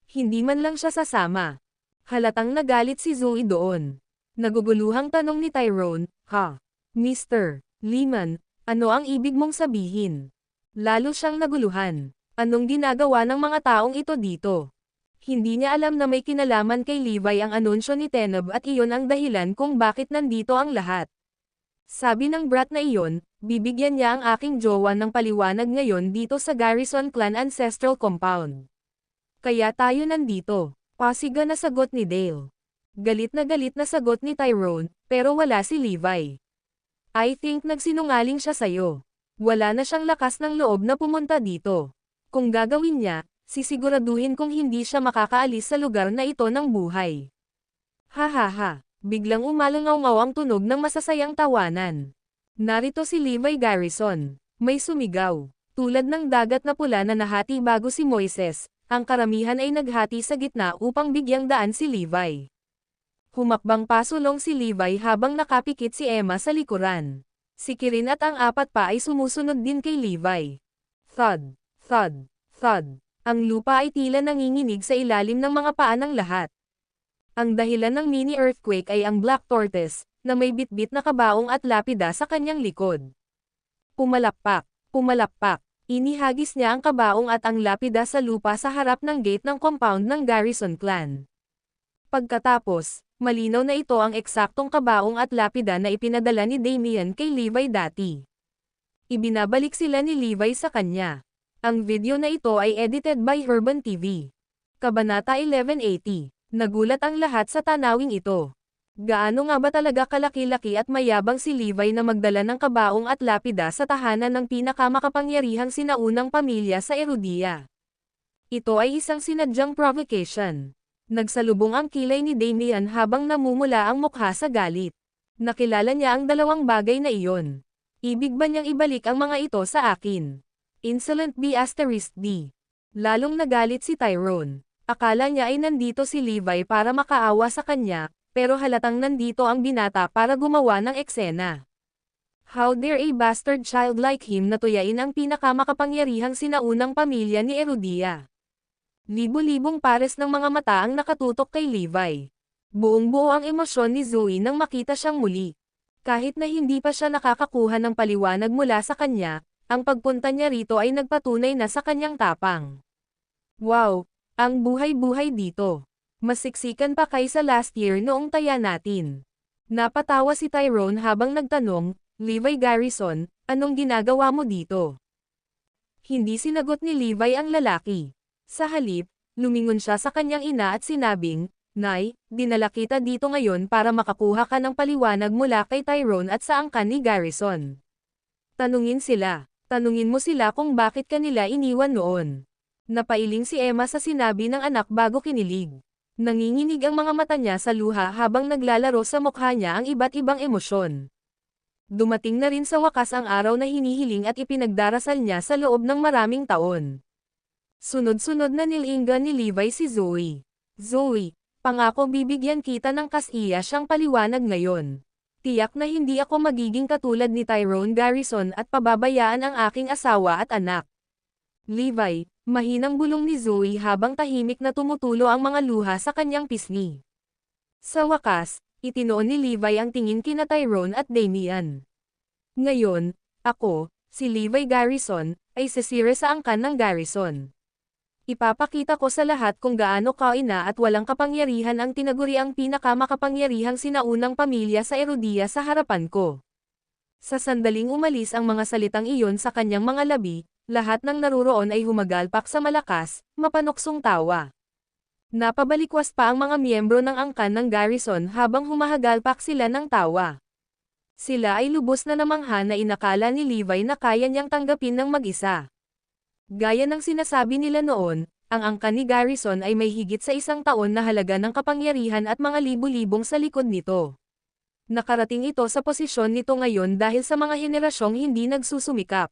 Hindi man lang siya sasama. Halatang nagalit si Zoe doon. Naguguluhang tanong ni Tyrone, ha? Mr. Lehman, ano ang ibig mong sabihin? Lalo siyang naguluhan. Anong ginagawa ng mga taong ito dito? Hindi niya alam na may kinalaman kay Levi ang anunsyo ni Tenob at iyon ang dahilan kung bakit nandito ang lahat. Sabi ng brat na iyon, bibigyan niya ang aking jowa ng paliwanag ngayon dito sa Garrison Clan Ancestral Compound. Kaya tayo nandito. Pasiga na sagot ni Dale. Galit na sagot ni Tyrone, pero wala si Levi. I think nagsinungaling siya sayo. Wala na siyang lakas ng loob na pumunta dito. Kung gagawin niya, sisiguraduhin kong hindi siya makakaalis sa lugar na ito ng buhay. Ha ha ha, biglang umalangaw-ngaw ang tunog ng masasayang tawanan. Narito si Levi Garrison. May sumigaw. Tulad ng dagat na pula na nahati bago si Moises, ang karamihan ay naghati sa gitna upang bigyang daan si Levi. Humakbang pasulong si Levi habang nakapikit si Emma sa likuran. Si Kirin at ang apat pa ay sumusunod din kay Levi. Thud, thud, thud. Ang lupa ay tila nanginginig sa ilalim ng mga paa ng lahat. Ang dahilan ng mini-earthquake ay ang Black Tortoise, na may bitbit na kabaong at lapida sa kanyang likod. Pumalakpak, pumalakpak. Inihagis niya ang kabaong at ang lapida sa lupa sa harap ng gate ng compound ng Garrison Clan. Pagkatapos, malinaw na ito ang eksaktong kabaong at lapida na ipinadala ni Damien kay Levi dati. Ibinabalik sila ni Levi sa kanya. Ang video na ito ay edited by Urban TV. Kabanata 1180. Nagulat ang lahat sa tanawing ito. Gaano nga ba talaga kalaki-laki at mayabang si Levi na magdala ng kabaong at lapida sa tahanan ng pinakamakapangyarihang sinaunang pamilya sa Erudia? Ito ay isang sinadyang provocation. Nagsalubong ang kilay ni Damien habang namumula ang mukha sa galit. Nakilala niya ang dalawang bagay na iyon. Ibig ba niyang ibalik ang mga ito sa akin? Insolent B****. Lalong nagalit si Tyrone. Akala niya ay nandito si Levi para makaawa sa kanya, pero halatang nandito ang binata para gumawa ng eksena. How dare a bastard child like him na tuyain ang pinakamakapangyarihang sinaunang pamilya ni Erudia? Libo-libong pares ng mga mata ang nakatutok kay Levi. Buong-buo ang emosyon ni Zoe nang makita siyang muli. Kahit na hindi pa siya nakakakuha ng paliwanag mula sa kanya, ang pagpunta niya rito ay nagpatunay na sa kanyang tapang. Wow, ang buhay-buhay dito. Mas siksikan pa kaysa last year noong taya natin. Napatawa si Tyrone habang nagtanong, Levi Garrison, anong ginagawa mo dito? Hindi sinagot ni Levi ang lalaki. Sa halip, lumingon siya sa kanyang ina at sinabing, Nay, dinala kita dito ngayon para makakuha ka ng paliwanag mula kay Tyrone at sa angkan ni Garrison. Tanungin mo sila kung bakit kanila iniwan noon. Napailing si Emma sa sinabi ng anak bago kinilig. Nanginginig ang mga mata niya sa luha habang naglalaro sa mukha niya ang iba't ibang emosyon. Dumating na rin sa wakas ang araw na hinihiling at ipinagdarasal niya sa loob ng maraming taon. Sunod-sunod na nilinggan ni Levi si Zoe. Zoe, pangako bibigyan kita ng kasiya siyang paliwanag ngayon. Tiyak na hindi ako magiging katulad ni Tyrone Garrison at pababayaan ang aking asawa at anak. Levi, mahinang bulong ni Zoe habang tahimik na tumutulo ang mga luha sa kanyang pisngi. Sa wakas, itinoon ni Levi ang tingin kina Tyrone at Damien. Ngayon, ako, si Levi Garrison, ay sisire sa angkan ng Garrison. Ipapakita ko sa lahat kung gaano kaina at walang kapangyarihan ang tinaguriang pinakamakapangyarihang sinaunang pamilya sa Erudia sa harapan ko. Sa sandaling umalis ang mga salitang iyon sa kanyang mga labi, lahat ng naruroon ay humagalpak sa malakas, mapanuksong tawa. Napabalikwas pa ang mga miyembro ng angkan ng Garrison habang humahagalpak sila ng tawa. Sila ay lubos na namangha na inakala ni Levi na kaya niyang tanggapin ng mag-isa. Gaya ng sinasabi nila noon, ang angkan ni Garrison ay may higit sa 1 taon na halaga ng kapangyarihan at mga libu-libong sa likod nito. Nakarating ito sa posisyon nito ngayon dahil sa mga henerasyong hindi nagsusumikap.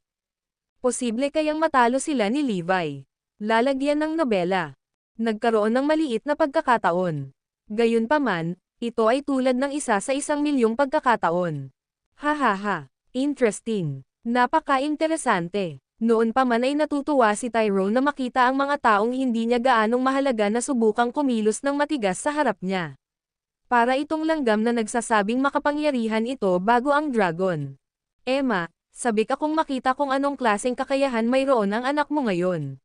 Posible kayang matalo sila ni Levi. Lalagyan ng nobela. Nagkaroon ng maliit na pagkakataon. Gayunpaman, ito ay tulad ng isa sa 1,000,000 pagkakataon. Hahaha. Interesting. Napaka-interesante. Noon pa man ay natutuwa si Tyrone na makita ang mga taong hindi niya gaanong mahalaga na subukang kumilos ng matigas sa harap niya. Para itong langgam na nagsasabing makapangyarihan ito bago ang dragon. Emma, sabik akong makita kung anong klaseng kakayahan mayroon ang anak mo ngayon.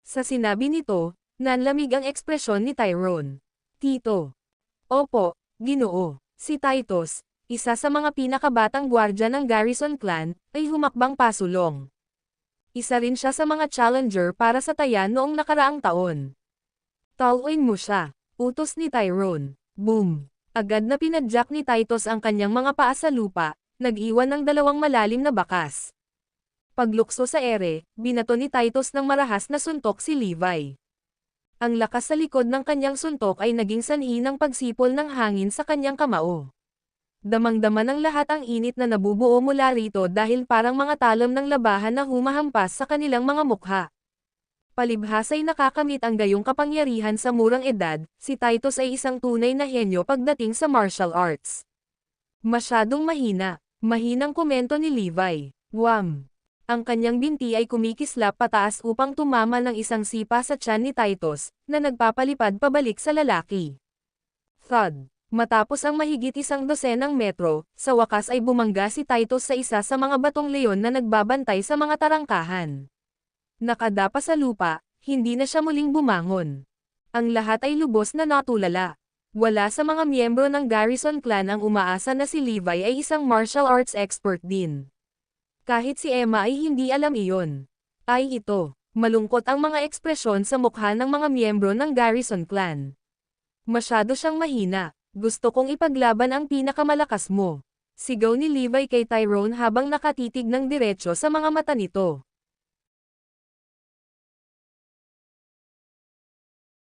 Sa sinabi nito, nanlamig ang ekspresyon ni Tyrone. Tito. Opo, Ginoo. Si Titus, isa sa mga pinakabatang gwardya ng Garrison clan, ay humakbang pasulong. Isa rin siya sa mga challenger para sa taya noong nakaraang taon. Taluin mo siya, utos ni Tyrone. Boom! Agad na pinadyak ni Titus ang kanyang mga paa sa lupa, nag-iwan ng 2 malalim na bakas. Paglukso sa ere, binato ni Titus ng marahas na suntok si Levi. Ang lakas sa likod ng kanyang suntok ay naging sanhi ng pagsipol ng hangin sa kanyang kamao. Damang-dama ng lahat ang init na nabubuo mula rito dahil parang mga talom ng labahan na humahampas sa kanilang mga mukha. Palibhas ay nakakamit ang gayong kapangyarihan sa murang edad, si Titus ay isang tunay na henyo pagdating sa martial arts. Masyadong mahina. Mahinang komento ni Levi. Wham! Ang kanyang binti ay kumikislap pataas upang tumama ng isang sipa sa tiyan ni Titus, na nagpapalipad pabalik sa lalaki. Thud! Matapos ang mahigit 12 metro, sa wakas ay bumangga si Titus sa isa sa mga batong leon na nagbabantay sa mga tarangkahan. Nakadapa sa lupa, hindi na siya muling bumangon. Ang lahat ay lubos na natulala. Wala sa mga miyembro ng Garrison clan ang umaasa na si Levi ay isang martial arts expert din. Kahit si Emma ay hindi alam iyon. Ay ito, malungkot ang mga ekspresyon sa mukha ng mga miyembro ng Garrison clan. Masyado siyang mahina, gusto kong ipaglaban ang pinakamalakas mo. Sigaw ni Levi kay Tyrone habang nakatitig ng diretso sa mga mata nito.